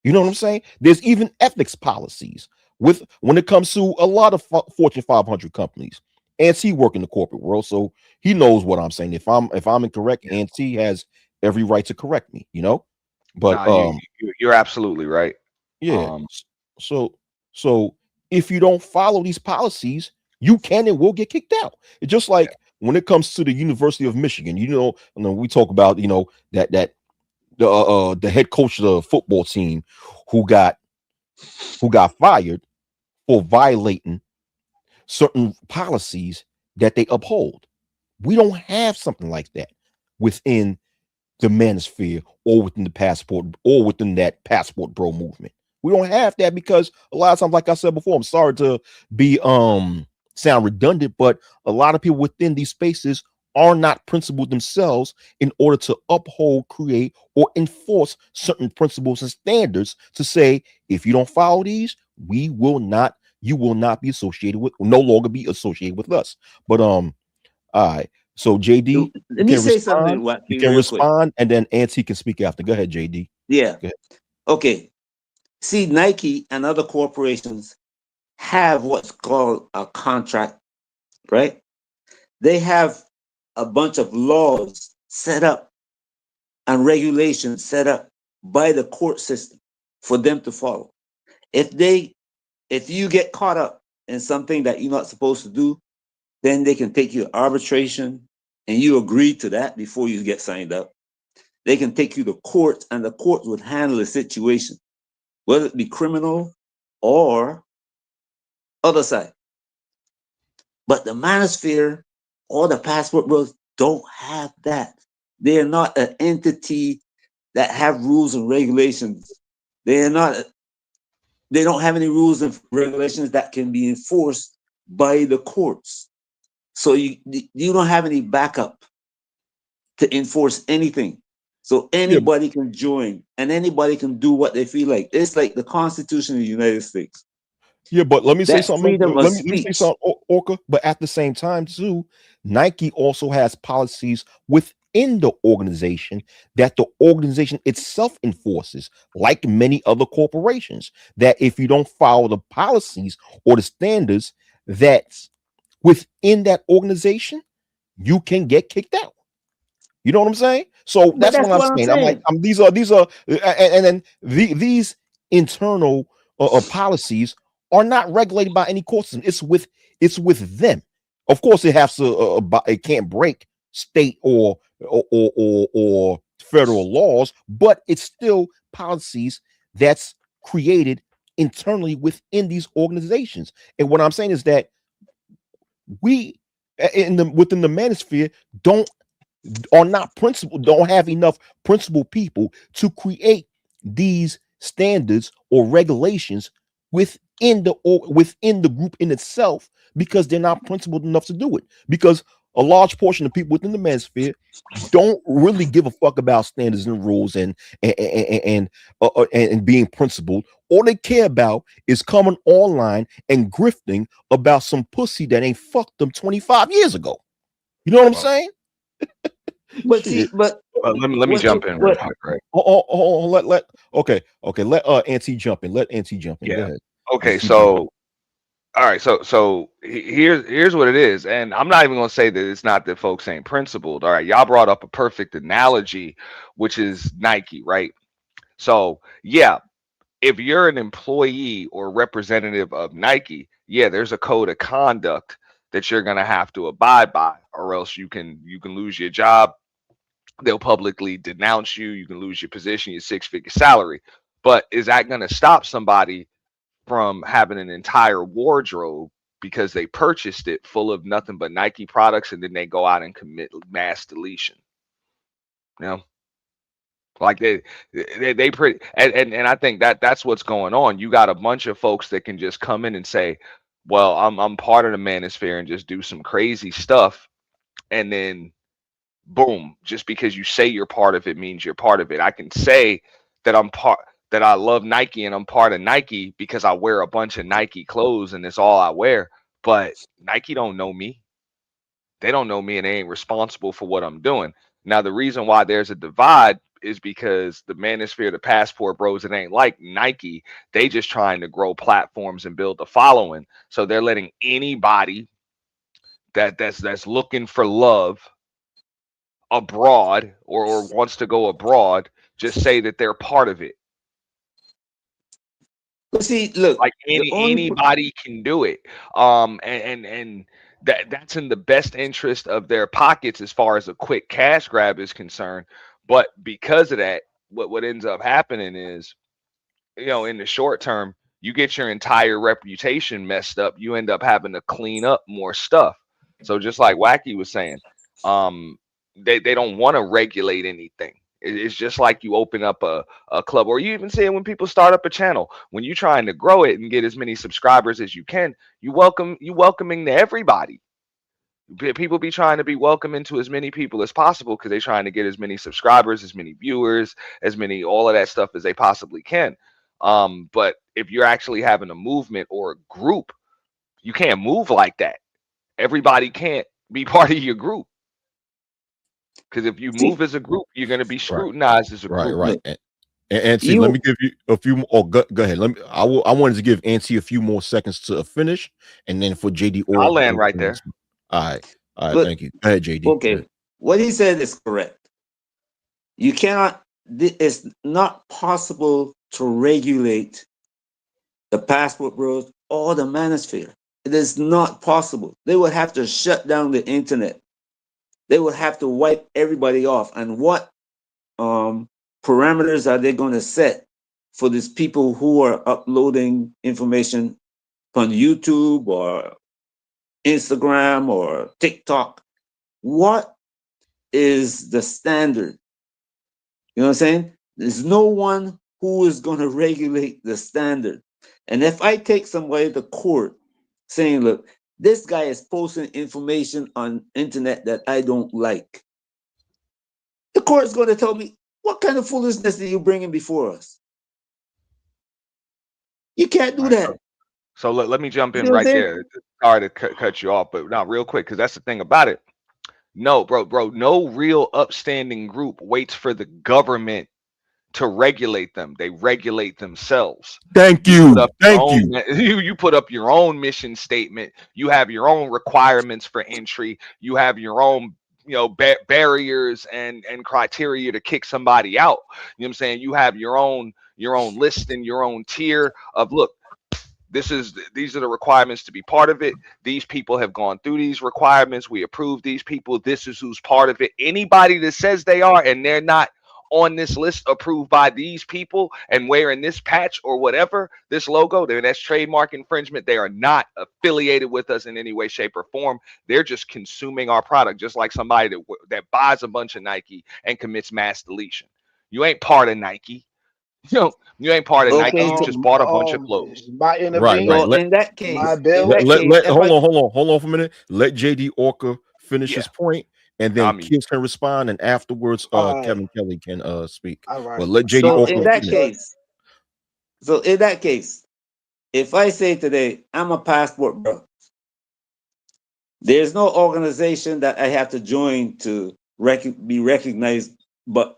You know what I'm saying? There's even ethics policies with when it comes to a lot of Fortune 500 companies. And he work in the corporate world, so he knows what I'm saying. If I'm incorrect, and he has every right to correct me. You know, but Nah, you're absolutely right. yeah. Um, So so if you don't follow these policies, you can and will get kicked out. It's just yeah, like when it comes to the University of Michigan. We talk about the head coach of the football team who got fired for violating certain policies that they uphold. We don't have something like that within the manosphere or within the passport or within that passport bro movement. We don't have that because a lot of times, like I said before, I'm sorry to be sound redundant, but a lot of people within these spaces are not principled themselves in order to uphold, create, or enforce certain principles and standards to say, if you don't follow these, you will not be associated with, no longer be associated with us. But all right. So JD, Let me say something, you Wacky, can real quick. respond, and then Auntie can speak after. Go ahead, JD. Yeah. Go ahead. Okay. See, Nike and other corporations have what's called a contract, right? They have a bunch of laws set up and regulations set up by the court system for them to follow. If you get caught up in something that you're not supposed to do, then they can take you to arbitration and you agree to that before you get signed up. They can take you to court and the court would handle the situation, whether it be criminal or other side. But the manosphere or the passport bros don't have that. They are not an entity that have rules and regulations. They are not. They don't have any rules and regulations that can be enforced by the courts. So you don't have any backup to enforce anything. So Yeah, anybody can join and anybody can do what they feel like. It's like the Constitution of the United States. yeah, but let me say That something. freedom of Let me say speech. something, Orca. But at the same time, too, Nike also has policies within the organization that the organization itself enforces, like many other corporations. That if you don't follow the policies or the standards that's within that organization, you can get kicked out. You know what I'm saying? So But that's that's what I'm what I'm saying. I'm like, saying. these are, and then these internal policies are not regulated by any court system. It's with them. Of course, it has to. It can't break state or federal laws, but it's still policies that's created internally within these organizations. And what I'm saying is that we within the manosphere don't are not principled, don't have enough principled people to create these standards or regulations within the group in itself because they're not principled enough to do it. Because a large portion of people within the manosphere don't really give a fuck about standards and rules and being principled. All they care about is coming online and grifting about some pussy that ain't fucked them 25 years ago. You know what I'm well, saying? But see, Shit. but Let me what, jump in real quick, right? Okay, let Auntie jump in. Let Auntie jump in. Go Yeah. ahead. Okay. She been So all right. Here's what it is, and I'm not even gonna say that it's not that folks ain't principled. All right, y'all brought up a perfect analogy, which is Nike, right? So yeah, if you're an employee or representative of Nike, yeah, there's a code of conduct that you're gonna have to abide by, or else you can lose your job. They'll publicly denounce you. You can lose your position, your six-figure salary. But is that gonna stop somebody from having an entire wardrobe because they purchased it full of nothing but Nike products and then they go out and commit mass deletion? You know, like they pretty and I think that that's what's going on. You got a bunch of folks that can just come in and say, "Well, I'm part of the manosphere," and just do some crazy stuff, and then boom, just because you say you're part of it means you're part of it. I can say that I'm part that I love Nike and I'm part of Nike because I wear a bunch of Nike clothes and it's all I wear, but Nike don't know me. They don't know me and they ain't responsible for what I'm doing. Now the reason why there's a divide is because the manosphere, the passport bros, it ain't like Nike. They just trying to grow platforms and build a following. So they're letting anybody that's looking for love abroad or wants to go abroad just say that they're part of it. but see, look, Like the only anybody can do it. And that's in the best interest of their pockets as far as a quick cash grab is concerned. But because of that, what ends up happening is, in the short term, you get your entire reputation messed up. You end up having to clean up more stuff. So just like Wacky was saying, um, they don't want to regulate anything. It's just like you open up a club, or you even see it when people start up a channel. When you're trying to grow it and get as many subscribers as you can, you welcoming to everybody. People be trying to be welcoming to as many people as possible because they're trying to get as many subscribers, as many viewers, as many all of that stuff as they possibly can. But if you're actually having a movement or a group, you can't move like that. Everybody can't be part of your group because if you see, move as a group, you're going to be right, scrutinized as a group. right. look, And see, let you me give you a few more. Oh, go ahead. I wanted to give Auntie a few more seconds to finish, and then for JD I'll or land right there. all right. but Thank you. Go ahead, JD. Go okay. ahead. What he said is correct. You cannot. It's not possible to regulate the passport bros or the manosphere. It is not possible. They would have to shut down the internet. They would have to wipe everybody off. And what parameters are they going to set for these people who are uploading information on YouTube or Instagram or TikTok? What is the standard? You know what I'm saying? There's no one who is going to regulate the standard. And if I take somebody to court saying, look, this guy is posting information on internet that I don't like, the court's going to tell me, what kind of foolishness are you bringing before us? You can't All do right. that. So let me jump You in know what I'm right saying? there. Sorry to cut you off, but not real quick because that's the thing about it. No, bro, no real upstanding group waits for the government to regulate them. They regulate themselves. Thank You put you. up your Thank own you. you put up your own mission statement. You have your own requirements for entry. You have your own barriers and criteria to kick somebody out. You know what I'm saying? You have your own list and your own tier of look, these are the requirements to be part of it. These people have gone through these requirements. We approve these people. This is who's part of it. Anybody that says they are and they're not on this list approved by these people and wearing this patch or whatever, this logo, then that's trademark infringement. They are not affiliated with us in any way, shape, or form. They're just consuming our product, just like somebody that buys a bunch of Nike and commits mass deletion. You ain't part of Nike. You ain't part of Nike. Okay, You so just bought a bunch of clothes. My Right. so intervene, Let in that my case, bill. if I hold on for a minute. Let JD Orca finish Yeah, his point, and then I'm Kiss can respond, and afterwards, All right, Kevin Kelly can speak. all right. But let JD so Orca in So, that finish. so case, so in that case, if I say today I'm a passport bro, there's no organization that I have to join to be recognized but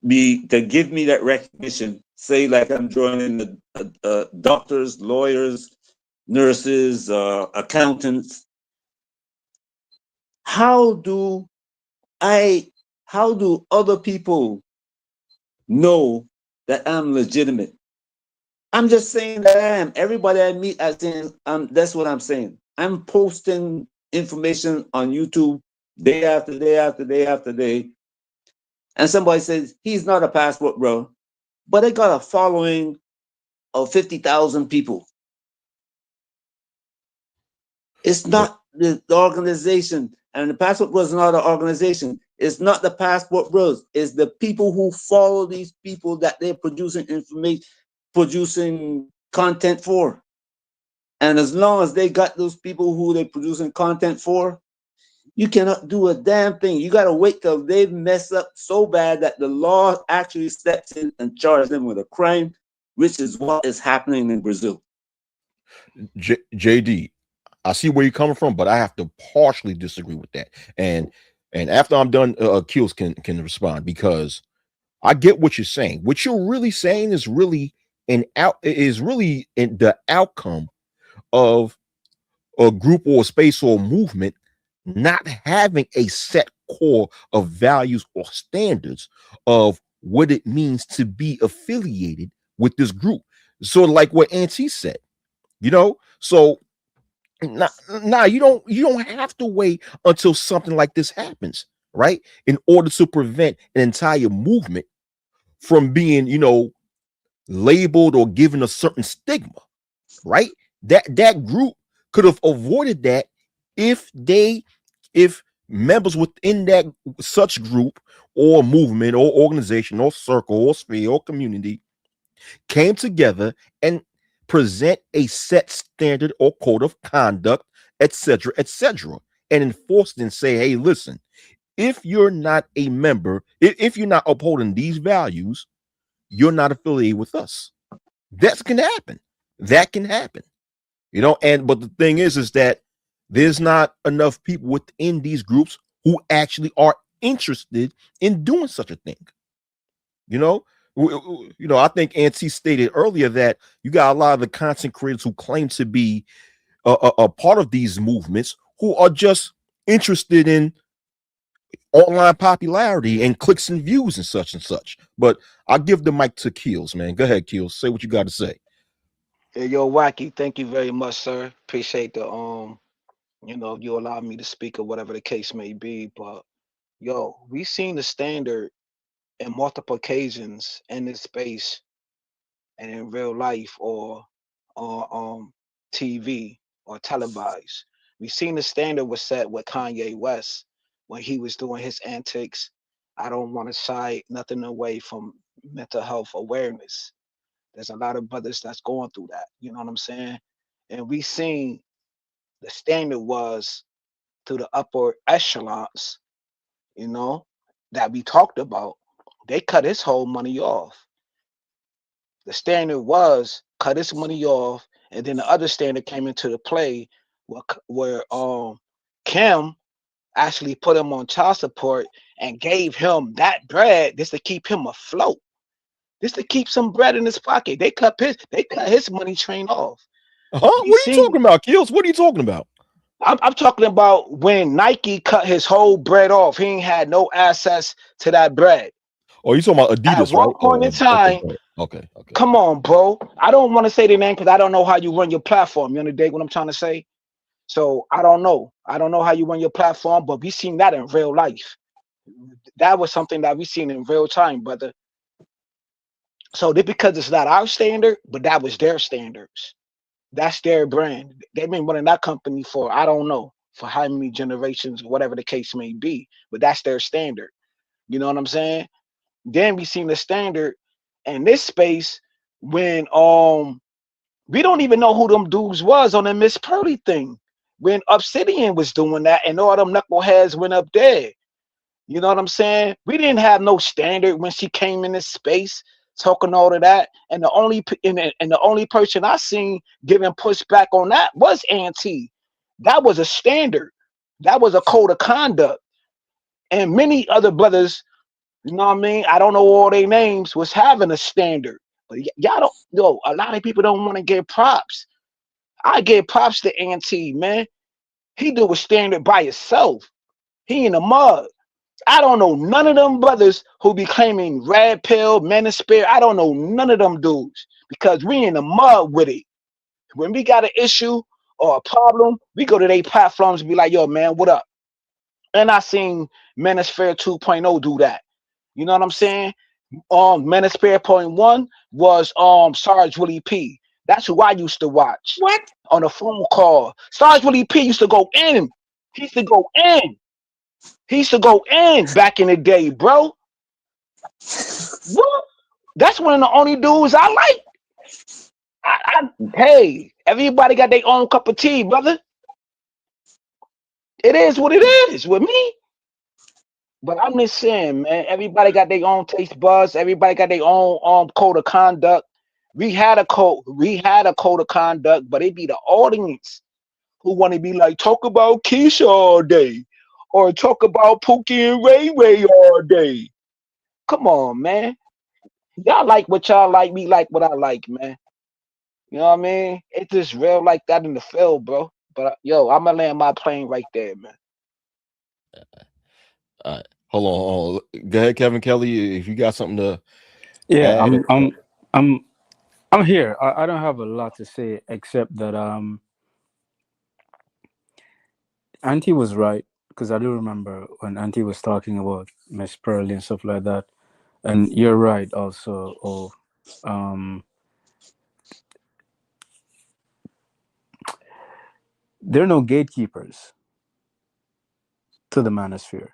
be to give me that recognition. Say like I'm joining the doctors, lawyers, nurses, accountants. How do I? How do other people know that I'm legitimate? I'm just saying that I am. Everybody I meet, I saying, that's what I'm saying. I'm posting information on YouTube day after day after day after day, and somebody says he's not a passport bro, but they got a following of 50,000 people. It's But not the organization, and the passport bros is not an organization. It's not the passport bros. It's the people who follow these people that they're producing information, producing content for. And as long as they got those people who they're producing content for, you cannot do a damn thing. You got to wait till they mess up so bad that the law actually steps in and charges them with a crime, which is what is happening in Brazil. JD, I see where you're coming from, but I have to partially disagree with that. And after I'm done, Kills can respond, because I get what you're saying. What you're really saying is really in the outcome of a group or a space or a movement not having a set core of values or standards of what it means to be affiliated with this group. Sort of like what Auntie said, you know. So nah, you don't have to wait until something like this happens, right? In order to prevent an entire movement from being, labeled or given a certain stigma, right? That group could have avoided that if members within that such group or movement or organization or circle or sphere or community came together and present a set standard or code of conduct, etc., and enforce it and say, hey, listen, if you're not a member, if you're not upholding these values, you're not affiliated with us. That can happen. That can happen. And but the thing is that there's not enough people within these groups who actually are interested in doing such a thing. You know, I think Auntie stated earlier that you got a lot of the content creators who claim to be a part of these movements who are just interested in online popularity and clicks and views and such and such. But I'll give the mic to Keels, man. Go ahead, Keels. Say what you got to say. Hey, yo, Wacky, thank you very much, sir. Appreciate the you allow me to speak or whatever the case may be. But yo, we seen the standard in multiple occasions in this space and in real life or TV or televised. We seen the standard was set with Kanye West when he was doing his antics. I don't want to shy nothing away from mental health awareness. There's a lot of brothers that's going through that. You know what I'm saying? And we seen the standard was through the upper echelons, you know, that we talked about. They cut his whole money off. The standard was cut his money off, and then the other standard came into the play where Kim actually put him on child support and gave him that bread just to keep him afloat, just to keep some bread in his pocket. They cut his money train off. Huh? We What are you seen. talking about, Keels? What are you talking about? I'm talking about when Nike cut his whole bread off. He ain't had no access to that bread. Oh, you talking about At Adidas, one right? point in Okay, time, go ahead. Okay. come on, bro. I don't want to say the name because I don't know how you run your platform. You understand what I'm trying to say? So I don't know. I don't know how you run your platform, but we seen that in real life. That was something that we seen in real time, brother. So just because it's not our standard, but that was their standards. That's their brand. They've been running that company for I don't know for how many generations, whatever the case may be, but that's their standard. You know what I'm saying? Then we seen the standard in this space when we don't even know who them dudes was on the Miss Purdy thing. When Obsidian was doing that and all them knuckleheads went up there. You know what I'm saying? We didn't have no standard when she came in this space talking all of that. And the only person I seen giving pushback on that was Auntie. That was a standard. That was a code of conduct. And many other brothers, You know what I mean? I don't know all their names, was having a standard. But y'all don't know. A lot of people don't want to give props. I give props to Auntie, man. He do a standard by himself. He in the mud. I don't know none of them brothers who be claiming red pill, manosphere. I don't know none of them dudes because we in the mud with it. When we got an issue or a problem, we go to their platforms and be like, yo, man, what up? And I seen Manosphere 2.0 do that. You know what I'm saying? Manosphere point one was Sarge Willie P. That's who I used to watch What? on a phone call. Sarge Willie P used to go in. He used to go in. He used to go in back in the day, bro. What? That's one of the only dudes I like. Hey, everybody got their own cup of tea, brother. It is what it is with me. But I'm just saying, man, everybody got their own taste buds. Everybody got their own code of conduct. We had a code of conduct, but it be the audience who want to be like, talk about Keisha all day. Or talk about Pookie and Ray Ray all day. Come on, man. Y'all like what y'all like, me like what I like, man. You know what I mean? It's just real like that in the field, bro. But yo, I'm gonna land my plane right there, man. Hold on, hold on. Go ahead, Kevin Kelly. If you got something to Yeah, add, I'm I'm here. I don't have a lot to say except that Auntie was right because I do remember when Auntie was talking about Miss Pearl and stuff like that, and you're right also. Oh, um, there are no gatekeepers to the manosphere,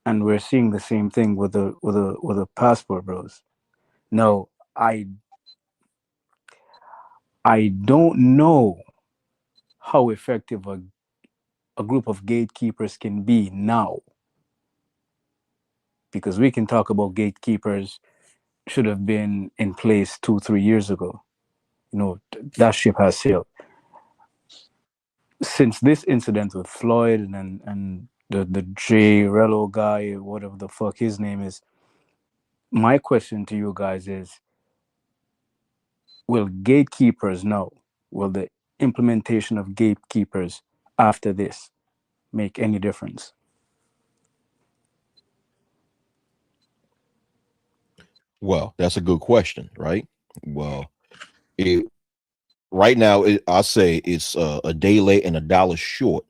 and we're seeing the same thing with the passport bros. No, I don't know how effective a group of gatekeepers can be now, because we can talk about gatekeepers should have been in place 2 3 years ago. That ship has sailed. Since this incident with Floyd and the J Rello guy, whatever the fuck his name is, my question to you guys is: will gatekeepers now, will the implementation of gatekeepers after this make any difference? well, that's a good question, right? Well, it right now, I say it's a day late and a dollar short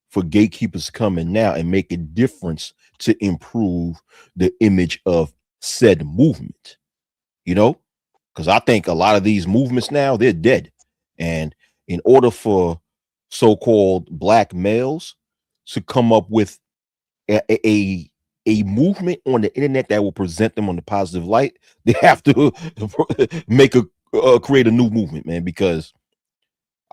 for gatekeepers to come in now and make a difference to improve the image of said movement. You know, because I think a lot of these movements now they're dead, and in order for so-called black males to come up with a movement on the internet that will present them on the positive light, they have to make a create a new movement, man. Because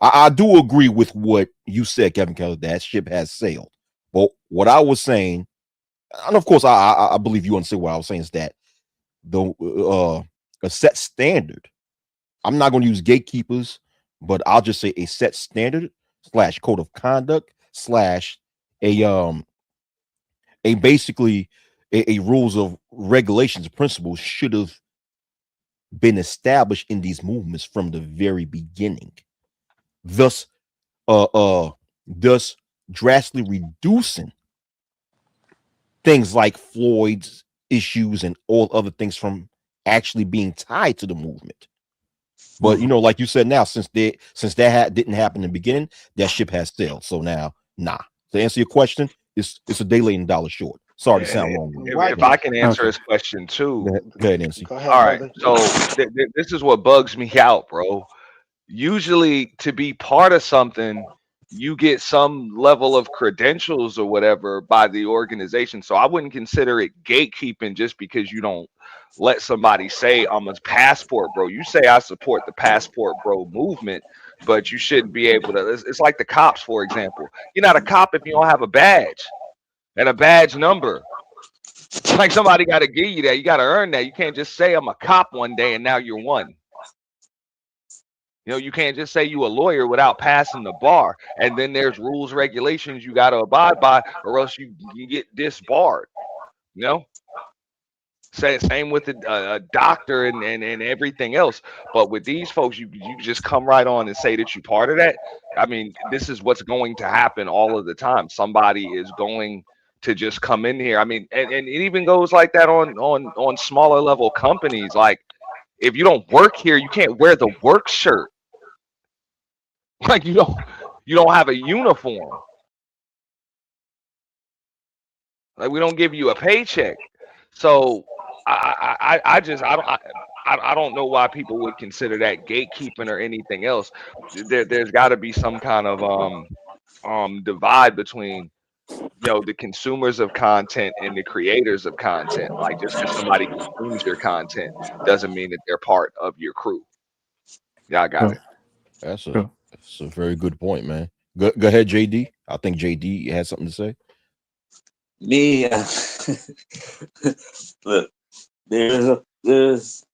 I do agree with what you said, Kevin Keller. That ship has sailed. But what I was saying, and of course, I believe you understand what I was saying, is that the a set standard. I'm not going to use gatekeepers, but I'll just say a set standard slash code of conduct slash a basically a rules of regulations principles should have been established in these movements from the very beginning. Thus, uh, uh, thus drastically reducing things like Floyd's issues and all other things from actually being tied to the movement. But Mhm. like you said, now since didn't happen in the beginning, that ship has sailed. So now, nah. To answer your question, it's a day late and dollar short. Sorry to And sound long winded. What? if I can answer Okay. this question too, Go ahead, Nancy. Go ahead, all right. brother. So this is what bugs me out, bro. Usually, to be part of something, you get some level of credentials or whatever by the organization. So I wouldn't consider it gatekeeping just because you don't let somebody say I'm a passport bro. You say I support the passport bro movement, but you shouldn't be able to. It's like the cops, for example. You're not a cop if you don't have a badge and a badge number. Like somebody got to give you that. You got to earn that. You can't just say I'm a cop one day and now you're one. You can't just say you a lawyer without passing the bar. And then there's rules, regulations you got to abide by, or else you get disbarred. You know. Same with a doctor and everything else. But with these folks, you just come right on and say that you're part of that. I mean, this is what's going to happen all of the time. Somebody is going to just come in here. I mean, and it even goes like that on smaller level companies. Like if you don't work here, you can't wear the work shirt. Like you don't have a uniform. Like we don't give you a paycheck. So I just I don't know why people would consider that gatekeeping or anything else. There's got to be some kind of divide between the consumers of content and the creators of content. Like just because somebody consumes your content doesn't mean that they're part of your crew. Yeah, I got True. it. True. That's a very good point, man. Go ahead, JD. I think JD had something to say. Me, look, there's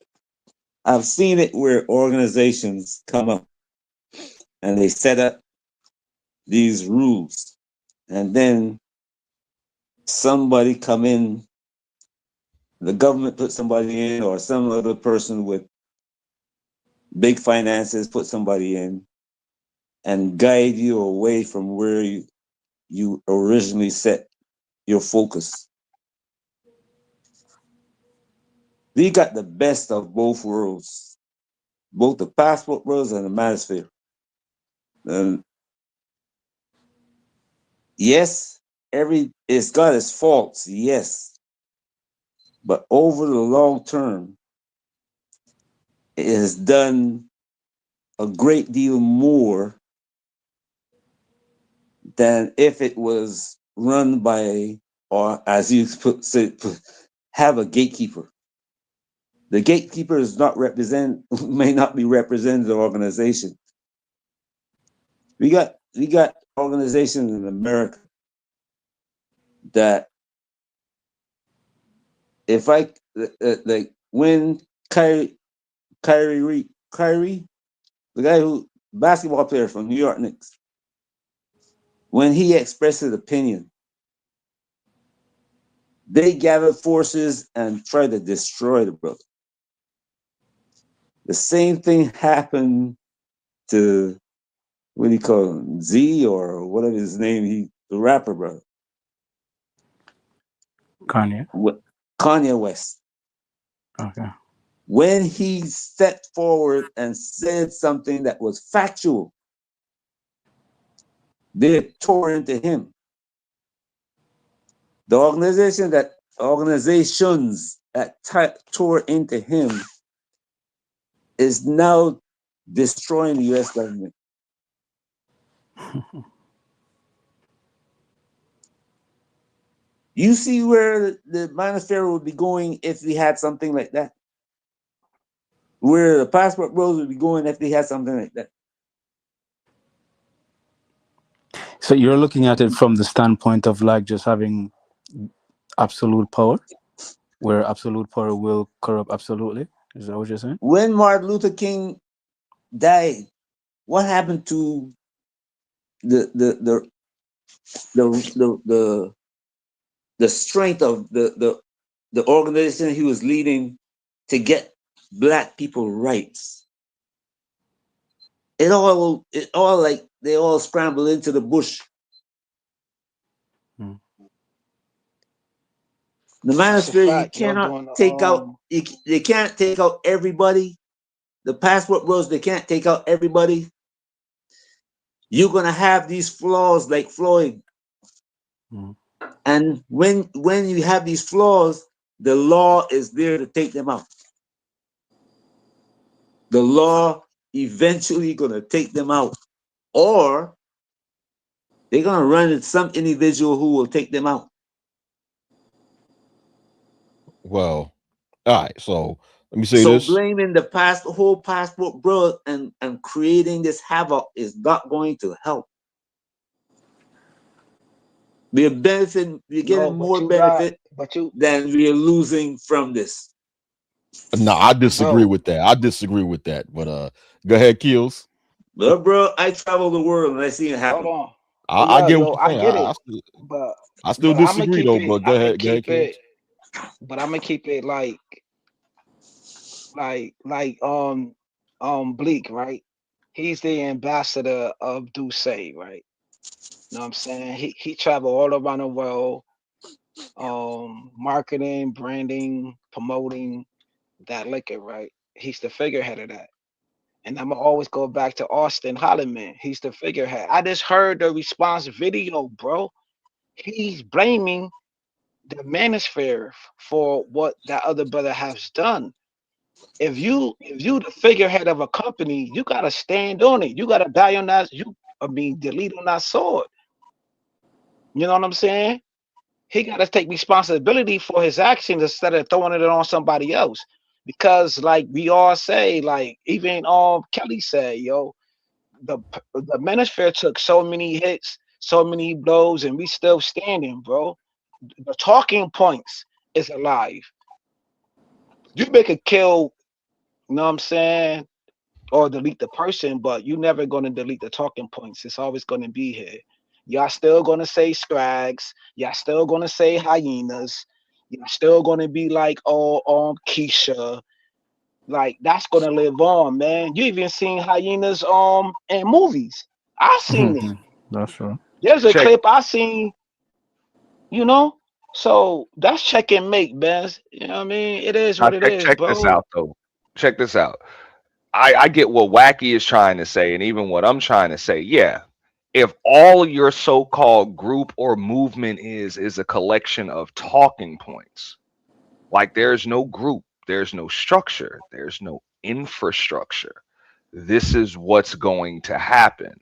I've seen it where organizations come up and they set up these rules, and then somebody come in, the government put somebody in, or some other person with big finances put somebody in and guide you away from where you originally set your focus. We got the best of both worlds, both the passport worlds and the manosphere. And yes, it's got its faults, yes, but over the long term, it has done a great deal more than if it was run by, or as you say, have a gatekeeper. The gatekeeper is not represent may not be representing the organization. We got organizations in America that if I like when Kyrie, the guy who basketball player from New York Knicks, when he expressed his opinion, they gathered forces and tried to destroy the brother. The same thing happened to what do you call him, Z or whatever his name, the rapper brother, Kanye. Kanye West. Okay. When he stepped forward and said something that was factual, they tore into him. The organizations that tore into him is now destroying the U.S. government. You see where the Manosphere would be going if we had something like that? Where the passport bros would be going if they had something like that? So you're looking at it from the standpoint of like just having absolute power, where absolute power will corrupt absolutely. Is that what you're saying? When Martin Luther King died, what happened to the the the the strength of the organization he was leading to get black people rights? It all like they all scrambled into the bush. Hmm. The That's a Manosphere, you fact, yo. cannot Doing take out. They can't take out everybody. The passport bros, they can't take out everybody. You're gonna have these flaws like Floyd. Hmm. And when you have these flaws, the law is there to take them out. The law eventually gonna take them out, or they're gonna run into some individual who will take them out. Well, all right. So let me say So this. blaming the whole passport bro and creating this havoc is not going to help. We're benefiting, we're No, getting but more you got, benefit but you, than we're losing from this. No, I disagree bro. with that. I disagree with that. But go ahead, Kills. But bro, I travel the world and I see it Hold happen. on. I Yeah, get what yo, you're I saying. get it, I but I still I'm gonna disagree keep though. it. But I'm gonna go ahead, keep it. Kills. but I'm gonna keep it like Bleak, right? He's the ambassador of Duce, right? Know what I'm saying? He traveled all around the world, marketing, branding, promoting that liquor, right? He's the figurehead of that. And I'm gonna always go back to Austin Holloman. He's the figurehead. I just heard the response video, bro. He's blaming the manosphere for what that other brother has done. If you the figurehead of a company, you gotta stand on it. You gotta die on that. Delete on that sword. You know what I'm saying? He gotta take responsibility for his actions instead of throwing it on somebody else. Because like we all say, like even Kelly said, yo, the manosphere took so many hits, so many blows, and we still standing, bro. The talking points is alive. You make a kill, you know what I'm saying, or delete the person, but you never gonna delete the talking points. It's always gonna be here. Y'all still gonna say scrags. Y'all still gonna say hyenas. Y'all still gonna be like, oh, Keisha. Like that's gonna live on, man. You even seen hyenas in movies. I seen it. That's true. There's a Check clip I seen, you know. So that's check and make, man. You know what I mean? It is now what it check is, check this bro. out though. Check this out. I get what Wacky is trying to say, and even what I'm trying to say. Yeah, if all your so-called group or movement is a collection of talking points, like there's no group, there's no structure, there's no infrastructure. This is what's going to happen.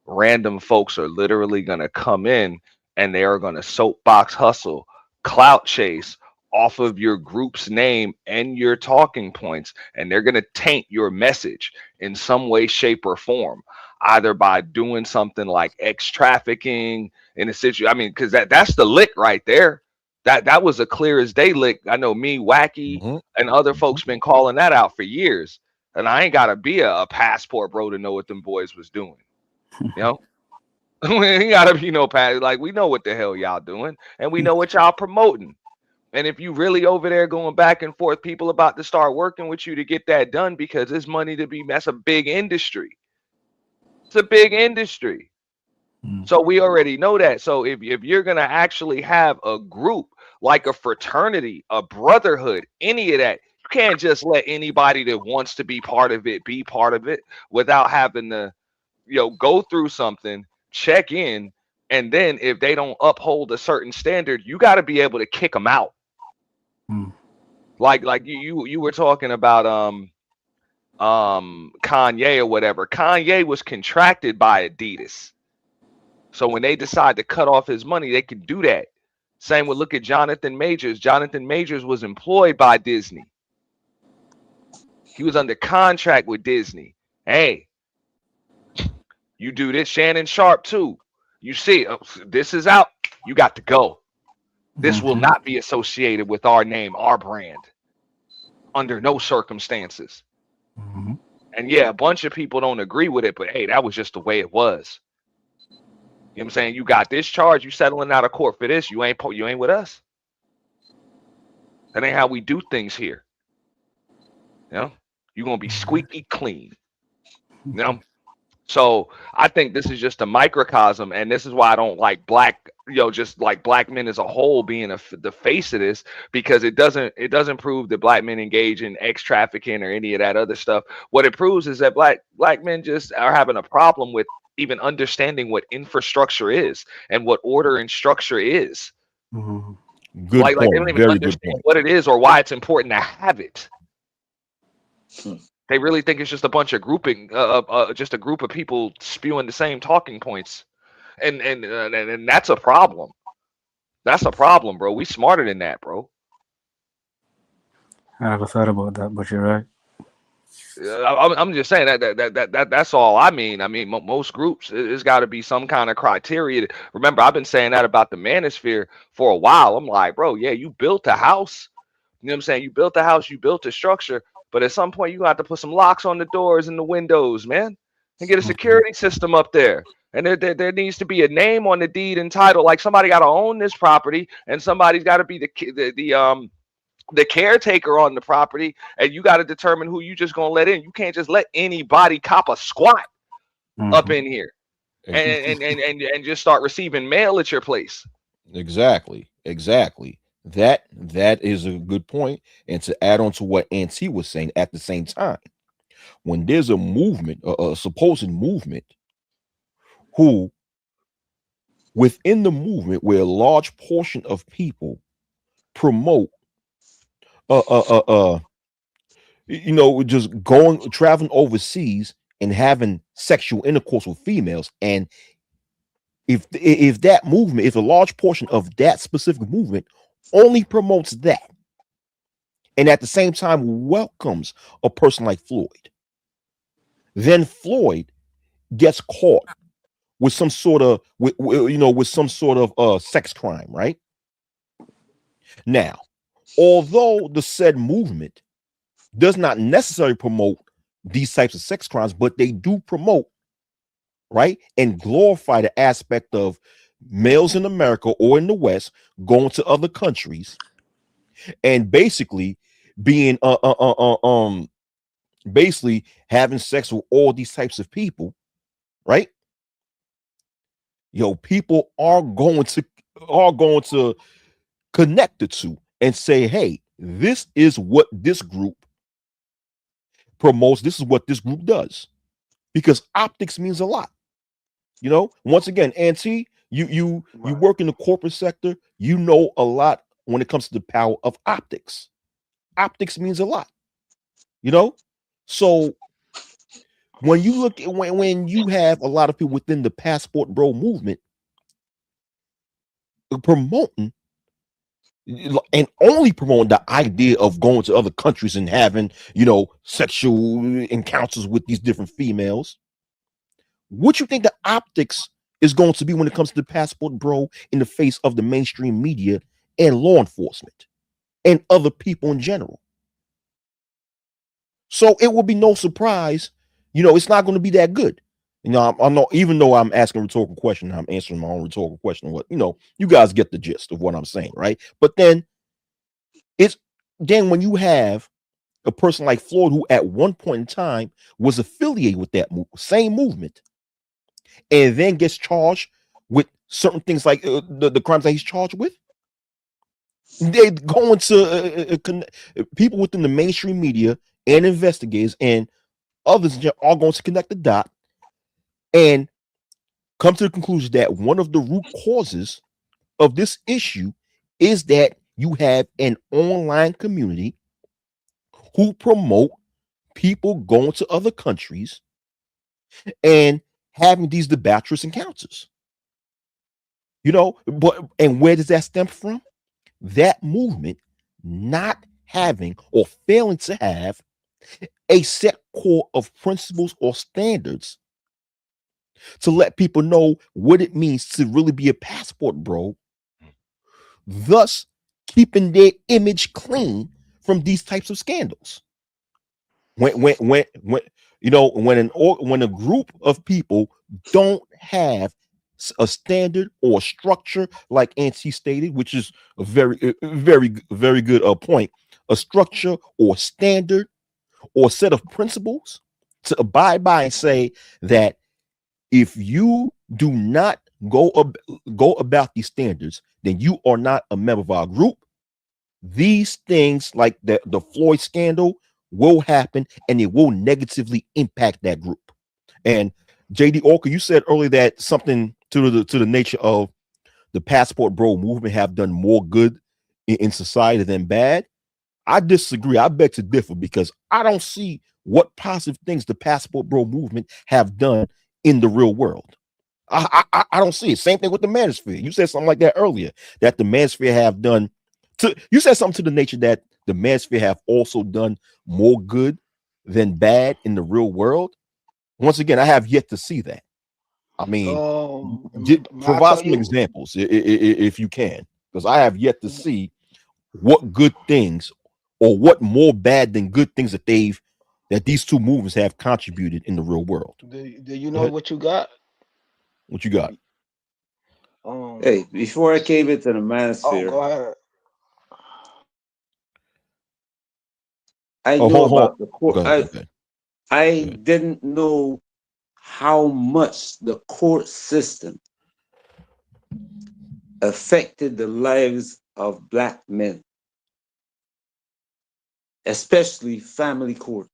Random folks are literally going to come in and they are going to soapbox hustle, clout chase off of your group's name and your talking points, and they're going to taint your message in some way, shape, or form, either by doing something like X trafficking in a situation. I mean, because that's the lick right there. That was a clear as day lick. I know me, Wacky, Mhm. and other folks been calling that out for years. And I ain't gotta be a passport bro to know what them boys was doing. You know, we gotta be no pass. Like we know what the hell y'all doing, and we know what y'all promoting. And if you really over there going back and forth, people about to start working with you to get that done because it's money to be. That's a big industry. It's a big industry. Mm. So we already know that. So if you're gonna actually have a group like a fraternity, a brotherhood, any of that, you can't just let anybody that wants to be part of it be part of it without having to, go through something, check in, and then if they don't uphold a certain standard, you got to be able to kick them out. Mm. Like you were talking about Kanye or whatever. Kanye was contracted by Adidas. So when they decide to cut off his money, they can do that. Same with look at Jonathan Majors. Jonathan Majors was employed by Disney. He was under contract with Disney. Hey, you do this, Shannon Sharp too. You see, this is out. You got to go. This will Mhm. not be associated with our name, our brand, under no circumstances. Mhm. And yeah, a bunch of people don't agree with it, but hey, that was just the way it was. You know what I'm saying? You got this charge, you settling out of court for this, you ain't with us. That ain't how we do things here. You know, you're gonna be squeaky clean. You know, so I think this is just a microcosm, and this is why I don't like just like black men as a whole being the face of this, because it doesn't prove that black men engage in X trafficking or any of that other stuff. What it proves is that black men just are having a problem with even understanding what infrastructure is and what order and structure is. Mhm. Good Like they point. don't even Very good understand point. what it is or why it's important to have it. Hmm. They really think it's just a bunch of just a group of people spewing the same talking points, and that's a problem. That's a problem, bro. We smarter than that, bro. I never thought about that, but you're right. I'm just saying that's all I mean. I mean, most groups, it's got to be some kind of criteria. Remember, I've been saying that about the manosphere for a while. I'm like, bro, yeah, you built a house. You know what I'm saying? You built a house, you built a structure, but at some point you got to put some locks on the doors and the windows, man, and get a Mhm. security system up there. And there needs to be a name on the deed and title. Like somebody got to own this property, and somebody's got to be the caretaker on the property, and you got to determine who you just gonna let in. You can't just let anybody cop a squat up Mhm. in here and just start receiving mail at your place. Exactly. Exactly. That is a good point. And to add on to what Auntie was saying, at the same time, when there's a movement, a supposed movement, who within the movement where a large portion of people promote uh uh uh uh just going traveling overseas and having sexual intercourse with females, and if that movement, if a large portion of that specific movement only promotes that, and at the same time welcomes a person like Floyd, then Floyd gets caught with some sort of with some sort of sex crime, right? Now, although the said movement does not necessarily promote these types of sex crimes, but they do promote, right, and glorify the aspect of males in America or in the West going to other countries and basically being basically having sex with all these types of people, right? People are going to connect the two and say, hey, this is what this group promotes, this is what this group does, because optics means a lot. Once again, Auntie, you Right. work in the corporate sector, you know a lot when it comes to the power of optics. Optics means a lot, you know so when you look at when you have a lot of people within the passport bro movement promoting and only promoting the idea of going to other countries and having sexual encounters with these different females, what you think the optics is going to be when it comes to the passport bro in the face of the mainstream media and law enforcement and other people in general? So it will be no surprise, it's not going to be that good. I'm not, even though I'm asking a rhetorical question, I'm answering my own rhetorical question. What, you guys get the gist of what I'm saying, right? But it's then when you have a person like Floyd, who at one point in time was affiliated with that same movement, and then gets charged with certain things like the crimes that he's charged with, they're going to people within the mainstream media and investigators and others are going to connect the dot and come to the conclusion that one of the root causes of this issue is that you have an online community who promote people going to other countries and having these debaucherous encounters. And where does that stem from? That movement not having or failing to have a set core of principles or standards to let people know what it means to really be a passport bro, thus keeping their image clean from these types of scandals. When a group of people don't have a standard or structure, like Auntie stated, which is a very good point, a structure or standard or set of principles to abide by and say that if you do not go about these standards, then you are not a member of our group. These things like the Floyd scandal will happen and it will negatively impact that group. And JD Orker, you said earlier that something to the nature of the passport bro movement have done more good in society than bad. I disagree. I beg to differ because I don't see what positive things the passport bro movement have done in the real world. I don't see it. Same thing with the manosphere. You said something like that earlier, that the manosphere have done you said something to the nature that the manosphere have also done more good than bad in the real world. Once again, I have yet to see that. I mean, I provide tell some you, examples if you can, because I have yet to see what good things or what more bad than good things that these two movements have contributed in the real world. do you Go know ahead. what you got? What you got? Hey, before I came into the Oh, manosphere, go ahead. I Oh, know hold, hold. about the court. Okay, okay. I Okay. didn't know how much the court system affected the lives of black men, especially family court.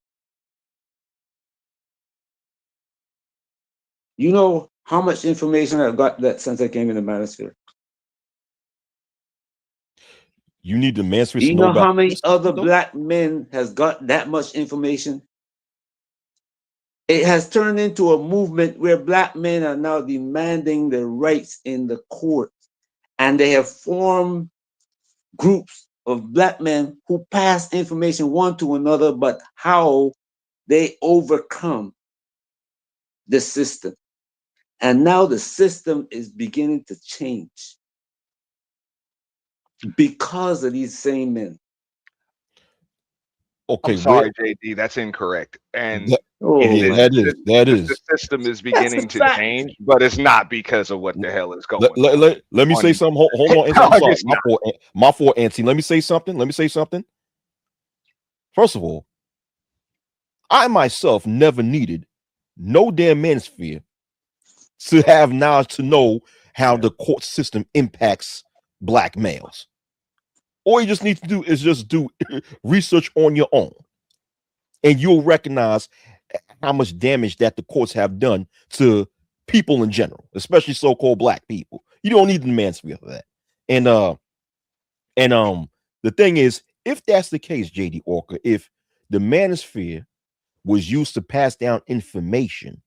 You know how much information I've got that since I came in the manosphere? You need the Mansfield to You know know about how the many court other system, though? black men has got that much information? It has turned into a movement where black men are now demanding their rights in the court. And they have formed groups of black men who pass information one to another, but how they overcome the system. And now the system is beginning to change because of these same men. I'm Okay, where sorry, JD, that's incorrect. And that, Oh it yeah, my is that is goodness. that the is. system is That's a beginning to fact. change, but it's not because of what the hell is Let, going let, on. let, let me say On something. Hold on, Auntie. I'm no, sorry. it's not. My fault, Auntie. Let me say something. Let me say something. First of all, I myself never needed no damn manosphere to have knowledge to know how Yeah. the court system impacts black males. All you just need to do is just do research on your own, and you'll recognize how much damage that the courts have done to people in general, especially so-called black people. You don't need the manosphere for that. And and the thing is, if that's the case, JD Orker, if the manosphere was used to pass down information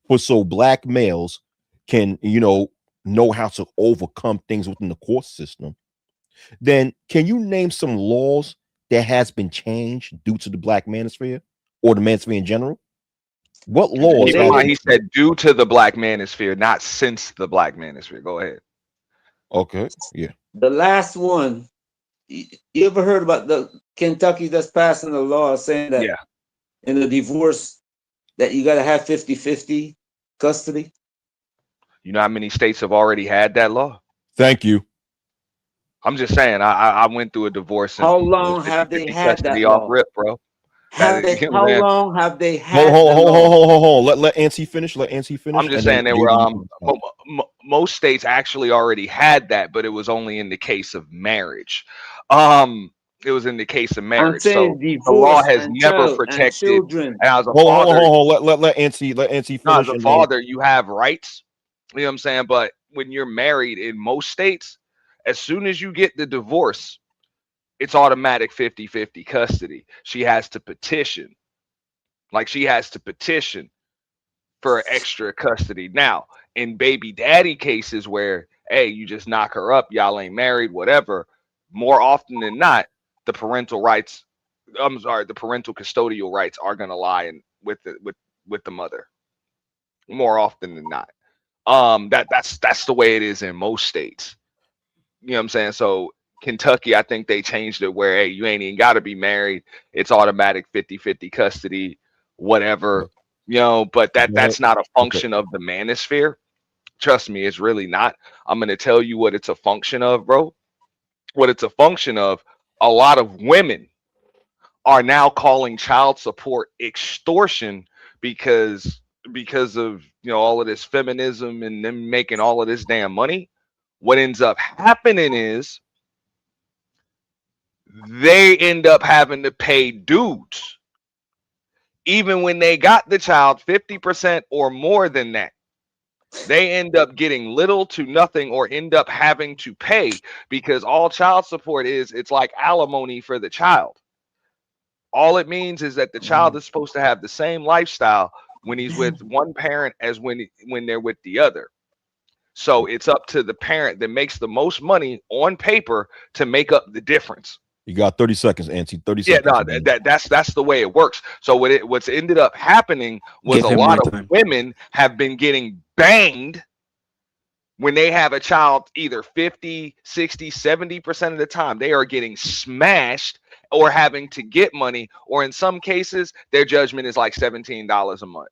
for so black males can, know how to overcome things within the court system, then can you name some laws that has been changed due to the black manosphere or the manosphere in general? What laws Keep in have Latest, mind, been he said due to the black manosphere, not since the black manosphere. Go ahead. okay? Yeah. the last one, you ever heard about the Kentucky that's passing a law saying that Yeah. in a divorce that you got to have 50-50 custody? You know how many states have already had that law? Thank you. I'm just saying, I went through a divorce and How it was long have they 50-50 had custody that off law? rip, bro. Have they? You know How what I'm saying? long have they Hold, had hold, the hold, hold, law? hold, hold. Let Auntie finish. Let Auntie I'm finish, just and then saying there were JD, you can respond. most states actually already had that, but it was only in the case of marriage. Um, it was in the case of I'm marriage. So saying the law divorce has and never child and protected. children. And as a Hold on, hold on, father, hold on. Let Auntie no, as finish, a and then father, you have rights. You know what I'm saying? But when you're married in most states, as soon as you get the divorce, it's automatic 50-50 custody. She has to petition. Like she has to petition for extra custody. Now, in baby daddy cases where, hey, you just knock her up, y'all ain't married, whatever, more often than not, the parental rights, I'm sorry, the parental custodial rights are gonna lie in with the mother more often than not. That's the way it is in most states. You know what I'm saying? So Kentucky, I think they changed it where, hey, you ain't even got to be married. It's automatic 50-50 custody, whatever, but go ahead. that's not a Okay. function of the manosphere. Trust me, it's really not. I'm going to tell you what it's a function of, bro. What it's a function of, a lot of women are now calling child support extortion because of all of this feminism and them making all of this damn money. What ends up happening is they end up having to pay dudes even when they got the child 50% or more than that. They end up getting little to nothing or end up having to pay because all child support is, it's like alimony for the child. All it means is that the child is supposed to have the same lifestyle when he's with one parent as when they're with the other. So it's up to the parent that makes the most money on paper to make up the difference. You got 30 seconds, Auntie. 30 Yeah, seconds, no, and then that's the way it works. So what's ended up happening was Give a him lot more of time. women have been getting banged when they have a child either 50, 60, 70% of the time. They are getting smashed or having to get money, or in some cases, their judgment is like $17 a month.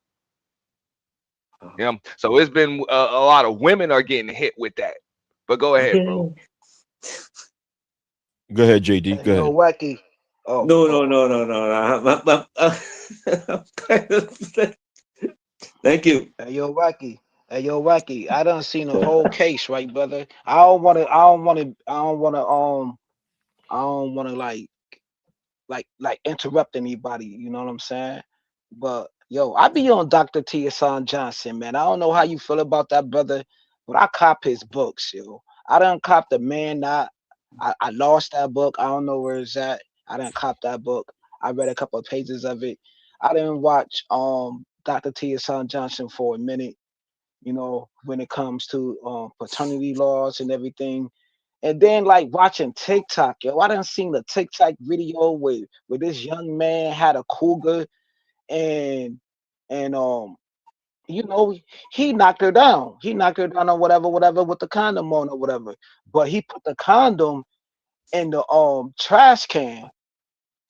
You know, so it's been a lot of women are getting hit with that. But go ahead, bro. Go ahead, JD. Hey, Go yo, ahead. Wacky. Oh, No, oh. no, no, no, no. I'm kind of, thank you. Hey, yo, Wacky. Hey, yo, Wacky. I done seen the whole case, right, brother? I don't want to. I don't want to. I don't want to. I don't want to like interrupt anybody. You know what I'm saying? But yo, I be on Dr. T. Hassan Johnson, man. I don't know how you feel about that brother, but I cop his books, yo. I done cop the man not. I lost that book. I don't know where it's at. I didn't cop that book. I read a couple of pages of it. I didn't watch Dr. T. Hassan Johnson for a minute, when it comes to paternity laws and everything. And then like watching TikTok, yo, I done seen the TikTok video where this young man had a cougar and and you know he knocked her down. He knocked her down or whatever with the condom on or whatever. But he put the condom in the trash can,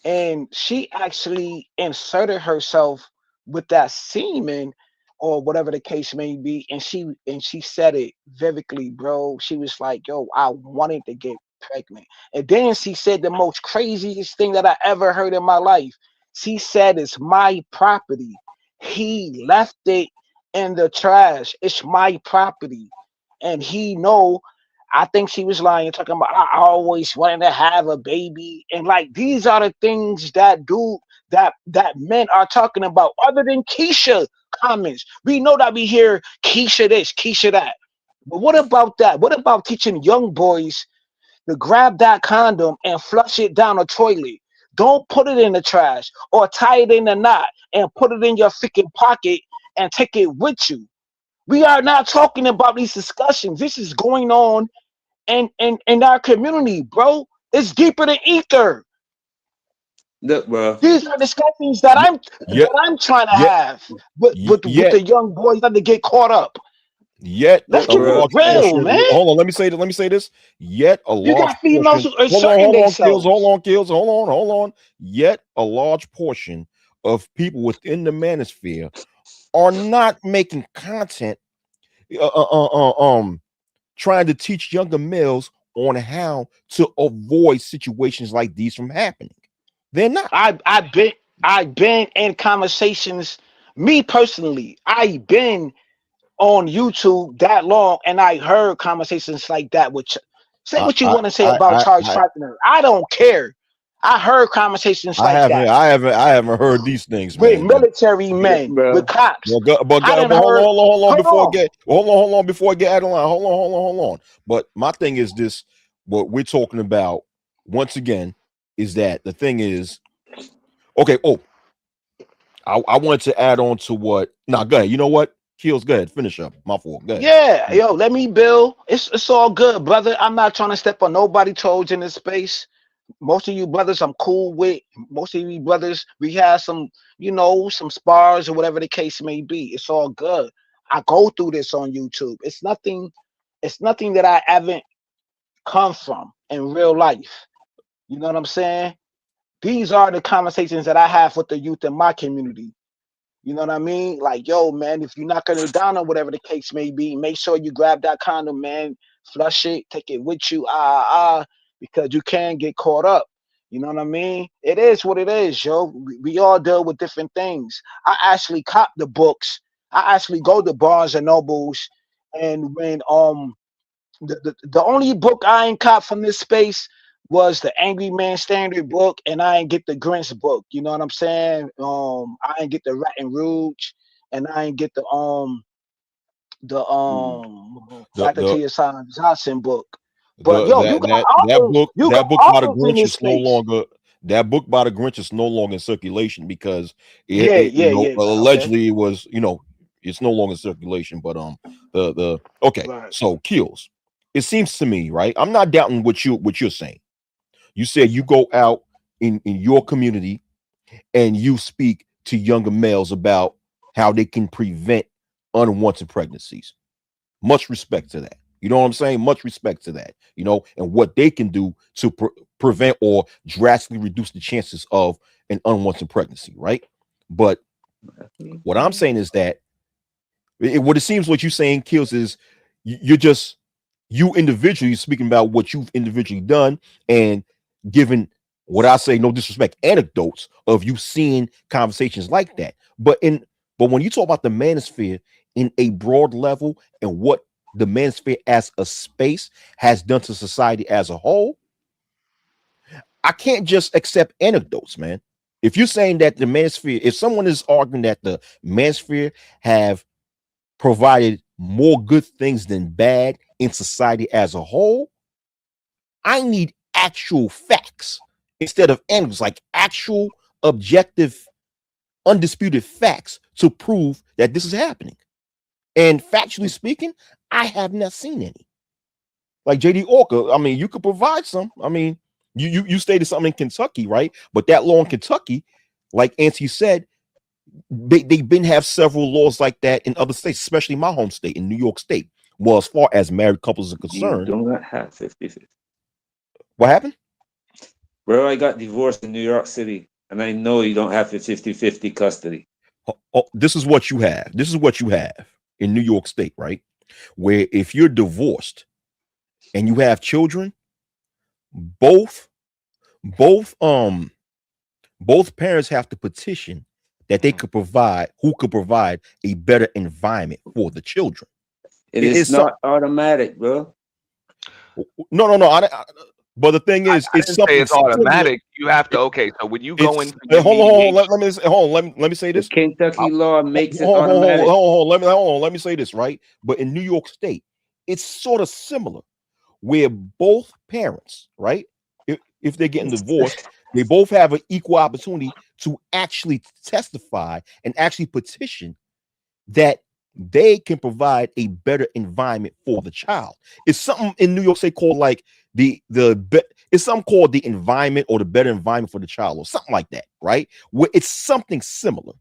and she actually inserted herself with that semen or whatever the case may be, and she said it vividly, bro. She was like, yo, I wanted to get pregnant. And then she said the most craziest thing that I ever heard in my life. She said it's my property. He left it in the trash. It's my property, and he know. I think she was lying, talking about I always wanted to have a baby, and like these are the things that men are talking about. Other than Keisha comments, we know that we hear Keisha this, Keisha that. But what about that? What about teaching young boys to grab that condom and flush it down a toilet? Don't put it in the trash or tie it in a knot and put it in your freaking pocket and take it with you. We are not talking about these discussions. This is going on in our community, bro. It's deeper than ether. Look, bro. These are discussions that Yet, I'm yet, that I'm trying to yet, have with yet, the young boys that they get caught up. yet Let's a keep it Bro. large real, portion. man. Hold on, let me say that. Let me say this. Yet a You large got females portion. who are Hold on, asserting hold on, kills. Hold themselves. on, kills. Hold on. Yet a large portion of people within the manosphere are not making content. Uh, uh, uh, Trying to teach younger males on how to avoid situations like these from happening. They're not. I've been in conversations. Me personally, I've been on YouTube that long, and I heard conversations like that. Which say I what you I want to say I about I Charles I, Partner. I don't care. I heard conversations I like haven't that I haven't I haven't heard these things, with man. military Look, men, with bro. cops. I didn't But heard. hold on Hold before I on. get before I get out of line. Hold on. But my thing is this: what we're talking about once again is that the thing is okay. Oh, I wanted to add on to what. Nah, go ahead. You know what? Kills. Go ahead. Finish up. My fault. Go ahead. Yeah, yo, let me build. It's all good, brother. I'm not trying to step on nobody's toes in this space. Most of you brothers I'm cool with. Most of you brothers, we have some spars or whatever the case may be. It's all good. I go through this on YouTube. It's nothing that I haven't come from in real life. You know what I'm saying? These are the conversations that I have with the youth in my community. You know what I mean? Like, yo, man, if you're not gonna down or whatever the case may be, make sure you grab that condom, man, flush it, take it with you, because you can get caught up. You know what I mean? It is what it is, yo. We all deal with different things. I actually cop the books. I actually go to Barnes and Nobles, and when the only book I ain't caught from this space was the Angry Man Standard book, and I ain't get the Grinch book. You know what I'm saying? I ain't get the Rat and Rouge, and I ain't get the The Dr. the Tia Johnson book. But yo, you got authors, you got that book by the authors in Grinch this is no space. longer that book by the Grinch is no longer in circulation because Yeah, it yeah, yeah. Okay, allegedly it was it's no longer in circulation. But the okay, right. so kills. It seems to me, right? I'm not doubting what you're saying. You said you go out in your community and you speak to younger males about how they can prevent unwanted pregnancies. Much respect to that. You know what I'm saying? Much respect to that. And what they can do to prevent or drastically reduce the chances of an unwanted pregnancy, right? But what I'm saying is that What it seems what you're saying, Kills, is you're just you individually speaking about what you've individually done and given what I say, no disrespect, anecdotes of you seeing conversations like that. But when you talk about the manosphere in a broad level and what the manosphere as a space has done to society as a whole, I can't just accept anecdotes, man. If you're saying that the manosphere, if someone is arguing that the manosphere have provided more good things than bad in society as a whole, I need actual facts instead of anecdotes, like actual, objective, undisputed facts to prove that this is happening. And factually speaking, I have not seen any. Like JD Orca, I mean, you could provide some. I mean, you stated something in Kentucky, right? But that law in Kentucky, like Auntie said, they've been have several laws like that in other states, especially my home state in New York State. Well, as far as married couples are You concerned, do not have 50-50. what happened? Bro, I got divorced in New York City, and I know you don't have the 50-50 custody. This is what you have. This is what you have in New York State, right? Where if you're divorced and you have children, both both both parents have to petition that they could provide who could provide a better environment for the children. It's not automatic, bro. No. But the thing is, I it's didn't say something it's similar. automatic. You have to so when you go It's into your mediation, let me say The this. Kentucky law makes it Hold automatic. on, let me say this, right? But in New York State, it's sort of similar, where both parents, right? If they're getting divorced, they both have an equal opportunity to actually testify and actually petition that they can provide a better environment for the child. It's something in New York State called like it's something called the environment or the better environment for the child or something like that, right? Where it's something similar.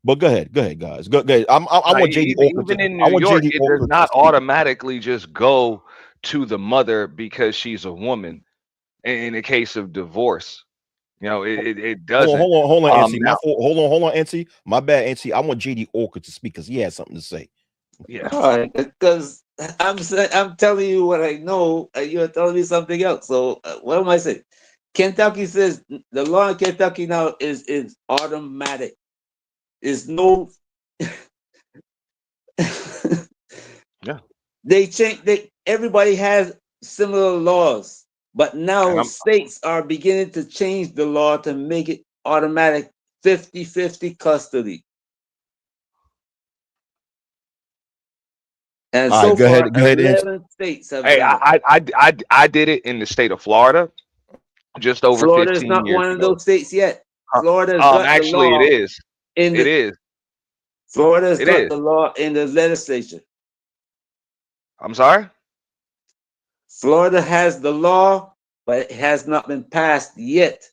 But go ahead, guys. Go ahead. I want JD Orker even in I New want York, JD it does Orker to not speak. automatically just go to the mother because she's a woman. In the case of divorce, it doesn't. Hold on, Auntie. Now, Hold on, Auntie. My bad, Auntie. I want JD Orker to speak because he has something to say. yeah. All right, because I'm telling you what I know, and you're telling me something else. So what am I saying? Kentucky says the law in Kentucky now is automatic. Is no. Yeah. They change. Everybody has similar laws, but And now I'm states are beginning to change the law to make it automatic 50-50 custody. And All right, so far, go ahead, Auntie. 11 states have hey, done it. I did it in the state of Florida just over Florida is 15 not years one of ago. those states yet. Florida has got the Actually, it law is. in It the is. Florida has It got is. the law in the legislature. I'm sorry. Florida has the law, but it has not been passed yet.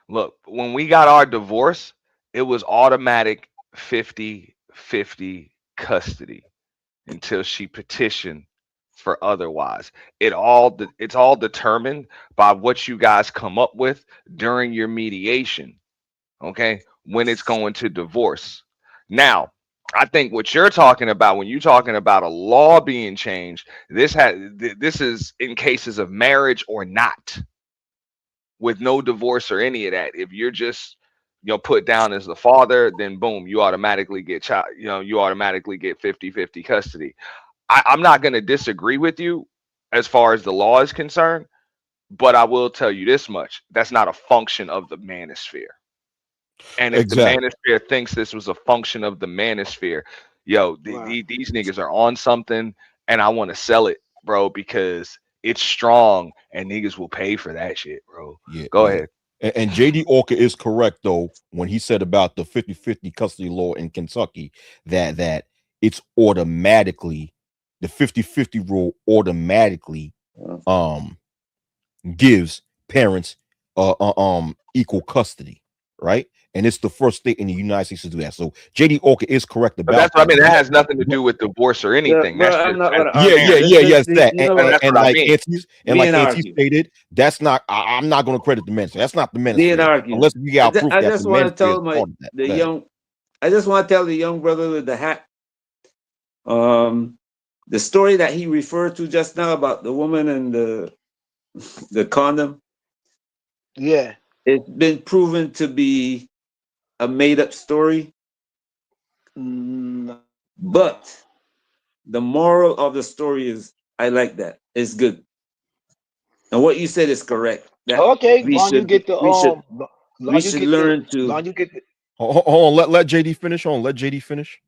Look, when we got our divorce, it was automatic 50-50 custody until she petitioned for otherwise. It's all determined by what you guys come up with during your mediation, okay? When it's going to divorce. Now, I think what you're talking about when you're talking about a law being changed, this is in cases of marriage or not, with no divorce or any of that. If you're just put down as the father, then boom, you automatically get you automatically get 50-50 custody. I'm not going to disagree with you as far as the law is concerned, but I will tell you this much: that's not a function of the manosphere. And if the Exactly. manosphere thinks this was a function of the manosphere, Right. these niggas are on something, and I want to sell it, bro, because it's strong, and niggas will pay for that shit, bro. Yeah, Go yeah. ahead. And JD Orker is correct though when he said about the 50-50 custody law in Kentucky that it's automatically the 50-50 rule automatically um gives parents equal custody, right? And it's the first state in the United States to do that. So JD Orker is correct But that's about what I that. mean. That has nothing to do with divorce or Yeah, anything. bro, That's I'm just not that's gonna Yeah, argue. marriage. yes, that You know what? That's what I mean. And Me like and Auntie argue. stated, that's not. I'm not going to credit the ministry. That's not the Me and ministry argue. unless we got proof I that the just want to ministry is tell part of that. the Go ahead. young. I just want to tell the young brother with the hat. Um, the story that he referred to just now about the woman and the condom, Yeah. it's been proven to be a made up story. Mm, But the moral of the story is, I like that. It's good. And what you said is correct. That okay, we long you should get the we should we long you should get the learn to, long you get the Hold on, let JD finish. Hold on, let JD finish.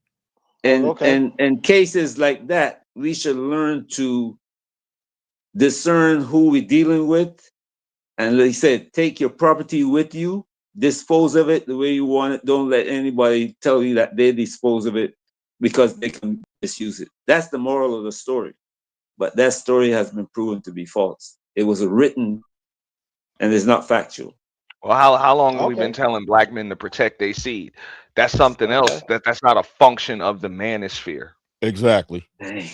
oh in okay. cases like that, we should learn to discern who we're dealing with. And like I said, take your property with you, dispose of it the way you want it. Don't let anybody tell you that they dispose of it because they can misuse it. That's the moral of the story. But that story has been proven to be false. It was written and is not factual. Well, how long have we been Okay. telling black men to protect their seed? That's something else. Okay. That's not a function of the manosphere. Exactly. Dang.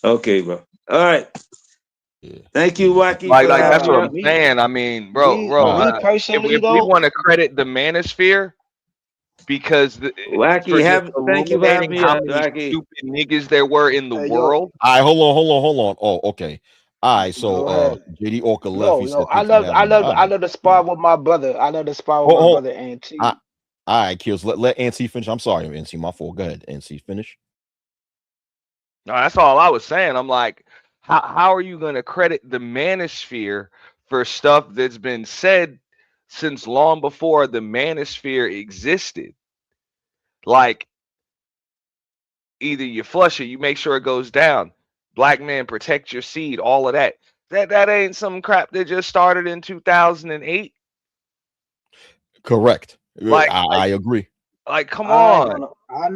Okay, bro. All right. Yeah. Thank you, Yeah. Wacky, for Like that's having what me I'm up. Me saying. I mean, me bro, All me right. if personally we though. want to credit the manosphere because for Wacky, just thank you for having illuminating me how up, many Wacky. stupid niggas there were in the Yo, world. All right, hold on. Oh, okay. All right, so go ahead. JD Orca left. Yo, He yo, said thanks for having me. All I right. love the spar with my brother. I love the spar with Hold, my hold. brother and I, T. all right, Kills. Let NC finish. I'm sorry, NC, my fault. Go ahead, NC, finish. No, that's all I was saying. I'm like, how are you going to credit the manosphere for stuff that's been said since long before the manosphere existed? Like, either you flush it, you make sure it goes down. Black men protect your seed, all of that. That ain't some crap that just started in 2008. Correct. Like I like agree. like come I ain't on. gonna. I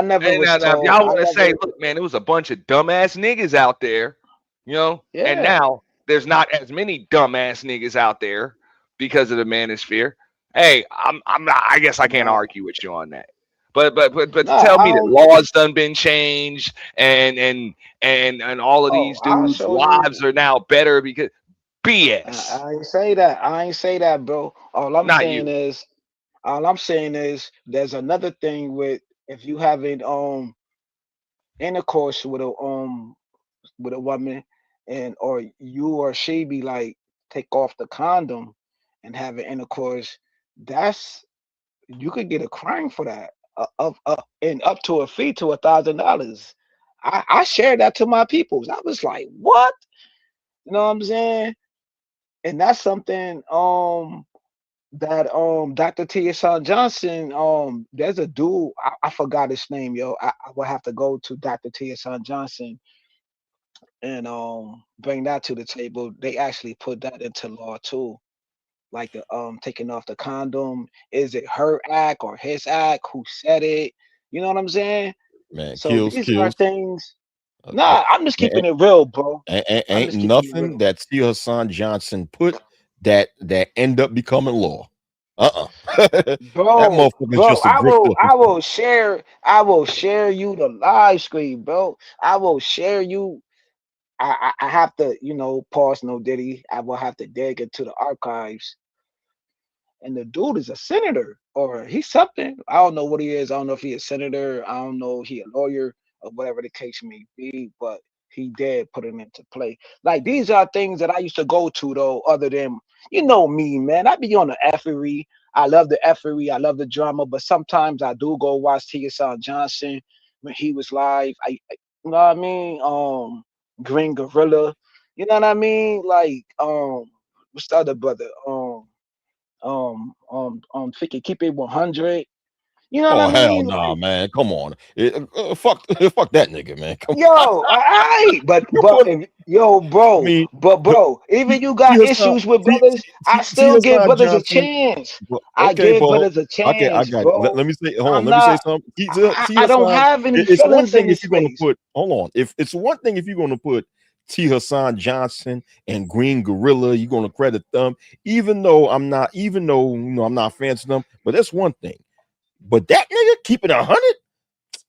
never And was now if told. y'all I want to say, never. look, man, it was a bunch of dumbass niggas out there, and Yeah. now there's not as many dumbass niggas out there because of the manosphere. Hey, I'm not. I guess I can't Nah. argue with you on that. But to Nah. tell I me that don't. laws done been changed and all of Oh, these I'll dudes' show you. lives are now better because BS. I ain't say that. I ain't say that, bro. Not you. All I'm saying is, there's another thing with if you having intercourse with a woman, and or you or she be like take off the condom and have an intercourse, that's you could get a crime for that, of and up to a fee to $1,000. I shared that to my peoples. I was like, what? You know what I'm saying? And that's something that Dr. T. Johnson, there's a dude, I forgot his name, yo. I will have to go to Dr. T. Johnson and bring that to the table. They actually put that into law too. Like the taking off the condom. Is it her act or his act? Who said it? You know what I'm saying? Man, So these are kills. things. Uh, Nah, I'm just a- keeping it real, bro. I'm ain't just keeping it nothing real. that T. Hassan Johnson put that end up becoming law. That motherfucker's Bro, just a grifter. I will share you the live screen, bro. I will share you. I have to, pause no diddy. I will have to dig into the archives, and the dude is a senator or he's something. I don't know what he is. I don't know if he's a senator. I don't know if he a lawyer or whatever the case may be, but he did put it into play. Like these are things that I used to go to though, other than me, man. I be on the effery. I love the effery. I love the drama, but sometimes I do go watch T.S. Johnson when he was live. You know what I mean? Green Gorilla. You know what I mean? Like what's the other brother? Freaking keep it 100. You know what I Oh hell mean? nah, Like, man. Come on. Fuck fuck that nigga, man. Come yo, all right, you but put if, yo, I mean bro, even you T. got Hassan issues with T. brothers, I T. still give Hassan brothers a Johnson. chance. Well, I okay, give well, brothers a okay, I chance, got it. Let bro. me say, hold on, I'm let me say not. something. I, T. I don't Hassan, have any it's one feelings in thing if this you're gonna space. put, hold on, if it's one thing if you're gonna put T. Hassan Johnson and Green Gorilla, you're gonna credit them, even though I'm not fans of them, but that's one thing. But that nigga keeping 100,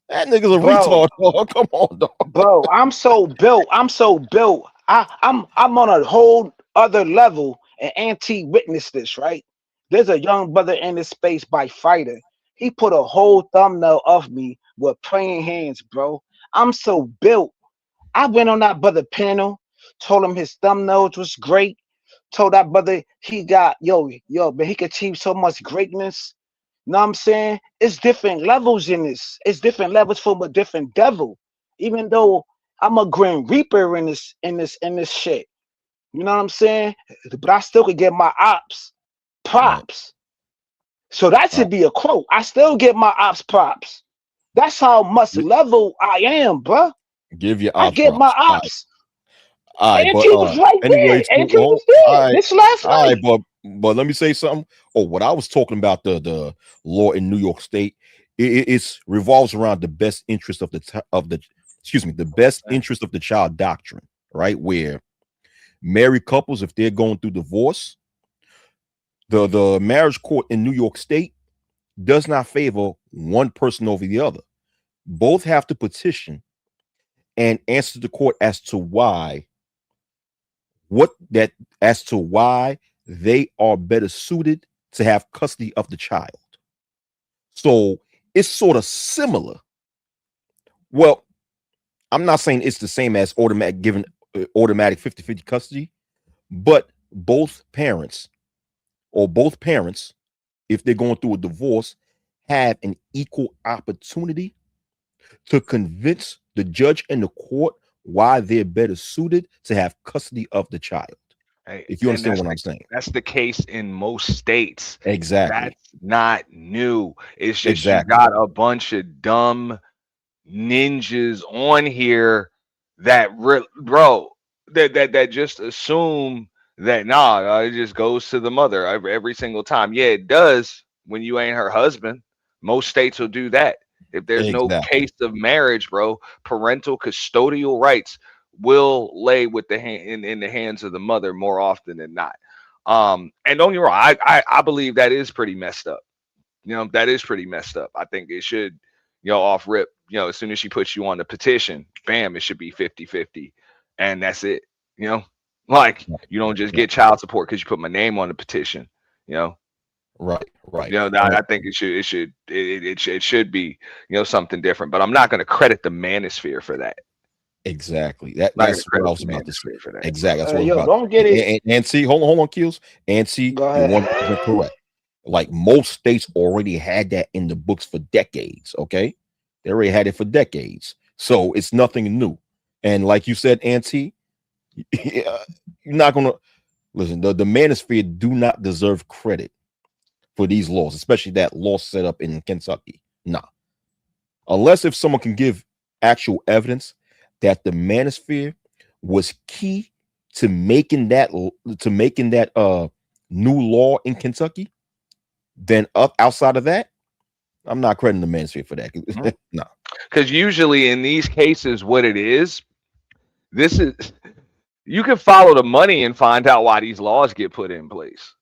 that nigga's a Bro, retard. Oh, come on, dog. bro, I'm so built. I'm so built. I'm on a whole other level. And Auntie witnessed this, right? There's a young brother in this space by Fighter. He put a whole thumbnail of me with praying hands, bro. I'm so built. I went on that brother panel, told him his thumbnails was great. Told that brother he got man, he could achieve so much greatness. You know what I'm saying? It's different levels in this. It's different levels from a different devil. Even though I'm a Grim Reaper in this shit. You know what I'm saying? But I still could get my ops Right. props. So that Right. should be a quote. I still get my ops props. That's how much Gi- level I am, bruh. Give your I ops get my props. All right. ops. All right. Auntie But was right anyway, there. so Auntie was there. all right. This last All right. night. But let me say something. Oh, what I was talking about the law in New York State, it's revolves around the best interest of the excuse me, the best interest of the child doctrine, right? Where married couples, if they're going through divorce, the marriage court in New York State does not favor one person over the other. Both have to petition and answer the court as to why what that as to why they are better suited to have custody of the child. So it's sort of similar. Well, I'm not saying it's the same as automatic given automatic 50-50 custody, but both parents, if they're going through a divorce, have an equal opportunity to convince the judge and the court why they're better suited to have custody of the child. Hey, If you and understand what I'm saying. that's the case in most states. Exactly. That's not new. It's just you Exactly. got a bunch of dumb ninjas on here that bro that just assume that it just goes to the mother every single time. Yeah, it does when you ain't her husband. Most states will do that. If there's no Exactly. case of marriage, bro, parental custodial rights will lay with the hand in the hands of the mother more often than not. And don't get me wrong, I believe that is pretty messed up. That is pretty messed up. I think it should, off rip, as soon as she puts you on the petition, bam, it should be 50-50. And that's it. You know, like Right. you don't just Right. get child support because you put my name on the petition. You know, Right. Right. I think it should be, something different. But I'm not going to credit the manosphere for that. Exactly. I'm not going That's to what I credit was the about to say. manosphere for that. Exactly. That's what I was Yo, about. don't get it. And see, hold on, Kills. And see, Go you're ahead. 100% correct. Like most states already had that in the books for decades. Okay, they already had it for decades, so it's nothing new. And like you said, Auntie, you're not gonna listen. The manosphere do not deserve credit for these laws, especially that law set up in Kentucky. Nah, unless if someone can give actual evidence that the manosphere was key to making that new law in Kentucky, then up outside of that, I'm not crediting the manosphere for that. No. Because usually in these cases, what it is, this is you can follow the money and find out why these laws get put in place.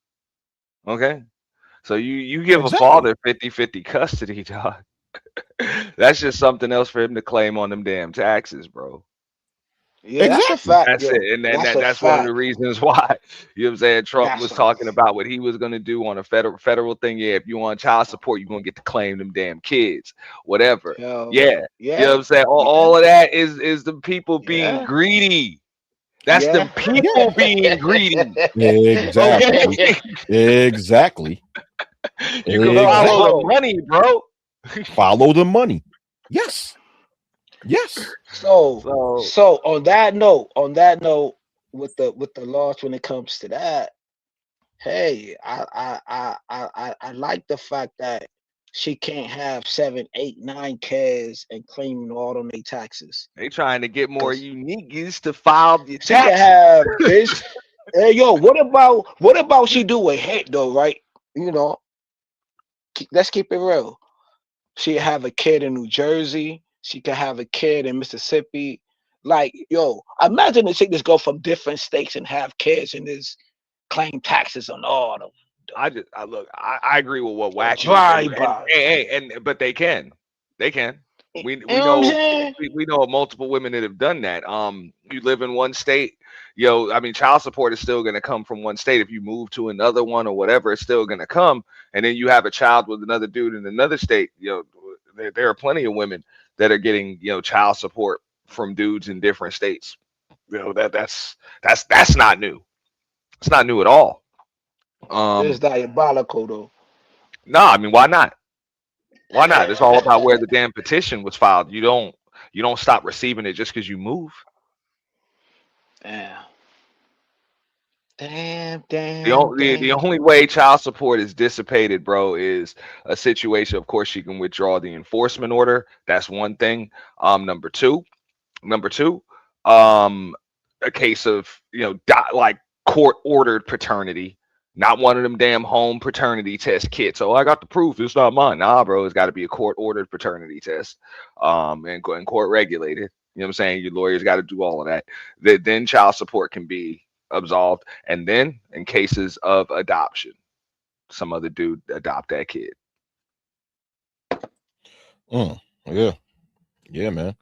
Okay. So you give a Exactly. father 50-50 custody, dog. That's just something else for him to claim on them damn taxes, bro. Yeah, that's a Exactly. fact, That's it. yo. And then That's a that's one of the fact. reasons why, what I'm saying, Trump That's was a talking about what he was gonna do on a federal thing. Yeah, if you want child support, you're gonna get to claim them damn kids, whatever. yo. Yeah. You know Yeah, what I'm saying? yeah, All of that is the people being yeah, greedy. That's yeah. them people being greedy. Okay. Exactly. Exactly. You can follow the Exactly. Bro, money, bro. Follow the money. Yes. Yes. so So so on that note, with the laws when it comes to that, hey, I like the fact that she can't have 7, 8, 9 kids and claiming all on their taxes. they trying to get more Cause unique is to file your she can taxes. have this. Hey, yo, what about she do a hit though, right? You know, let's keep it real. She have a kid in New Jersey. She could have a kid in Mississippi. Like, yo, imagine the chick just go from different states and have kids and just claim taxes on all of them. I look, I agree with what Wack is, and Drive-by. but they can. You We know what I'm know saying? we know of multiple women that have done that. You live in one state, I mean, child support is still going to come from one state. If you move to another one or whatever, it's still going to come. And then you have a child with another dude in another state, there are plenty of women that are getting, child support from dudes in different states. That's not new. It's not new at all. It's Um, diabolical though. no, I mean, why not? Why not? It's all about where the damn petition was filed. You don't stop receiving it just because you move. Damn. Damn, The damn, only the damn. only way child support is dissipated, bro, is a situation. Of course, she can withdraw the enforcement order. That's one thing. Number two, Number two, a case of like court ordered paternity, not one of them damn home paternity test kits. Oh, I got the proof. It's not mine. Nah, bro, it's got to be a court ordered paternity test, and court regulated. You know what I'm saying? Your lawyers got to do all of that. Then child support can be absolved, and then in cases of adoption, some other dude adopt that kid. Yeah, yeah, man.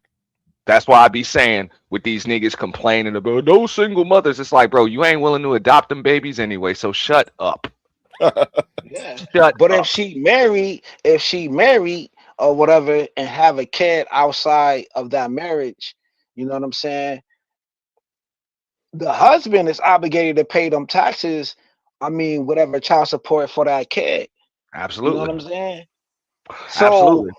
That's why I be saying with these niggas complaining about no single mothers, it's like, bro, you ain't willing to adopt them babies anyway, so shut up. Yeah. Shut But up. if she married or whatever and have a kid outside of that marriage, you know what I'm saying? The husband is obligated to pay them taxes. I mean, whatever child support for that kid. You know what Absolutely. I'm saying? So Absolutely.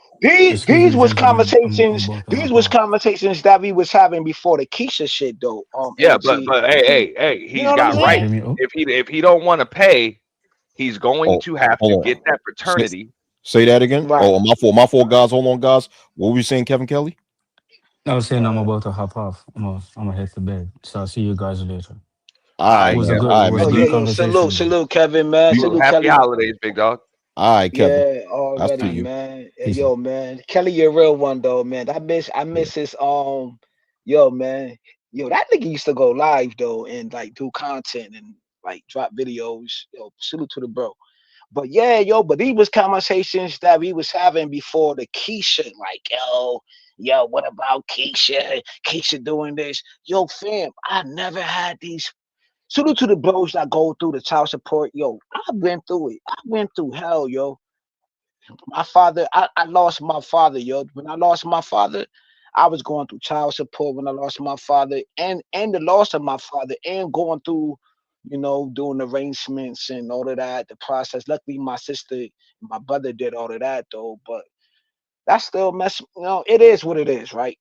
Excuse me, gentlemen. I'm about to these hop was off. conversations that we was having before the Keisha shit though. Yeah, but MT. but hey, hey, hey, You know he's what I'm got You can saying? hear rights. me? Oh, If he don't want to pay, he's going Oh, to have to hold get on. that Say, paternity. say that again. Right. Oh, my fault. My fault, guys. Hold on, guys. What were you saying, Kevin Kelly? I was saying I'm Uh, about to hop off. I'm gonna head to bed. So I'll see you guys later. All All right, right, Was a man. Kev. good. It All right, was man. a oh Do yeah, good yeah. Salute, conversation, though. salute, Kevin, man. Salute, Happy Kelly. holidays, big dog. all right, Kevin. Yeah, I see already, Alright, you. man. Hey, peace out. yo, man. Kelly, you're a real one though, man. I Yeah. miss his yo, man. Yo, that nigga used to go live though and like do content and like drop videos. Yo, salute to the bro. But yeah, yo, but these was conversations that we was having before the Keisha, like, yo, what about Keisha? Keisha doing this. Yo, fam, I never had these. Salute to the bros that go through the child support. Yo, I've been through it. I went through hell, yo. My father, I lost my father, yo. When I lost my father, I was going through child support when I lost my father and the loss of my father and going through, doing arrangements and all of that, the process. Luckily my sister and my brother did all of that though, but that's still it is what it is, right?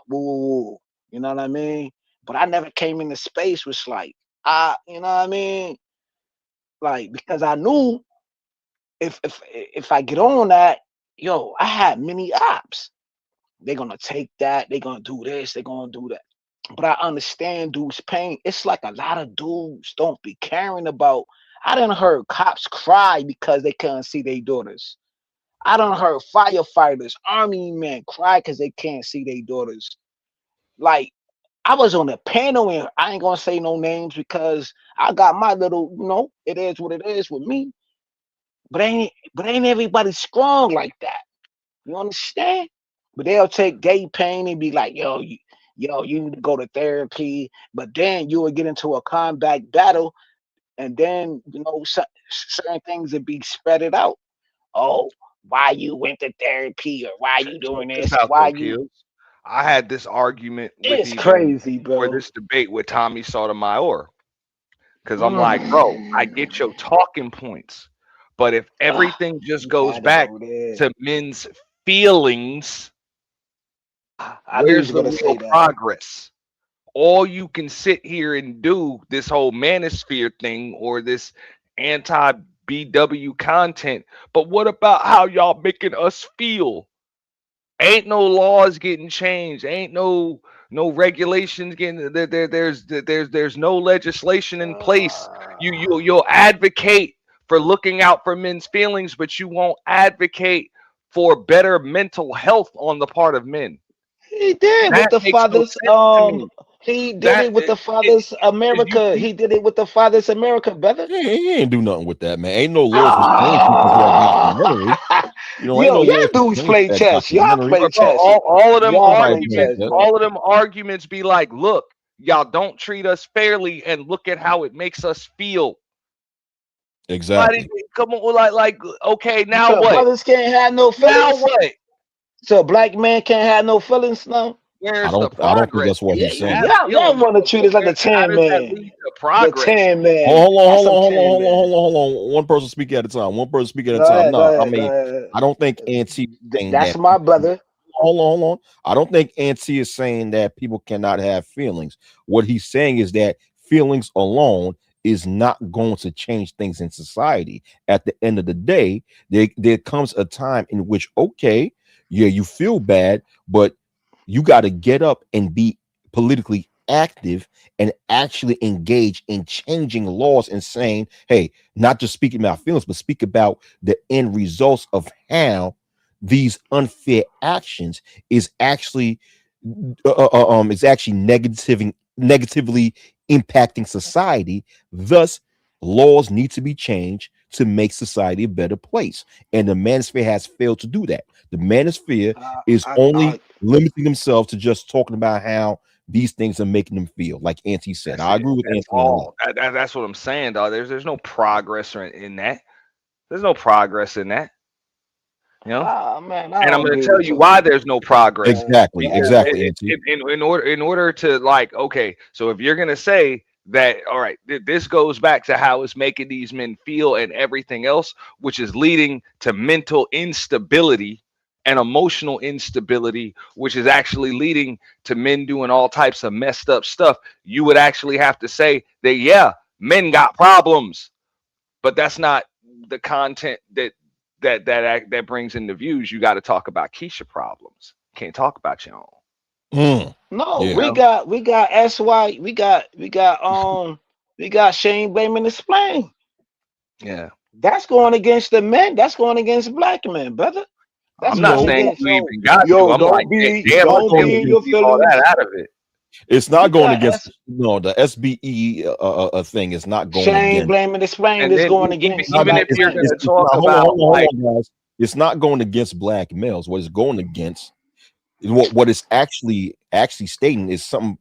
Woo, woo, woo. You know what I mean? But I never came into space was like, you know what I mean? Like because I knew if I get on that, yo, I had many ops. They're gonna take that, they're gonna do this, they're gonna do that. But I understand dudes' pain. It's like a lot of dudes don't be caring about. I done heard cops cry because they couldn't see their daughters. I done heard firefighters, army men cry because they can't see their daughters. Like I was on a panel and I ain't gonna say no names because I got my little, it is what it is with me. But ain't everybody strong like that. You understand? But they'll take gay pain and be like, you need to go to therapy. But then you will get into a combat battle, and then certain things will be spread it out. Oh, why you went to therapy or why you Check doing this this? out Why though, you? Kills. I had this argument with It's even crazy, or bro. this debate with Tommy Sotomayor. Because I'm like, bro, I Mm. get your talking points, but if Ah, everything just you goes had to back go there. to men's feelings, I knew he where's was the gonna real say that. progress? All you can sit here and do this whole manosphere thing or this anti BW content, but what about how y'all making us feel? Ain't no laws getting changed. Ain't no regulations getting there's no legislation in place. You'll advocate for looking out for men's feelings, but you won't advocate for better mental health on the part of men. He did with That the makes no fathers. sense to me. He did That it with the it, fathers you, America. you He did it with the fathers America, brother. He ain't do nothing with that, man. Ain't no laws restraining people for that documentary. Ah, Ain't yo, no y'all laws dudes restraining play for that chess. Y'all documentary. play But bro, chess. all of them Y'all Nobody play playing arguments, chess, that. bro. all of them arguments be like, look, y'all don't treat us fairly, and look at how it makes us feel. Why did Exactly. come on? Like, okay, now Because what? brothers can't have no Now feelings. what? So a black man can't have no feelings now. I Where's the don't I don't think progress? that's what You Yeah, he's can saying. have y'all feelings, want to but treat us like the how Tin does that Man. lead to The progress? Tin Man. Hold on, That's hold on, some hold on, Tin Man. hold on, hold on. One person speak at a time. One person speak at a Go time. ahead, go No, I ahead, go mean, ahead. I don't think Auntie is saying That's that my brother. hold on. I don't think Auntie is saying that people cannot have feelings. What he's saying is that feelings alone is not going to change things in society. At the end of the day, there comes a time in which, okay, yeah, you feel bad, but you got to get up and be politically active and actually engage in changing laws and saying, hey, not just speaking about feelings, but speak about the end results of how these unfair actions is actually negatively impacting society. Thus, laws need to be changed to make society a better place. And the manosphere has failed to do that. The manosphere Uh, is I only limiting themselves to just talking about how these things are making them feel. Like Auntie said, That's I it. agree with That's Auntie on that. all. That's what I'm saying, dog. There's no progress in that. There's no progress in that. You know. man, I And I'm don't going to agree tell with you you. why there's no progress. Exactly, Because exactly, Auntie. in order to like, okay, so if you're going to say that, all right, this goes back to how it's making these men feel and everything else, which is leading to mental instability and emotional instability, which is actually leading to men doing all types of messed up stuff. You would actually have to say that, yeah, men got problems, but that's not the content that brings in the views. You got to talk about Keisha problems. Can't talk about your own. Mm, No, You yeah. know? we got SY, we got Shane blaming the splain. Yeah. That's going against the men. That's going against black men, brother. That's I'm not going No, saying against you even got to. yo. I'm like, it's damn, not let's going see if Don't be we in can your against. keep all feelings. that out of it. It's We not going got against. S No, the SBE thing is not going Shane against. blaming the splain. And Is then going even against even Not, black if you're men. gonna it's talk not. about like, Hold on, guys. It's not going against black males. What it's going against is what it's actually stating is something.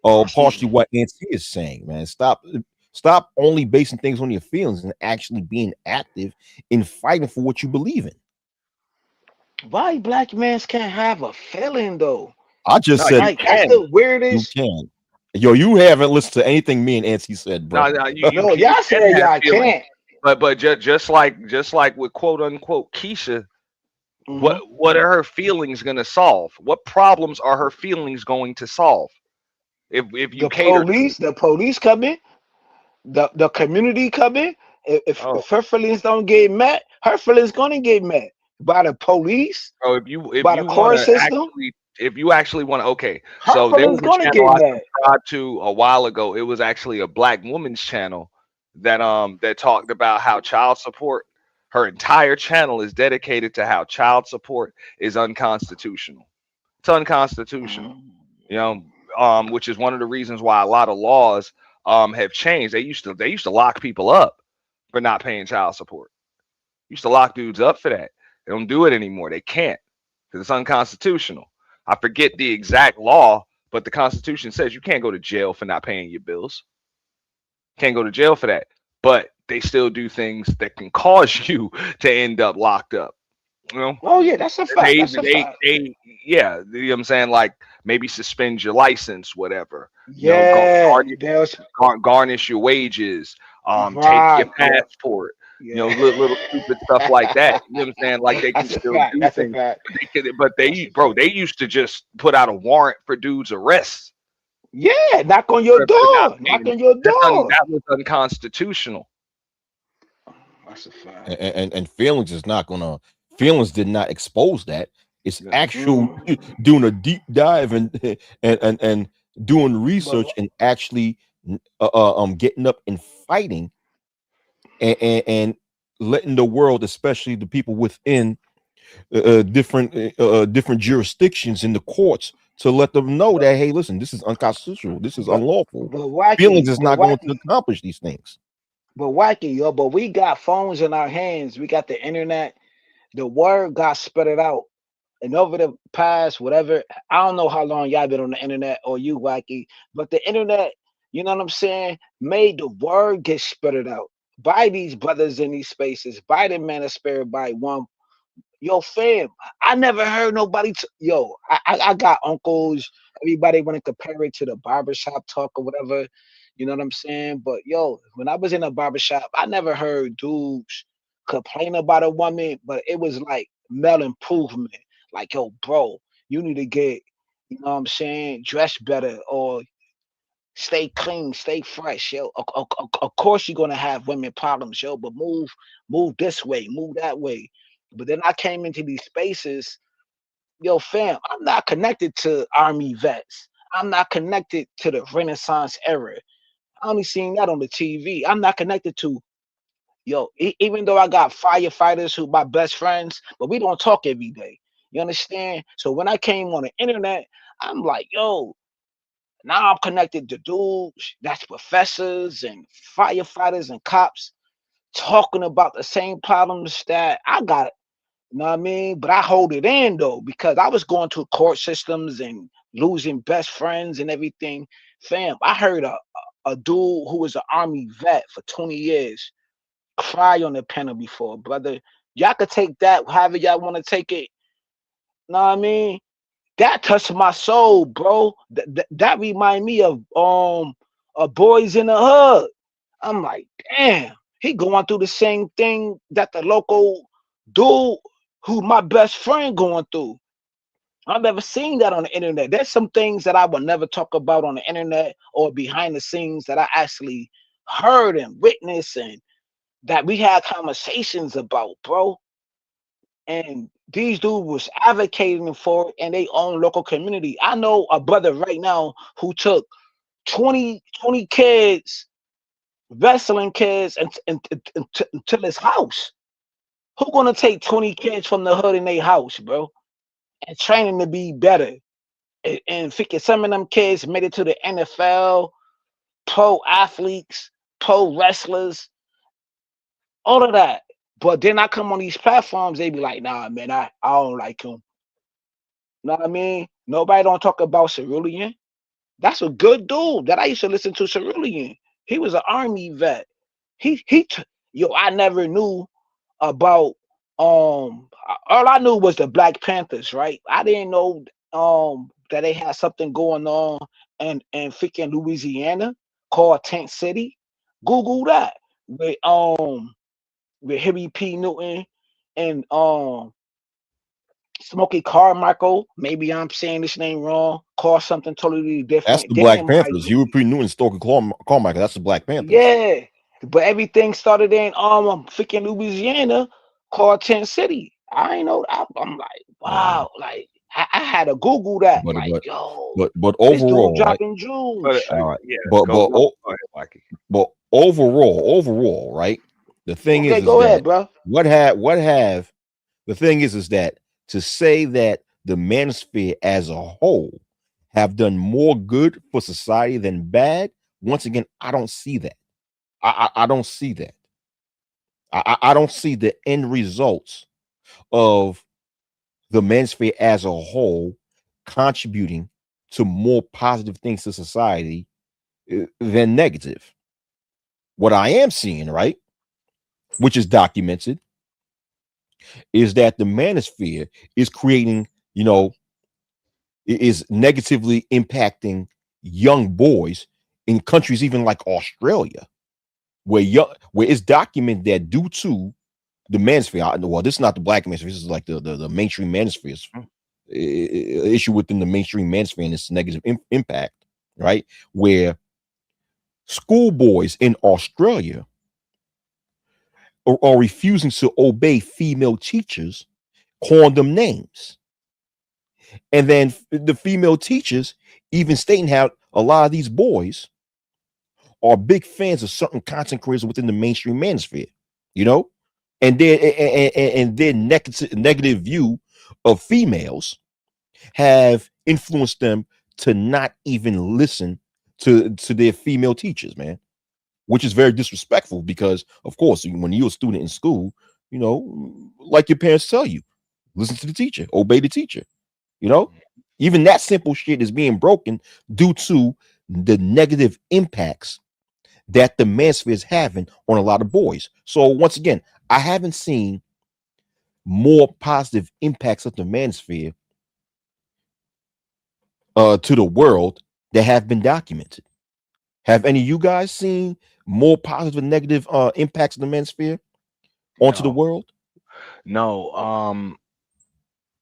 Partially what Nancy is saying, man. Stop only basing things on your feelings and actually being active in fighting for what you believe in. Why black men can't have a feeling though? I just no, said you Like that's can. the you weirdest. can. Yo, you haven't listened to anything me and Nancy said, bro. No, No, you y'all can said have y'all feelings, can't. but just like with quote unquote Keisha, Hmm. what are her feelings gonna solve? What problems are her feelings going to solve if you cater to it? The police come in. The community come in. Oh, If her feelings don't get met, her feelings gonna get met by the police, so if by the you want court to system. actually, if you actually want to, okay. Her So there was feelings a gonna channel get I met. subscribed to a while ago. It was actually a black woman's channel that talked about how child support. Her entire channel is dedicated to how child support is unconstitutional. It's unconstitutional. Mhm. You know, which is one of the reasons why a lot of laws have changed. They used to lock people up for not paying child support. Used to lock dudes up for that. They don't do it anymore. They can't because it's unconstitutional. I forget the exact law, but the Constitution says you can't go to jail for not paying your bills. Can't go to jail for that. But they still do things that can cause you to end up locked up. You know, Oh yeah, that's a fact. they That's a they fact. they yeah, you know what I'm saying? Like maybe suspend your license, whatever. You know, Yeah, there's garnish your wages, take your right. Yeah, passport, yeah. little stupid stuff like that. You know what I'm saying? Like they can That's a still fact. do That's a things, fact. but That's a bro, fact. they used to just put out a warrant for dudes' arrests Yeah, knock on your for not door. Knock paying. on your door. That was unconstitutional. That's a fact. And feelings is not gonna feelings did not expose that. It's Yeah. actual Mm. doing a deep dive and doing But research and actually getting up and fighting and letting the world, especially the people within different jurisdictions in the courts, to let them know that hey, listen, this is unconstitutional, this is but unlawful. but Feelings wacky, is but not going to wacky, accomplish these things. but wacky, yo. But we got phones in our hands. We got the internet. The word got spread it out. And over the past, whatever, I don't know how long y'all been on the internet or you, wacky, but the internet, you know what I'm saying, made the word get spread it out by these brothers in these spaces, by the man of spirit, by one. Yo, fam, I never heard nobody. Yo, I got uncles. Everybody want to compare it to the barbershop talk or whatever. You know what I'm saying? But yo, when I was in a barbershop, I never heard dudes complain about a woman, but it was like male improvement. Like, yo, bro, you need to get, you know what I'm saying, dress better or stay clean, stay fresh, yo. Of course, you're gonna have women problems, yo, but move this way, move that way. But then I came into these spaces, yo, fam. I'm not connected to army vets. I'm not connected to the Renaissance era. I only seen that on the TV. I'm not connected to yo. Even though I got firefighters who my best friends, but we don't talk every day. You understand? So when I came on the internet, I'm like, yo, now I'm connected to dudes that's professors and firefighters and cops talking about the same problems that I got. You know what I mean? But I hold it in though, because I was going through court systems and losing best friends and everything. Fam, I heard a dude who was an army vet for 20 years cry on the panel before, brother. Y'all could take that however y'all want to take it. Know what I mean? That touched my soul, bro. That remind me of Boys in the Hood. I'm like, damn, he going through the same thing that the local dude who my best friend going through. I've never seen that on the internet. There's some things that I would never talk about on the internet or behind the scenes that I actually heard and witnessed and that we had conversations about, bro. And these dudes was advocating for it in their own local community. I know a brother right now who took 20 kids, wrestling kids, and to his house. Who gonna take 20 kids from the hood in their house, bro, and train them to be better? And figure some of them kids made it to the NFL, pro athletes, pro wrestlers, all of that. But then I come on these platforms, they be like, nah, man, I don't like him. Know what I mean? Nobody don't talk about Cerulean. That's a good dude that I used to listen to. Cerulean. He was an army vet. Yo, I never knew about all I knew was the Black Panthers, right? I didn't know that they had something going on in freaking Louisiana called Tent City. Google that with Harry P. Newton and Smokey Carmichael. Maybe I'm saying this name wrong. Called something totally That's different. the Then Black in my Panthers. You were pretty new in Stoker Carmichael. That's the Black Panthers. yeah, but everything started in freaking Louisiana called Tent City. I ain't know. I'm like, Yeah. wow, like I had to Google that. But Like, but yo, but this dude overall, right? dropping But jewels. All right. yeah, But go but go o- go ahead, Mikey. but overall, right? The thing Okay, is go ahead, that bro. what have the thing is that to say that the manosphere as a whole have done more good for society than bad. Once again, I don't see that. I don't see that. I don't see the end results of the manosphere as a whole contributing to more positive things to society than negative. What I am seeing, right, which is documented, is that the manosphere is creating, is negatively impacting young boys in countries even like Australia, where it's documented that due to the manosphere, well, this is not the black manosphere, this is like the mainstream manosphere's issue within the mainstream manosphere and its negative impact, right? Where schoolboys in Australia are refusing to obey female teachers, calling them names. And then the female teachers even stating how a lot of these boys are big fans of certain content creators within the mainstream manosphere, you know, and their negative view of females have influenced them to not even listen to their female teachers, man, which is very disrespectful because, of course, when you're a student in school, like your parents tell you, listen to the teacher, obey the teacher, you know, even that simple shit is being broken due to the negative impacts that the manosphere is having on a lot of boys. So once again, I haven't seen more positive impacts of the manosphere to the world that have been documented. Have any of you guys seen more positive and negative impacts of the manosphere onto the No, world? no.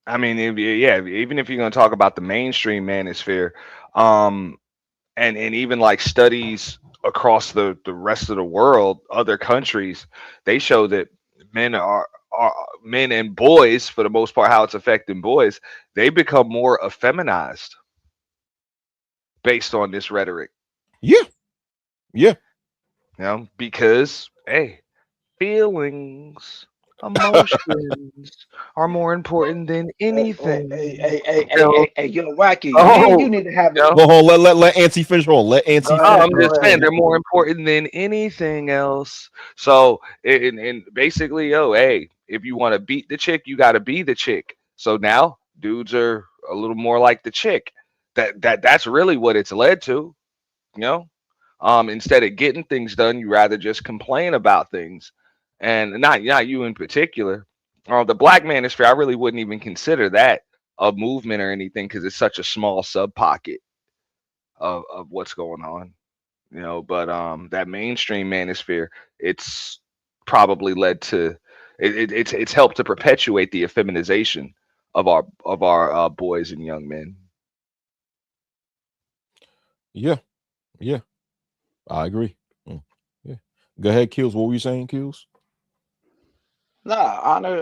I mean, yeah, even if you're going to talk about the mainstream manosphere, um, and even like studies across the rest of the world, other countries, they show that men are men and boys, for the most part, how it's affecting boys, they become more effeminized based on this rhetoric. Yeah, yeah. Because hey, feelings, emotions are more important than anything. You know, Yo, Wacky, you oh, need to have you it. know, Hold on, let Auntie finish. Hold on, let Auntie Go Oh, finish. ahead, I'm go just saying ahead. they're more important than anything else. So, and basically, yo, hey, if you want to beat the chick, you got to be the chick. So now dudes are a little more like the chick. That's really what it's led to. You know, instead of getting things done, you rather just complain about things, and not you in particular. The black manosphere, I really wouldn't even consider that a movement or anything because it's such a small sub pocket of what's going on. But that mainstream manosphere, it's probably led to it's helped to perpetuate the effeminization of our boys and young men. Yeah, yeah. I agree. Yeah. Go ahead, Kills. What were you saying, Kills? Nah,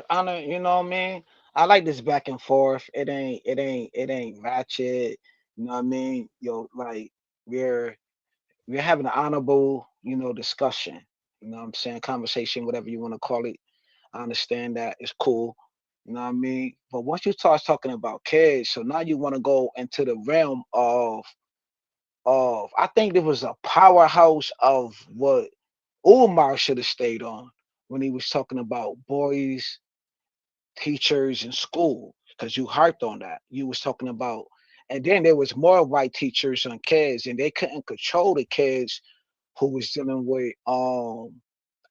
honor, you know what I mean? I like this back and forth. It ain't ratchet. You know what I mean? Yo, like we're we're having an honorable, discussion. You know what I'm saying? Conversation, whatever you want to call it. I understand that it's cool. You know what I mean? But once you start talking about kids, so now you want to go into the realm of I think there was a powerhouse of what Umar should have stayed on when he was talking about boys, teachers, and school, because you harped on that. You was talking about, and then there was more white teachers and kids, and they couldn't control the kids who was dealing with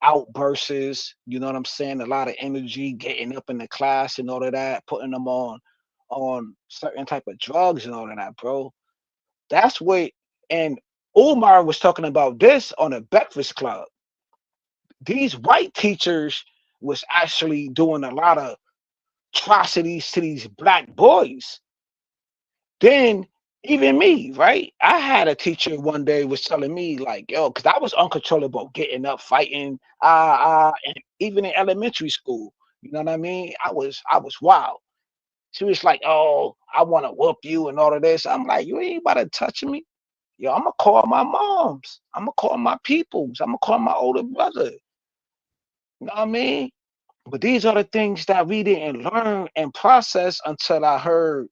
outbursts, you know what I'm saying? A lot of energy, getting up in the class and all of that, putting them on certain type of drugs and all of that, bro. That's what and Umar was talking about this on a Breakfast Club. These white teachers was actually doing a lot of atrocities to these black boys. Then even me, right? I had a teacher one day was telling me like, yo, because I was uncontrollable, getting up, fighting, and even in elementary school, you know what I mean? I was wild. She was like, oh, I want to whoop you and all of this. I'm like, you ain't about to touch me. Yo, I'm gonna call my moms. I'm gonna call my peoples. I'm gonna call my older brother. You know what I mean? But these are the things that we didn't learn and process until I heard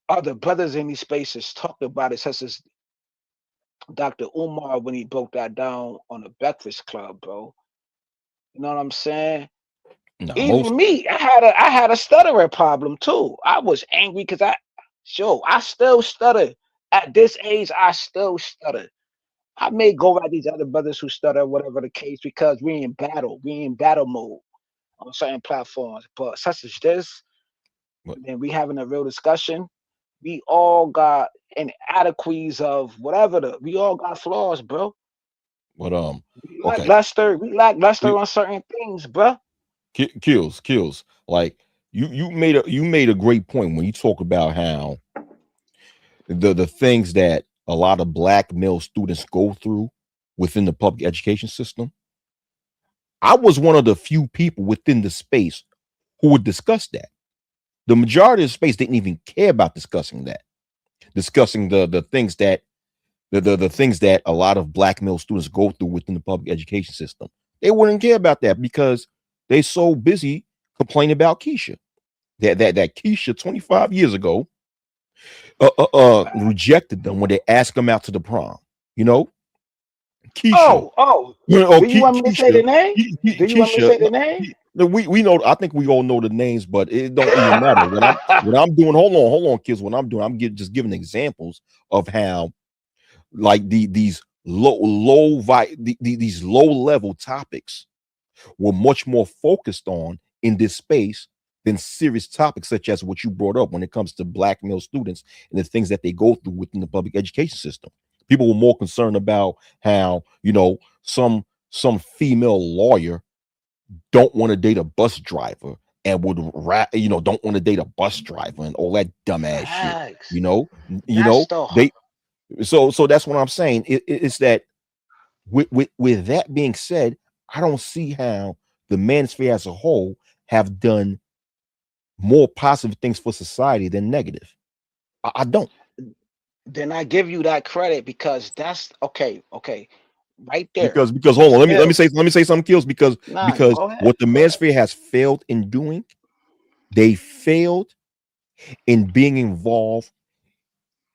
other brothers in these spaces talk about it, such as Dr. Umar when he broke that down on the Breakfast Club, bro. You know what I'm saying? No, most. Even me, I had a stuttering problem too. I was angry because I still stutter. At this age, I still stutter. I may go at these other brothers who stutter, whatever the case, because we in battle. We in battle mode on certain platforms. But such as this, What? and we having a real discussion, we all got inadequacies of whatever we all got flaws, bro. What? We Okay. lackluster, we lackluster Ki- on certain things, bro. Kills. Like you made a great point when you talk about how the things that a lot of black male students go through within the public education system. I was one of the few people within the space who would discuss that. The majority of the space didn't even care about discussing that, discussing the things that the things that a lot of black male students go through within the public education system. They wouldn't care about that because they so busy complaining about Keisha. That Keisha 25 years ago rejected them when they asked them out to the prom. You know, Keisha. Oh, Oh, do you want me to say the name? Do you want me to Keisha. say the name? No, we know. I think we all know the names, but it don't even matter. What I'm doing. Hold on, kids. What I'm doing, just giving examples of how like these these low level topics were much more focused on in this space than serious topics such as what you brought up when it comes to black male students and the things that they go through within the public education system. People were more concerned about how, some female lawyer don't want to date a bus driver and don't want to date a bus driver and all that dumbass shit. Facts. You know, That's the they so that's what I'm saying. It's that with that being said, I don't see how the manosphere as a whole have done more positive things for society than negative. I don't. then I give you that credit because that's okay. Okay, right there. Because hold on, let me Still, say something, kills, nah. because Go ahead. what the Go ahead. manosphere has failed in doing, they failed in being involved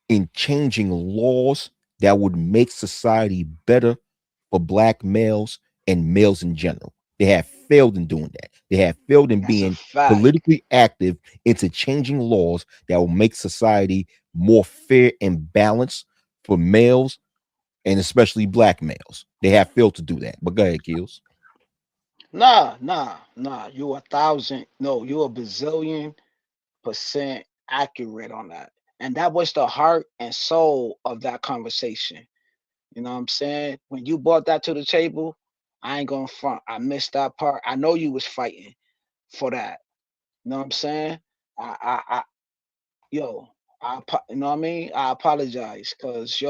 in changing laws that would make society better for black males and males in general. They have failed in doing that. They have failed in That's a being fact. politically active into changing laws that will make society more fair and balanced for males and especially black males. They have failed to do that. But go ahead, Kills. Nah. You a thousand. No, you a bazillion% accurate on that. And that was the heart and soul of that conversation. You know what I'm saying? When you brought that to the table, I ain't gonna front. I missed that part. I know you was fighting for that. You know what I'm saying? I yo, you know what I mean? I apologize, cause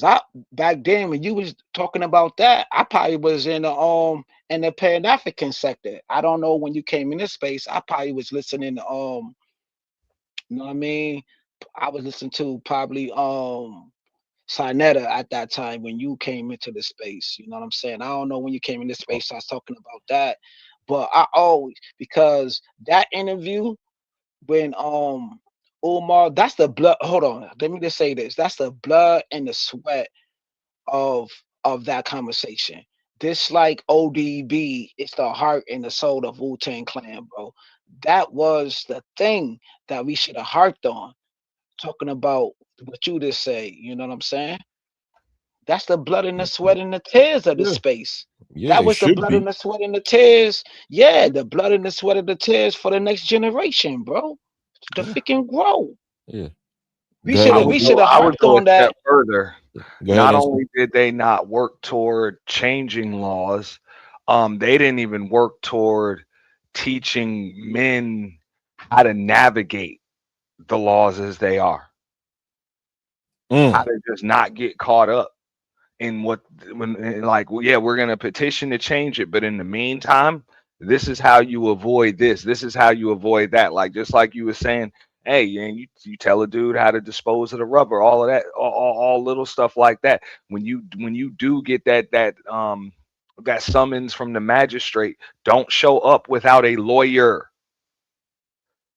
I back then when you was talking about that, I probably was in the Pan African sector. I don't know when you came in this space. I probably was listening to you know what I mean? I was listening to probably Sinetta at that time when you came into the space. You know what I'm saying? I don't know when you came in this Oh, space. I was talking about that, but I always because that interview when Umar, that's the blood. Hold on, let me just say this. That's the blood and the sweat of of that conversation. This like ODB, it's the heart and the soul of Wu-Tang Clan, bro. That was the thing that we should have harped on, talking about what you just say. You know what I'm saying? That's the blood and the sweat and the tears of the yeah, space. yeah, That it was the should blood be. and the sweat and the tears. Yeah, the blood and the sweat and the tears for the next generation, bro. To Yeah, freaking grow. yeah. We Go should ahead, have I would we NC. should go. have I would harped go a on that. step further. Go ahead, Not NC. only did they not work toward changing laws, they didn't even work toward teaching men how to navigate the laws as they are, how Mm. to just not get caught up in what when like well, yeah, we're gonna petition to change it, but in the meantime, this is how you avoid this. This is how you avoid that. Like just like you were saying, hey, and you tell a dude how to dispose of the rubber, all of that, all little stuff like that. When you do get that summons from the magistrate, don't show up without a lawyer.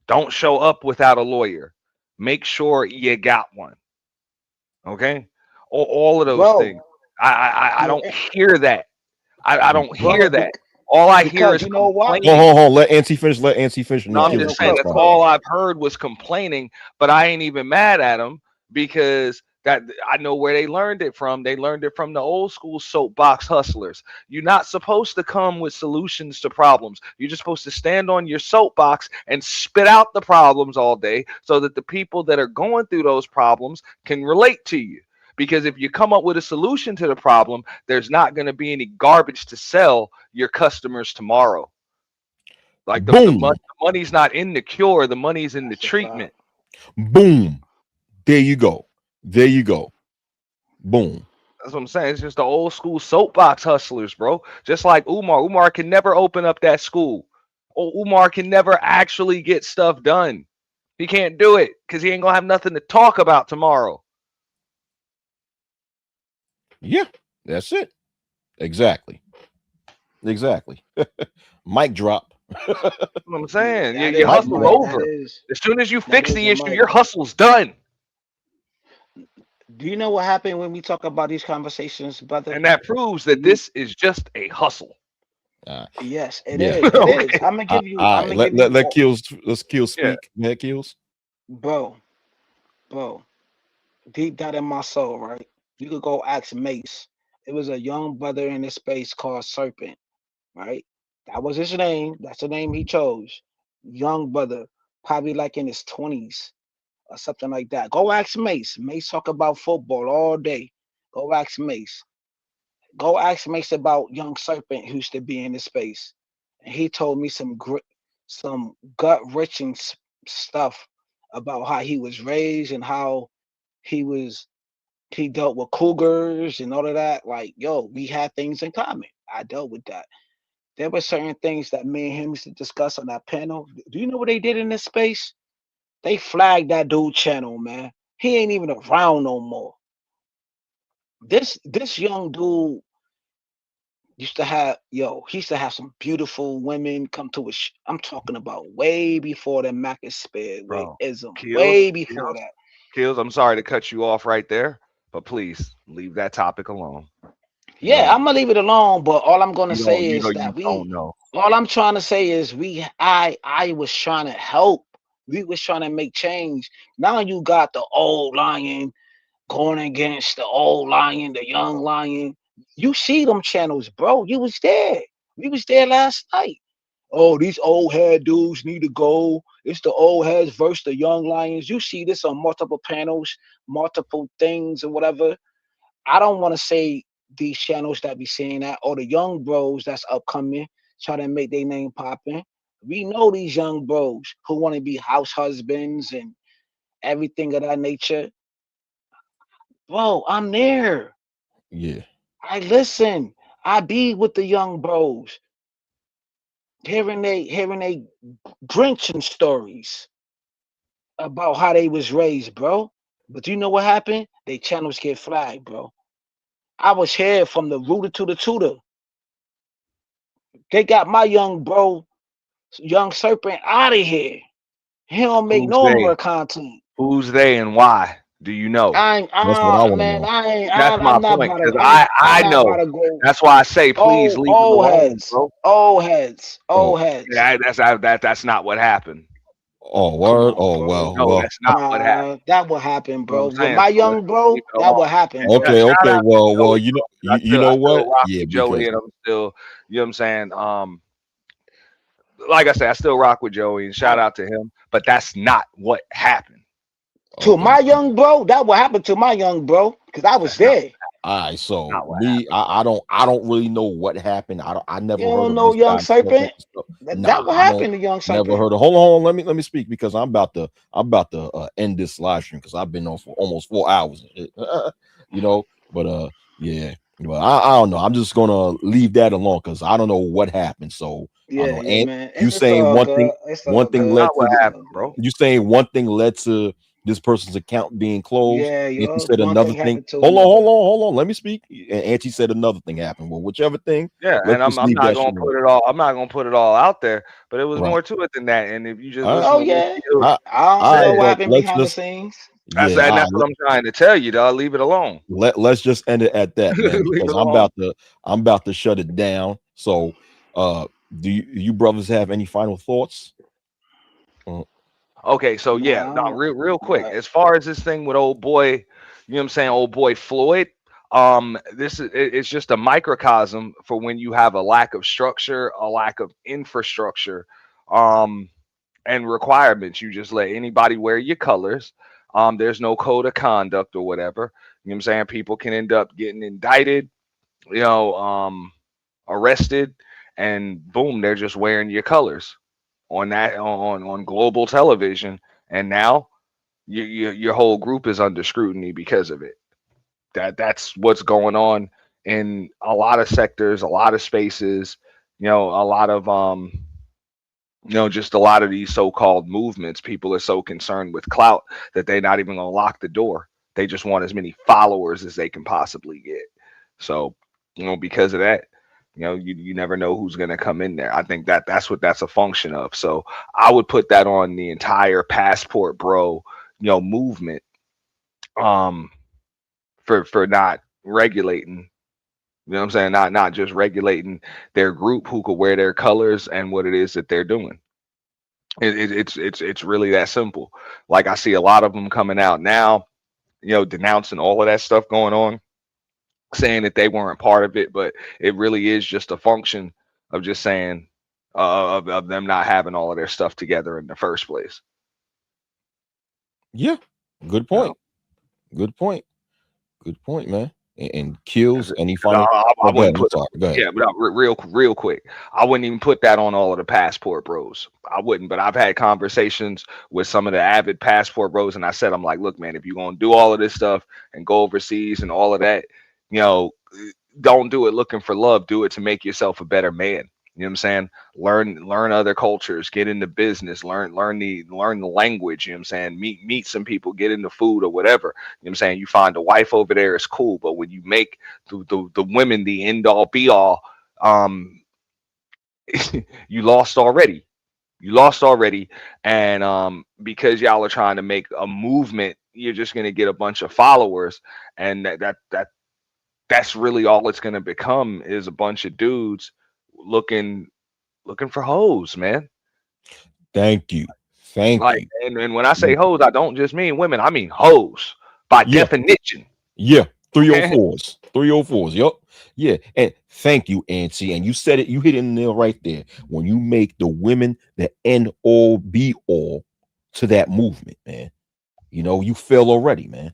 Don't show up without a lawyer. Make sure you got one. Okay, all of those Bro, things. I yo, don't hear that. I don't hear bro, that. All I hear because is you know what? complaining. Hold on. Let NC finish. Let NC finish, and No, then I'm Yeah, Kills real will just try saying to quick, that's respond. quick. all I've heard was complaining, but I ain't even mad at them because that I know where they learned it from. They learned it from the old school soapbox hustlers. You're not supposed to come with solutions to problems. You're just supposed to stand on your soapbox and spit out the problems all day so that the people that are going through those problems can relate to you. Because if you come up with a solution to the problem, there's not going to be any garbage to sell your customers tomorrow. Like Boom, the money's not in the cure, the money's in the That's a fact. treatment. boom. There you go. There you go. Boom. That's what I'm saying. It's just the old school soapbox hustlers, bro. Just like Umar. Umar can never open up that school. Umar can never actually get stuff done. He can't do it because he ain't gonna have nothing to talk about tomorrow. Yeah, that's it. Exactly. Exactly. Mic drop. That's what I'm saying. That Your is a Mic hustle's mic. drop. over. As soon as you That fix is the a issue, mic. your hustle's done. Do you know what happened when we talk about these conversations, brother? And that proves that We this is just a hustle. Uh, yes, it yeah. is. It is. Okay. All I'm right. gonna Let give let you, let kills. Let's kill Yeah. speak. Let kills. bro, bro. Deep down in my soul, right? You could go ask Mace. It was a young brother in this space called Serpent, right? That was his name. That's the name he chose. Young brother, probably like in his 20s or something like that. Go ask Mace. Mace talk about football all day. Go ask Mace. Go ask Mace about Young Serpent who used to be in the space. And he told me some gut wrenching stuff about how he was raised and how he was he dealt with cougars and all of that. Like, yo, we had things in common. I dealt with that. There were certain things that me and him used to discuss on that panel. Do you know what they did in this space? They flagged that dude channel, man. He ain't even around no more. This young dude used to have he used to have some beautiful women come to his. I'm talking about way before the Mac is spared with Bro. ism, Kills, way before kills, that. kills. I'm sorry to cut you off right there, but please leave that topic alone. You Yeah, don't, I'm gonna leave it alone. But all I'm gonna you don't, say you is know, you that we. don't know. All I'm trying to say is I was trying to help. We was trying to make change. Now you got the old lion going against the old lion, the young lion. You see them channels, bro. You was there. We was there last night. Oh, these old head dudes need to go. It's the old heads versus the young lions. You see this on multiple panels, multiple things, or whatever. I don't want to say these channels that be saying that or the young bros that's upcoming try to make their name popping. We know these young bros who want to be house husbands and everything of that nature. Bro, I'm there. Yeah. I listen. I be with the young bros, hearing they drenching stories about how they was raised, bro. But you know what happened? They channels get flagged, bro. I was here from the rooter to the tutor. They got my young bro, young serpent, out of here. He don't make Who's no more they? content. Who's they and why? Do you know? I ain't, That's what I want to man, know. I ain't, That's my I'm not point. about to, Because I I'm not about know. to go. That's why I say please leave it Old alone, heads, bro. Oh, old heads. Yeah, that's not what happened. oh, Come word. on, Oh, bro. No, well. that's not what happened. Nah, that what happened, You know what bro. I'm With saying? my So let's young just leave bro, it that alone. what happened, And bro. Okay, shout okay. out to Well, Joey, you know, bro. 'Cause you I know still what? rock Yeah, with Joey, because and I'm still, you know what I'm saying? Like I said, I still rock with Joey, and shout I, out to him. But that's not what happened. to okay. my young bro, that what happened to my young bro, because I was That's not there. All right, so not what me, I don't really know what happened. I You never heard don't of know this young guy serpent? serpent stuff. That Nah, what I don't. happened to young Never serpent. heard of. Hold on, let me speak because I'm about to end this live stream because I've been on for almost 4 hours. You know, but yeah, but I don't know. I'm just gonna leave that alone because I don't know what happened. So I don't Yeah, know. yeah, And man. you It's saying all one thing, good. It's one all thing That's good. led not what to It's happened, all bro. good. you saying one thing led to this person's account being closed. Yeah, And she yo. said One another thing thing. happened to Hold on, hold another. on, hold on. Let me speak. And Auntie said another thing happened. Well, whichever thing, Yeah, let's and I'm just I'm leave not that gonna shit alone. put it all. I'm not gonna put it all out there, but it was Right. more to it than that. And if you just All right. listen Oh to what yeah. Kill I, I don't all right, know what said, but happened let's behind the just scenes. that's yeah. and All that's right. what I'm trying to tell you, dog. Leave it alone. Let's just end it at that, man, Leave because it alone. I'm about to shut it down. So, do you brothers have any final thoughts? Uh, Okay, so yeah, Nah, I no, don't. real quick. But As far as this thing with old boy, you know what I'm saying, old boy Floyd, this is it's just a microcosm for when you have a lack of structure, a lack of infrastructure, um, and requirements. You just let anybody wear your colors. There's no code of conduct or whatever. You know what I'm saying? People can end up getting indicted, you know, arrested, and boom, they're just wearing your colors on that on global television, and now your whole group is under scrutiny because of it. That's what's going on in a lot of sectors, a lot of spaces, you know, a lot of just a lot of these so-called movements. People are so concerned with clout that they're not even gonna lock the door. They just want as many followers as they can possibly get. So, because of that, you never know who's gonna come in there. I think that's what that's a function of. So I would put that on the entire passport bro, movement, um, for not regulating. You know what I'm saying? Not just regulating their group who could wear their colors and what it is that they're doing. It's really that simple. Like I see a lot of them coming out now, denouncing all of that stuff going on, saying that they weren't part of it, but it really is just a function of just saying of them not having all of their stuff together in the first place. Yeah, good You know? point. Good point. Good point, man. And kills 'Cause any I, final. I Oh, go ahead. wouldn't I'm put, sorry. Go ahead. yeah, but real quick, I wouldn't even put that on all of the passport bros. I wouldn't, but I've had conversations with some of the avid passport bros, and I said, I'm like, look, man, if you're gonna do all of this stuff and go overseas and all of that, you know, don't do it looking for love. Do it to make yourself a better man. You know what I'm saying? Learn other cultures, get into business, learn the language, you know what I'm saying? Meet some people, get into food or whatever. You know what I'm saying? You find a wife over there is cool, but when you make the women the end all be all, um you lost already. You lost already. And because y'all are trying to make a movement, you're just gonna get a bunch of followers, and that's really all it's gonna become is a bunch of dudes looking looking for hoes, man. Thank you. Thank Like, you. and when I say hoes, I don't just mean women. I mean hoes by Yeah. definition. Yeah. Okay. 304s. 304s. Yup. Yeah. And thank you, Auntie. And you said it, you hit it in the nail right there. When you make the women the end all be all to that movement, man. You fail already, man.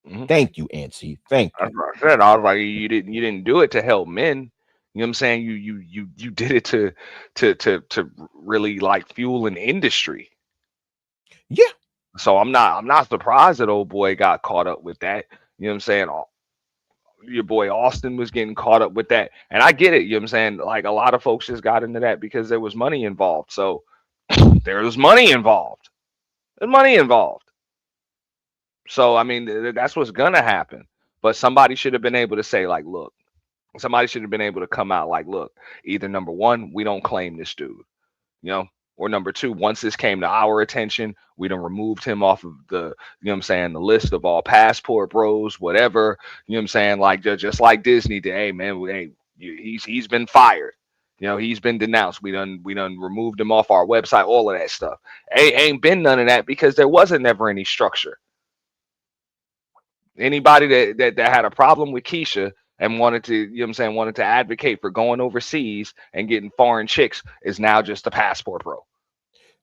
Mhm. Thank you, Auntie. Thank That's you. what I said. I was like, you didn't do it to help men. You know what I'm saying? You did it to really like fuel an industry. Yeah. So I'm not surprised that old boy got caught up with that. You know what I'm saying? Your boy Austin was getting caught up with that. And I get it, you know what I'm saying? Like a lot of folks just got into that because there was money involved. So there was money involved. There's money involved. So I mean that's what's gonna happen. But somebody should have been able to say, like, look, somebody should have been able to come out like, look, either number one, we don't claim this dude, you know, or number two, once this came to our attention, we done removed him off of the saying, the list of all passport bros, whatever, what I'm saying, like just like Disney did. Hey man, he's been fired. He's been denounced. We done removed him off our website, all of that stuff. Ain't been none of that because there wasn't never any structure. Anybody that had a problem with Keisha and wanted to, wanted to advocate for going overseas and getting foreign chicks is now just a passport bro.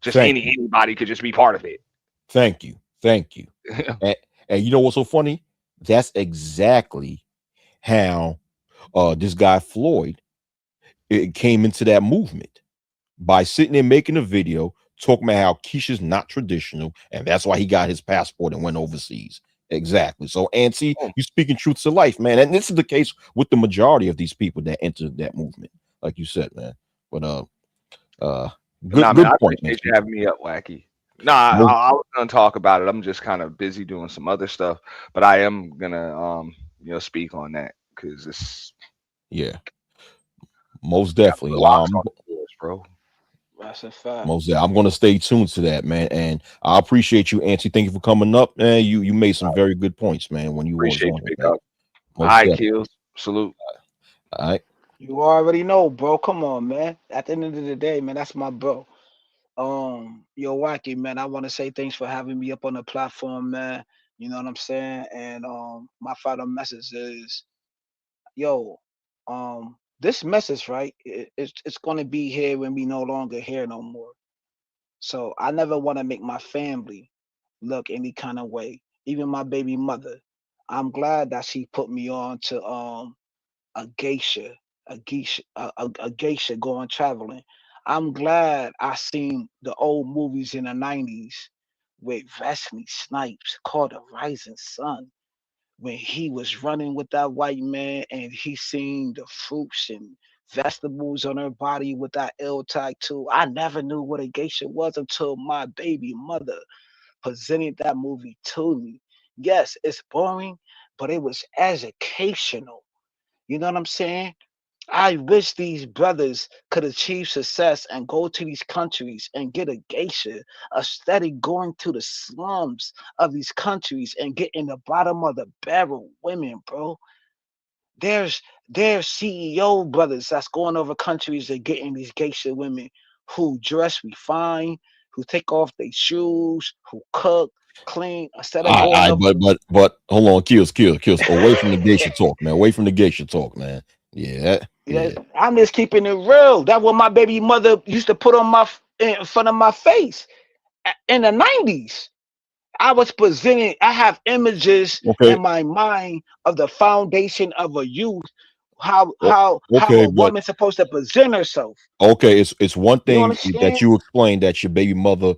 Just Thank you. anybody could just be part of it. Thank you. Thank you. And, and you know what's so funny? That's exactly how this guy Floyd it came into that movement by sitting there making a video talking about how Keisha's not traditional, and that's why he got his passport and went overseas. Exactly. So, Auntie, you speaking truth to life, man. And this is the case with the majority of these people that entered that movement, like you said, man. But uh, But nah, man, good I point, appreciate you Auntie. having me up, Wacky. Nah, I was gonna talk about it. I'm just kind of busy doing some other stuff, but I am gonna speak on that because it's Yeah, most got definitely. the locks on the doors, bro. That's a fact. Most definitely. I'm gonna stay tuned to that, man. And I appreciate you, Auntie. Thank you for coming up, man. You made some very good points, man, when you was Appreciate on you, it, big man. dog. All Most right, definitely. kills. Salute. All right. You already know, bro. Come on, man. At the end of the day, man, that's my bro. Yo, Wacky, man, I want to say thanks for having me up on the platform, man. You know what I'm saying? And my final message is, yo, this message, right? It's gonna be here when we no longer here no more. So I never want to make my family look any kind of way, even my baby mother. I'm glad that she put me on to a geisha, a geisha going traveling. I'm glad I seen the old movies in the '90s with Wesley Snipes called The Rising Sun when he was running with that white man and he seen the fruits and vegetables on her body with that L tattoo. I never knew what a geisha was until my baby mother presented that movie to me. Yes, it's boring, but it was educational. You know what I'm saying? I wish these brothers could achieve success and go to these countries and get a geisha, instead of going to the slums of these countries and getting the bottom of the barrel women, bro. There's CEO brothers that's going over countries and getting these geisha women who dress refined, who take off their shoes, who cook, clean, instead of going over. But hold on, kills. Away from the geisha talk, man. Away from the geisha talk, man. Yeah. Yeah, Yeah. I'm just keeping it real. That's what my baby mother used to put on in front of my face in the 90s. I was presenting, I have images Okay. in my mind of the foundation of a youth, o- how Okay, a but woman's supposed to present herself. okay, it's one You thing that understand? you explained that your baby mother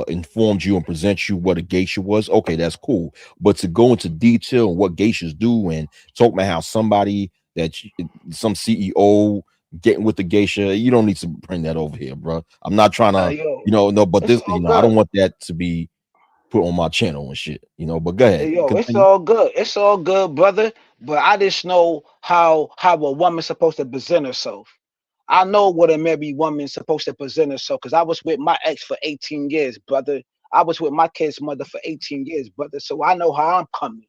informed you and present you what a geisha was. Okay, that's cool. But to go into detail on what geishas do and talk about how somebody some CEO getting with the geisha, you don't need to bring that over here, bro. I'm not trying to, Yo, no, but it's this, all I don't good. want that to be put on my channel and shit, But go ahead, Yo, it's continue. all good. It's all good, brother. But I just know how a woman's supposed to present herself. I know what a married woman's supposed to present herself because I was with my ex for 18 years, brother. I was with my kid's mother for 18 years, brother. So I know how I'm coming.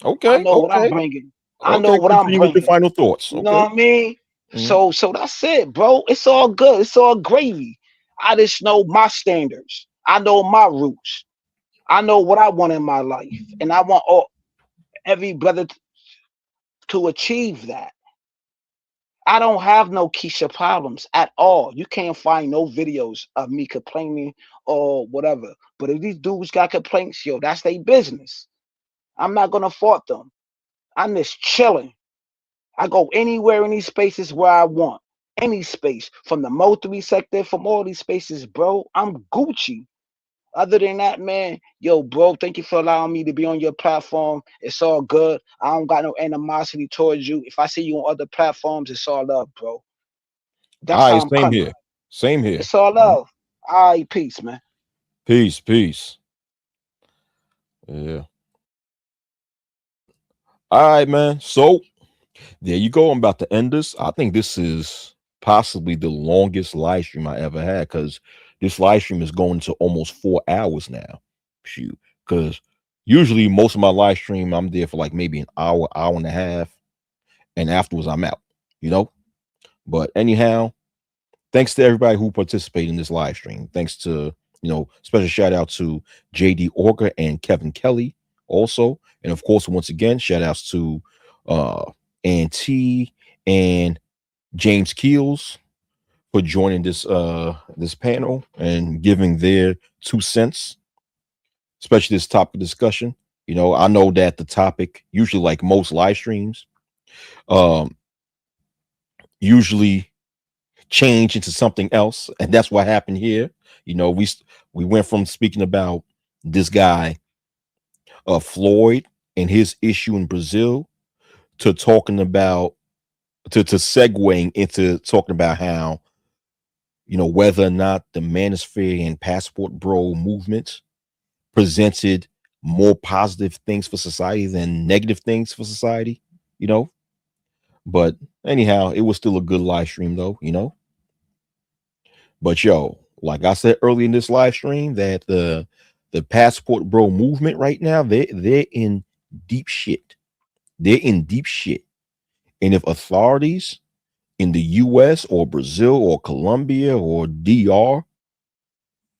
I Okay, know what I'm okay, bringing. I know okay. what I'm Continue with your bringing. final thoughts. You know Okay. what I mean? Mhm. So that's it, bro. It's all good. It's all gravy. I just know my standards. I know my roots. I know what I want in my life, and I want every brother to achieve that. I don't have no Keisha problems at all. You can't find no videos of me complaining or whatever. But if these dudes got complaints, yo, that's their business. I'm not gonna fault them. I'm just chilling. I go anywhere in these spaces where I want. Any space. From the Mo3 sector, from all these spaces, bro. I'm Gucci. Other than that, man, yo, bro, thank you for allowing me to be on your platform. It's all good. I don't got no animosity towards you. If I see you on other platforms, it's all love, bro. All That's how right, I'm same coming. here. Same here. It's all love. All right, peace, man. Peace, peace. Yeah. All right, man. So there you go. I'm about to end this. I think this is possibly the longest live stream I ever had because this live stream is going to almost 4 hours now. Shoot. Because usually most of my live stream, I'm there for like maybe an hour, hour and a half, and afterwards I'm out, you know? But anyhow, thanks to everybody who participated in this live stream. Thanks to, special shout out to JD Orga and Kevin Kelly also. And of course, once again, shout outs to Ann T and James Keels for joining this panel and giving their 2 cents, especially this topic discussion. I know that the topic, usually like most live streams, um, usually change into something else, and that's what happened here. We went from speaking about this guy, Floyd, and his issue in Brazil to talking about to segueing into talking about how whether or not the Manosphere and Passport Bro movements presented more positive things for society than negative things for society. You know, but anyhow, it was still a good live stream though. But yo, like I said earlier in this live stream, that the Passport Bro movement right now, they're in deep shit. They're in deep shit. And if authorities in the US or Brazil or Colombia or DR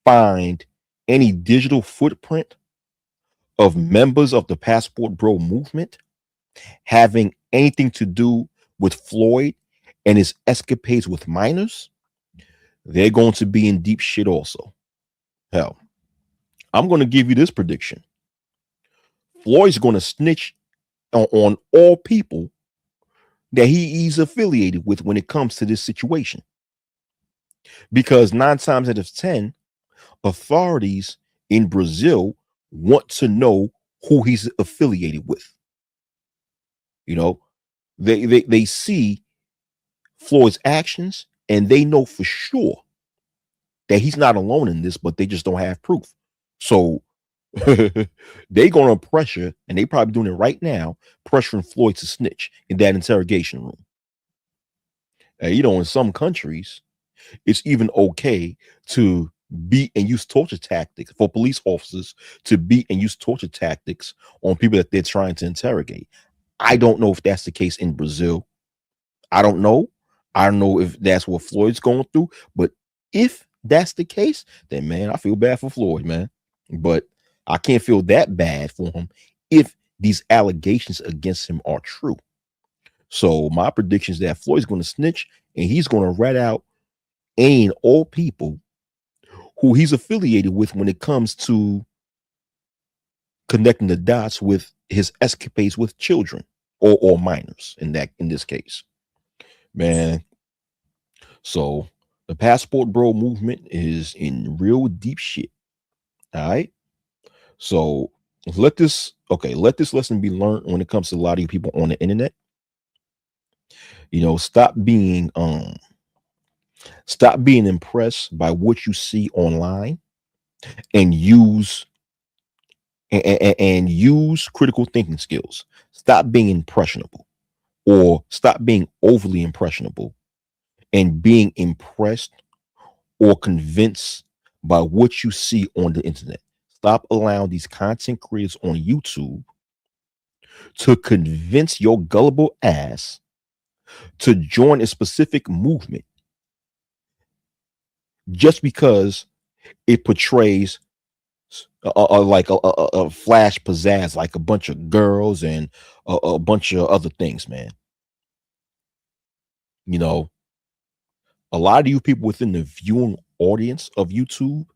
find any digital footprint of members of the Passport Bro movement having anything to do with Floyd and his escapades with minors, they're going to be in deep shit also. Hell, I'm going to give you this prediction. Floyd's going to snitch on all people that he's affiliated with when it comes to this situation. Because 9 times out of 10, authorities in Brazil want to know who he's affiliated with. You know, they see Floyd's actions and they know for sure that he's not alone in this, but they just don't have proof. So they gonna pressure, and they probably doing it right now, pressuring Floyd to snitch in that interrogation room. In some countries, it's even okay to beat and use torture tactics for police officers to beat and use torture tactics on people that they're trying to interrogate. I don't know if that's the case in Brazil. I don't know. I don't know if that's what Floyd's going through, but if that's the case, then man, I feel bad for Floyd, man. But I can't feel that bad for him if these allegations against him are true. So my prediction is that Floyd's going to snitch and he's going to rat out any and all people who he's affiliated with when it comes to connecting the dots with his escapades with children or minors in this case. Man, so the passport bro movement is in real deep shit. All right. So let this lesson be learned when it comes to a lot of you people on the internet. Stop being impressed by what you see online and use critical thinking skills. Stop being impressionable or stop being overly impressionable and being impressed or convinced by what you see on the internet. Stop allowing these content creators on YouTube to convince your gullible ass to join a specific movement just because it portrays a flash pizzazz, like a bunch of girls and a bunch of other things, man. You know, a lot of you people within the viewing audience of YouTube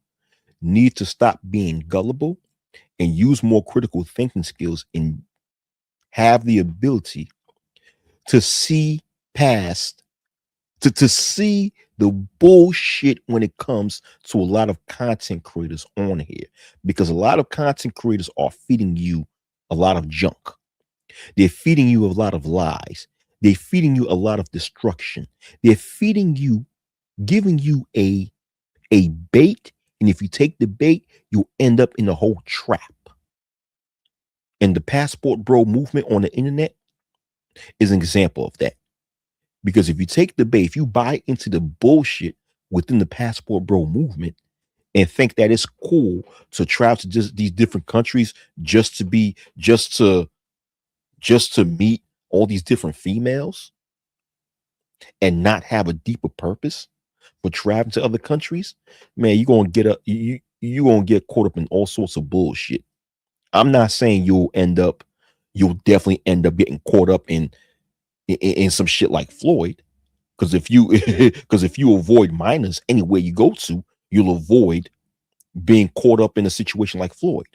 need to stop being gullible and use more critical thinking skills and have the ability to see past to see the bullshit when it comes to a lot of content creators on here, because a lot of content creators are feeding you a lot of junk. They're feeding you a lot of lies. They're feeding you a lot of destruction. They're feeding you, giving you a bait, and if you take the bait, you'll end up in a whole trap. And the passport bro movement on the internet is an example of that. Because if you take the bait, if you buy into the bullshit within the passport bro movement and think that it's cool to travel to just these different countries just to be just to meet all these different females and not have a deeper purpose for traveling to other countries, man, you're gonna get caught up in all sorts of bullshit. I'm not saying you'll definitely end up getting caught up in some shit like Floyd. Because if you avoid minors anywhere you go to, you'll avoid being caught up in a situation like Floyd.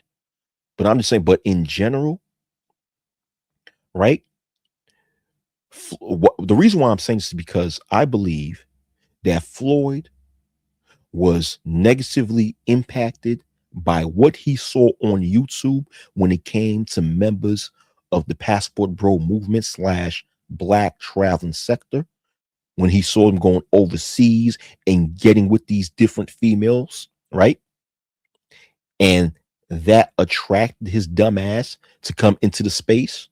But I'm just saying, but in general, right? The reason why I'm saying this is because I believe that Floyd was negatively impacted by what he saw on YouTube when it came to members of the passport bro movement slash black traveling sector, when he saw them going overseas and getting with these different females, right? And that attracted his dumb ass to come into the space.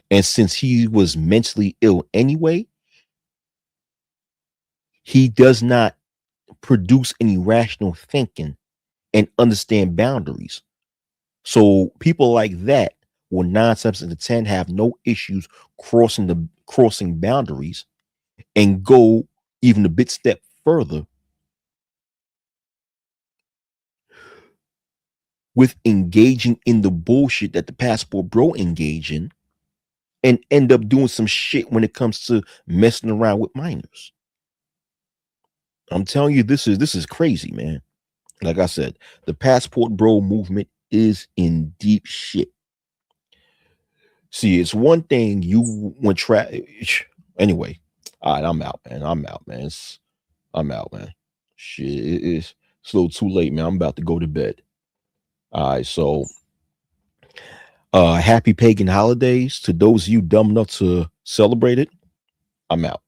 And since he was mentally ill anyway, he does not produce any rational thinking and understand boundaries. So people like that will 9 times out of 10 have no issues crossing boundaries and go even a bit step further with engaging in the bullshit that the passport bro engage in and end up doing some shit when it comes to messing around with minors. I'm telling you, this is crazy, man. Like I said, the passport bro movement is in deep shit. See, it's one thing you when anyway. All right, I'm out, man. I'm out, man. Shit, it's a little too late, man. I'm about to go to bed. All right, so happy pagan holidays to those of you dumb enough to celebrate it. I'm out.